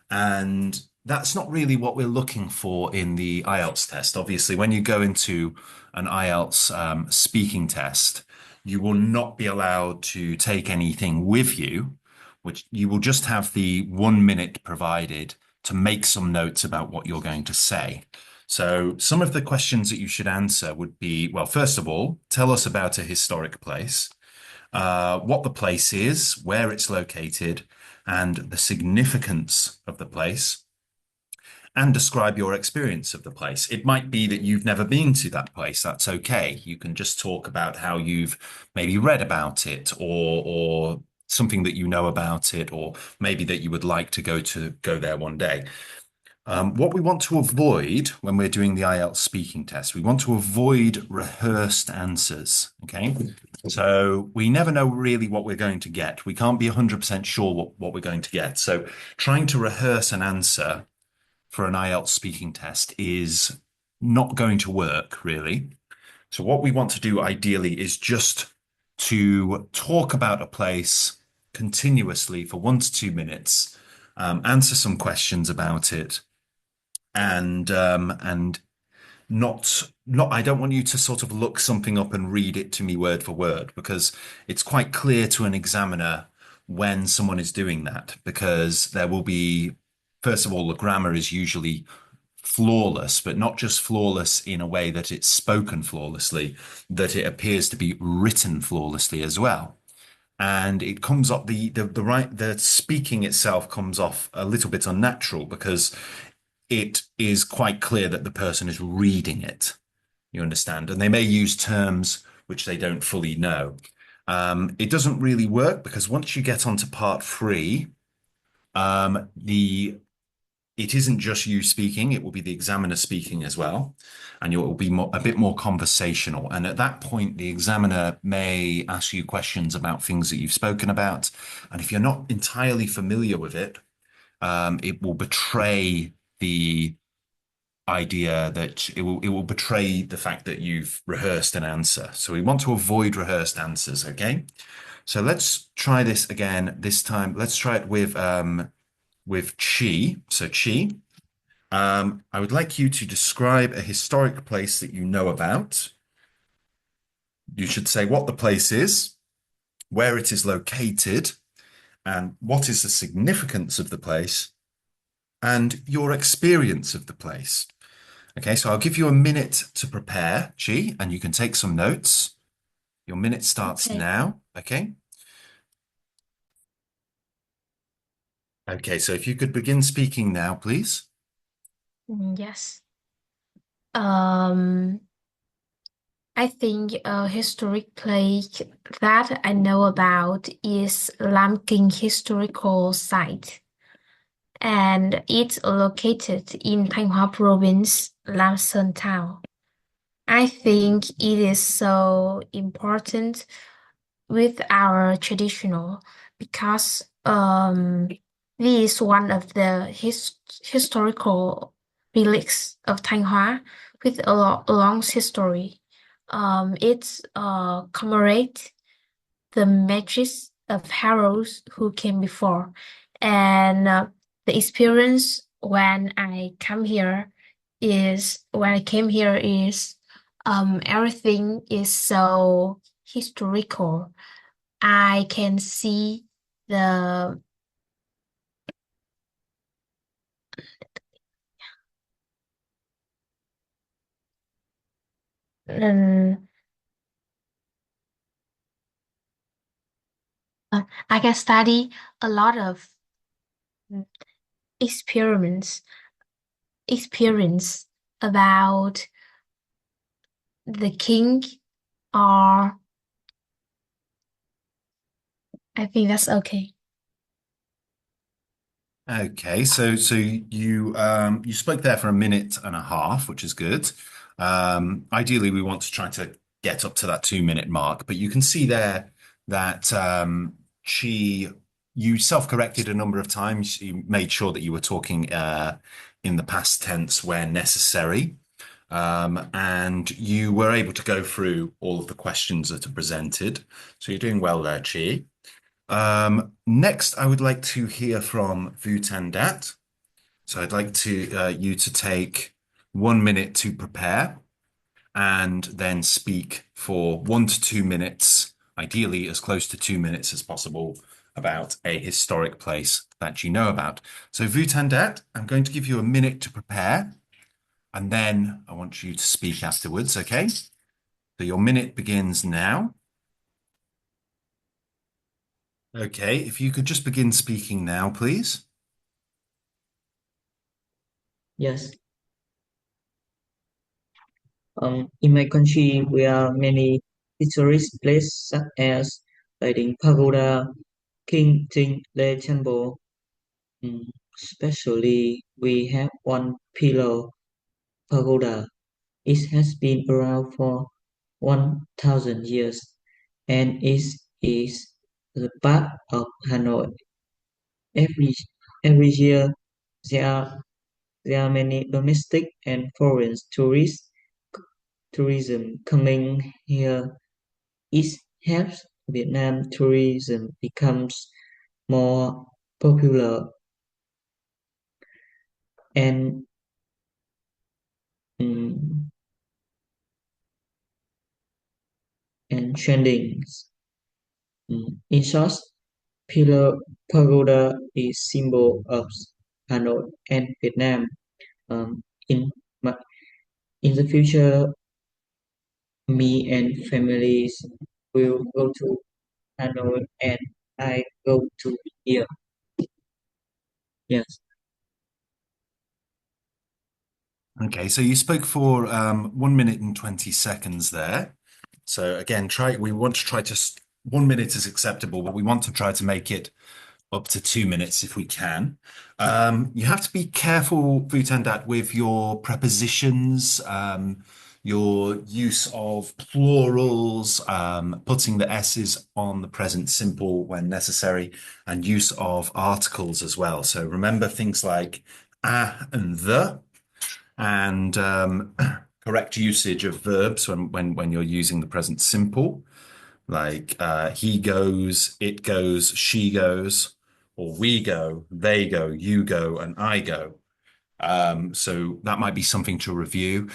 And that's not really what we're looking for in the IELTS test. Obviously, when you go into an IELTS speaking test, you will not be allowed to take anything with you, which you will just have the 1 minute provided to make some notes about what you're going to say. So some of the questions that you should answer would be, well, first of all, tell us about a historic place, what the place is, where it's located, and the significance of the place, and describe your experience of the place. It might be that you've never been to that place. That's okay. You can just talk about how you've maybe read about it, or something that you know about it, or maybe that you would like to go there one day. What we want to avoid when we're doing the IELTS speaking test, we want to avoid rehearsed answers. Okay. So we never know really what we're going to get. We can't be 100% sure what we're going to get. So trying to rehearse an answer for an IELTS speaking test is not going to work really. So what we want to do ideally is just to talk about a place continuously for 1 to 2 minutes, answer some questions about it, and not I don't want you to sort of look something up and read it to me word for word, because it's quite clear to an examiner when someone is doing that, because there will be, first of all, the grammar is usually flawless, but not just flawless in a way that it's spoken flawlessly, that it appears to be written flawlessly as well. And it comes up the speaking itself comes off a little bit unnatural, because it is quite clear that the person is reading it. You understand? And they may use terms which they don't fully know. It doesn't really work, because once you get onto part three, it isn't just you speaking, it will be the examiner speaking as well. And it will be a bit more conversational. And at that point, the examiner may ask you questions about things that you've spoken about. And if you're not entirely familiar with it, it will betray the idea that it will betray the fact that you've rehearsed an answer. So we want to avoid rehearsed answers, okay? So let's try this again. This time, let's try it with Chi. So Chi, I would like you to describe a historic place that you know about. You should say what the place is, where it is located, and what is the significance of the place, and your experience of the place. Okay, so I'll give you a minute to prepare, Chi, and you can take some notes. Your minute starts now, okay? Okay, so if you could begin speaking now, please. Yes. I think a historic place that I know about is Lam Kinh Historical Site, and it's located in Thanh Hóa Province, Lam Sơn Town. I think it is so important with our traditional, because this is one of the historical relics of Thanh Hóa with a long history. It commemorate the matches of heroes who came before, and the experience when I come here is everything is so historical. I can see the um, I can study a lot of experiments experience about the king, or I think that's okay. Okay, so you spoke there for a minute and a half, which is good. Ideally, we want to try to get up to that 2 minute mark, but you can see there that she you self-corrected a number of times. You made sure that you were talking in the past tense where necessary, and you were able to go through all of the questions that are presented. So you're doing well there, Chi. Next, I would like to hear from Vutandat. So I'd like you to take 1 minute to prepare and then speak for 1 to 2 minutes, ideally as close to 2 minutes as possible, about a historic place that you know about. So Vutandat, I'm going to give you a minute to prepare, and then I want you to speak afterwards, okay? So your minute begins now. Okay, if you could just begin speaking now, please. Yes. In my country, we are many historic places such as Lighting Pagoda, King Jing Le Temple. Especially, we have one pillar pagoda. It has been around for 1,000 years, and it is the part of Hanoi. Every every year, there are there are many domestic and foreign tourism coming here. It helps Vietnam tourism becomes more popular and mm, and trending. In short, Pillar Pagoda is symbol of Hanoi and Vietnam. Um, in my, in the future, me and families will go to Hanoi and I go to here. Yes. Okay, so you spoke for 1 minute and 20 seconds there. So again, we want to try to, 1 minute is acceptable, but we want to try to make it up to 2 minutes if we can. You have to be careful, Vutandat, with your prepositions, your use of plurals, putting the S's on the present simple when necessary, and use of articles as well. So remember things like a and the, and correct usage of verbs when you're using the present simple, like he goes, it goes, she goes, or we go, they go, you go, and I go. So that might be something to review.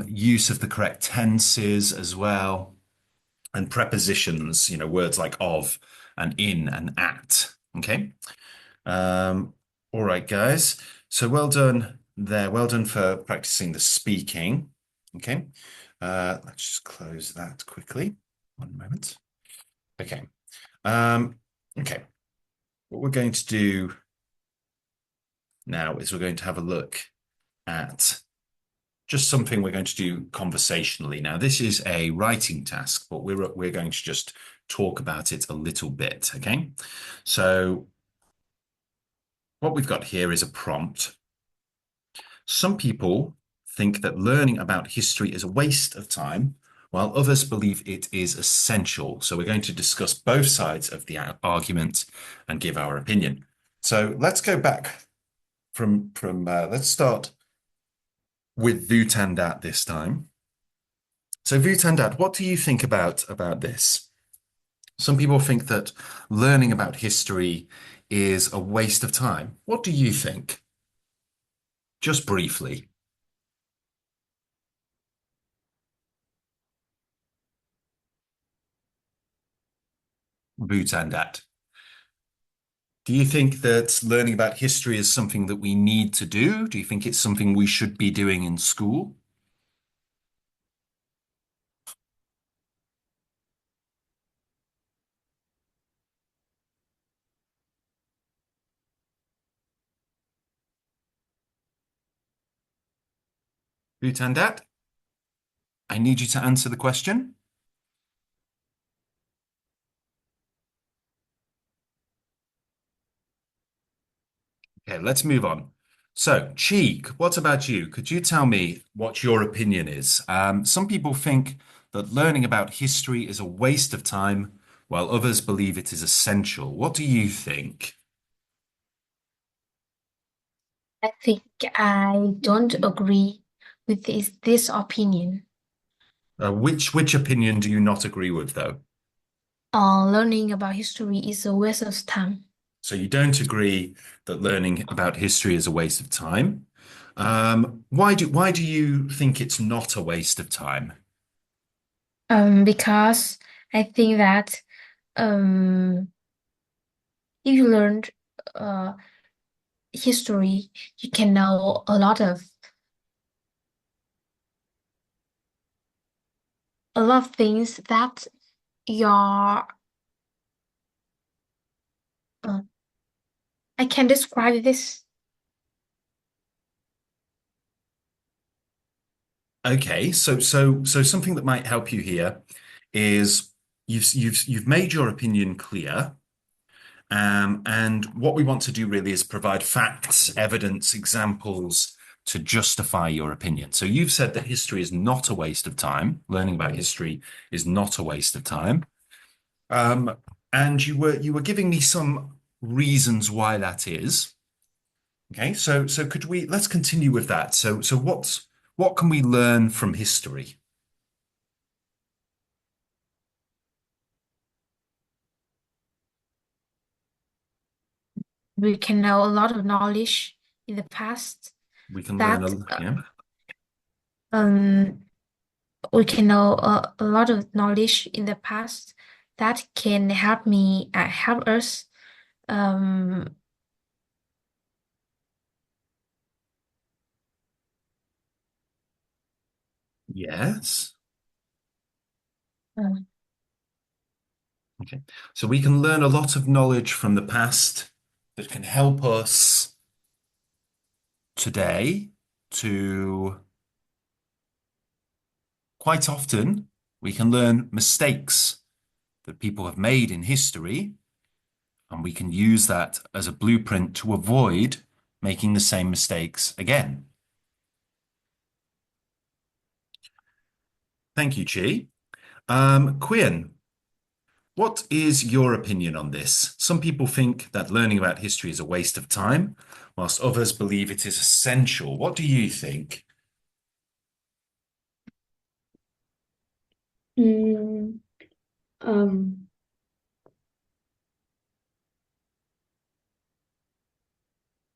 Use of the correct tenses as well, and prepositions, words like of and in and at. Okay. All right, guys. So well done there. Well done for practicing the speaking. Okay. Let's just close that quickly. One moment. Okay. Okay. What we're going to do now is we're going to have a look at just something we're going to do conversationally. Now, this is a writing task, but we're going to just talk about it a little bit. Okay. So what we've got here is a prompt. Some people think that learning about history is a waste of time, while others believe it is essential. So we're going to discuss both sides of the argument and give our opinion. So let's go back let's start with Vutandat this time. So Vutandat, what do you think about this? Some people think that learning about history is a waste of time. What do you think? Just briefly. Vutandat. Do you think that learning about history is something that we need to do? Do you think it's something we should be doing in school? Vutandat, I need you to answer the question. Okay, let's move on. So, Cheek, what about you? Could you tell me what your opinion is? Some people think that learning about history is a waste of time, while others believe it is essential. What do you think? I think I don't agree with this opinion. Which opinion do you not agree with, though? Learning about history is a waste of time. So you don't agree that learning about history is a waste of time. Why do you think it's not a waste of time? Because I think that um, if you learned uh, history, you can know a lot of things that your uh, I can describe this. Okay, so something that might help you here is you've made your opinion clear, and what we want to do really is provide facts, evidence, examples to justify your opinion. So you've said that history is not a waste of time. Learning about history is not a waste of time. Um, and you were giving me some reasons why that is. Okay, so could we let's continue with that. So what can we learn from history? We can know a lot of knowledge in the past We can learn that yeah. um we can know a lot of knowledge in the past that can help us um Yes. uh, Okay. So we can learn a lot of knowledge from the past that can help us today to quite often we can learn mistakes that people have made in history, and we can use that as a blueprint to avoid making the same mistakes again. Thank you, Chi. Quinn, what is your opinion on this? Some people think that learning about history is a waste of time, whilst others believe it is essential. What do you think? Mm, um,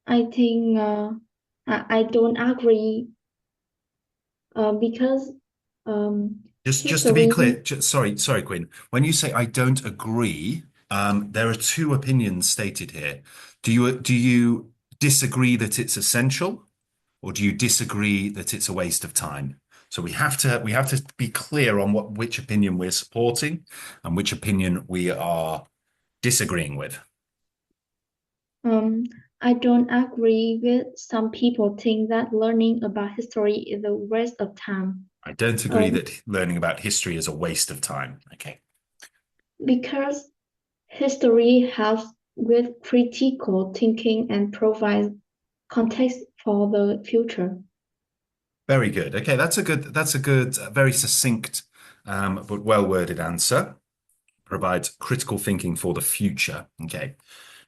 I think I don't agree because Just to be history. clear, sorry, Quinn. When you say I don't agree, there are two opinions stated here. Do you disagree that it's essential, or do you disagree that it's a waste of time? So we have to be clear on which opinion we're supporting and which opinion we are disagreeing with. Um, I don't agree with some people think that learning about history is a waste of time. I don't agree Um, that learning about history is a waste of time. Okay. because history helps with critical thinking and provides context for the future. Very good. Okay, that's a good, very succinct, but well-worded answer. Provides critical thinking for the future. Okay.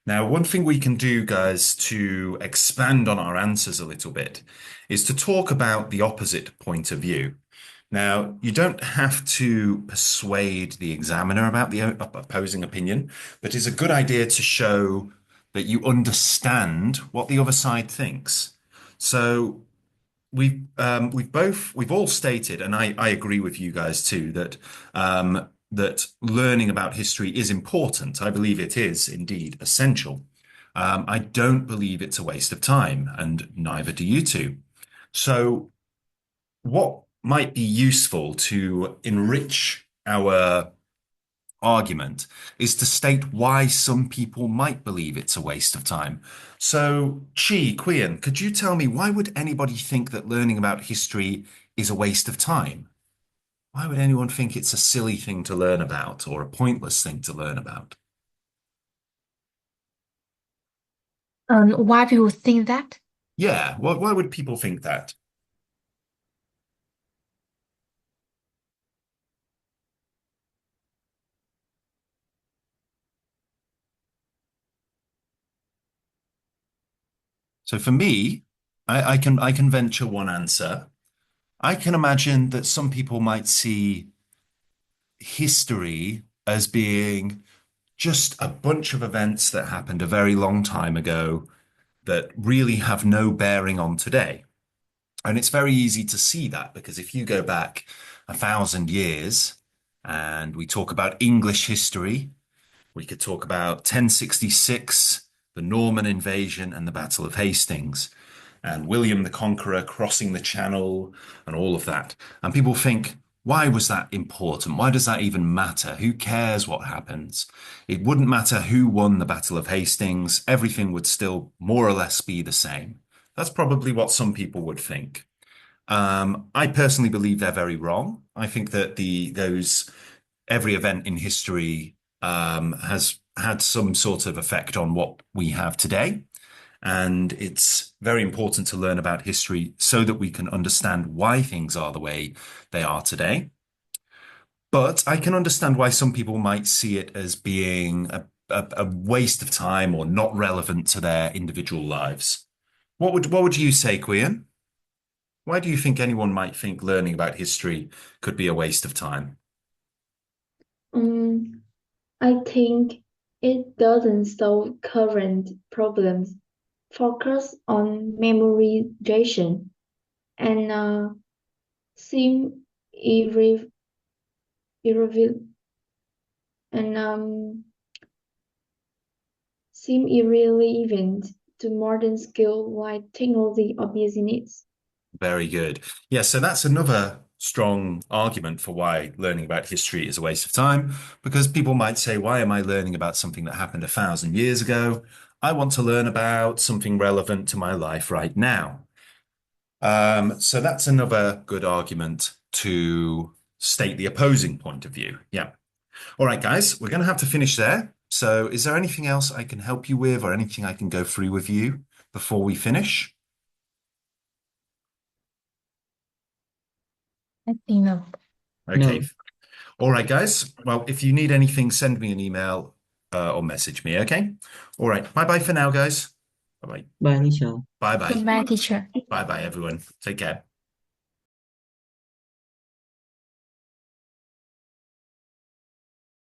Now, one thing we can do, guys, to expand on our answers a little bit is to talk about the opposite point of view. Now, you don't have to persuade the examiner about the opposing opinion, but it's a good idea to show that you understand what the other side thinks. So we've all stated, and I agree with you guys too, that learning about history is important. I believe it is indeed essential. I don't believe it's a waste of time, and neither do you two. So what might be useful to enrich our argument is to state why some people might believe it's a waste of time. So, Quian, could you tell me why would anybody think that learning about history is a waste of time? Why would anyone think it's a silly thing to learn about or a pointless thing to learn about? Why people think that? Yeah, why would people think that? So for me, I can venture one answer. I can imagine that some people might see history as being just a bunch of events that happened a very long time ago that really have no bearing on today. And it's very easy to see that because if you go back 1,000 years and we talk about English history, we could talk about 1066, the Norman invasion, and the Battle of Hastings, and William the Conqueror crossing the Channel, and all of that. And people think, why was that important? Why does that even matter? Who cares what happens? It wouldn't matter who won the Battle of Hastings. Everything would still more or less be the same. That's probably what some people would think. I personally believe they're very wrong. I think that those every event in history has had some sort of effect on what we have today. And it's very important to learn about history so that we can understand why things are the way they are today. But I can understand why some people might see it as being a waste of time or not relevant to their individual lives. What would you say, Quian? Why do you think anyone might think learning about history could be a waste of time? Um, I think it doesn't solve current problems. Focus on memorization and seem irre irrele and seem irrelevant to modern skill like technology or business. Very good. Yeah, so that's another strong argument for why learning about history is a waste of time, because people might say, why am I learning about something that happened 1,000 years ago? I want to learn about something relevant to my life right now. So that's another good argument to state the opposing point of view. Yeah. All right, guys, we're going to have to finish there. So is there anything else I can help you with or anything I can go through with you before we finish? I think no. Okay. No. All right, guys. Well, if you need anything, send me an email or message me. Okay. All right. Bye bye for now, guys. Bye bye. Bye teacher. Bye bye. Goodbye, teacher. Bye bye, everyone. Take care.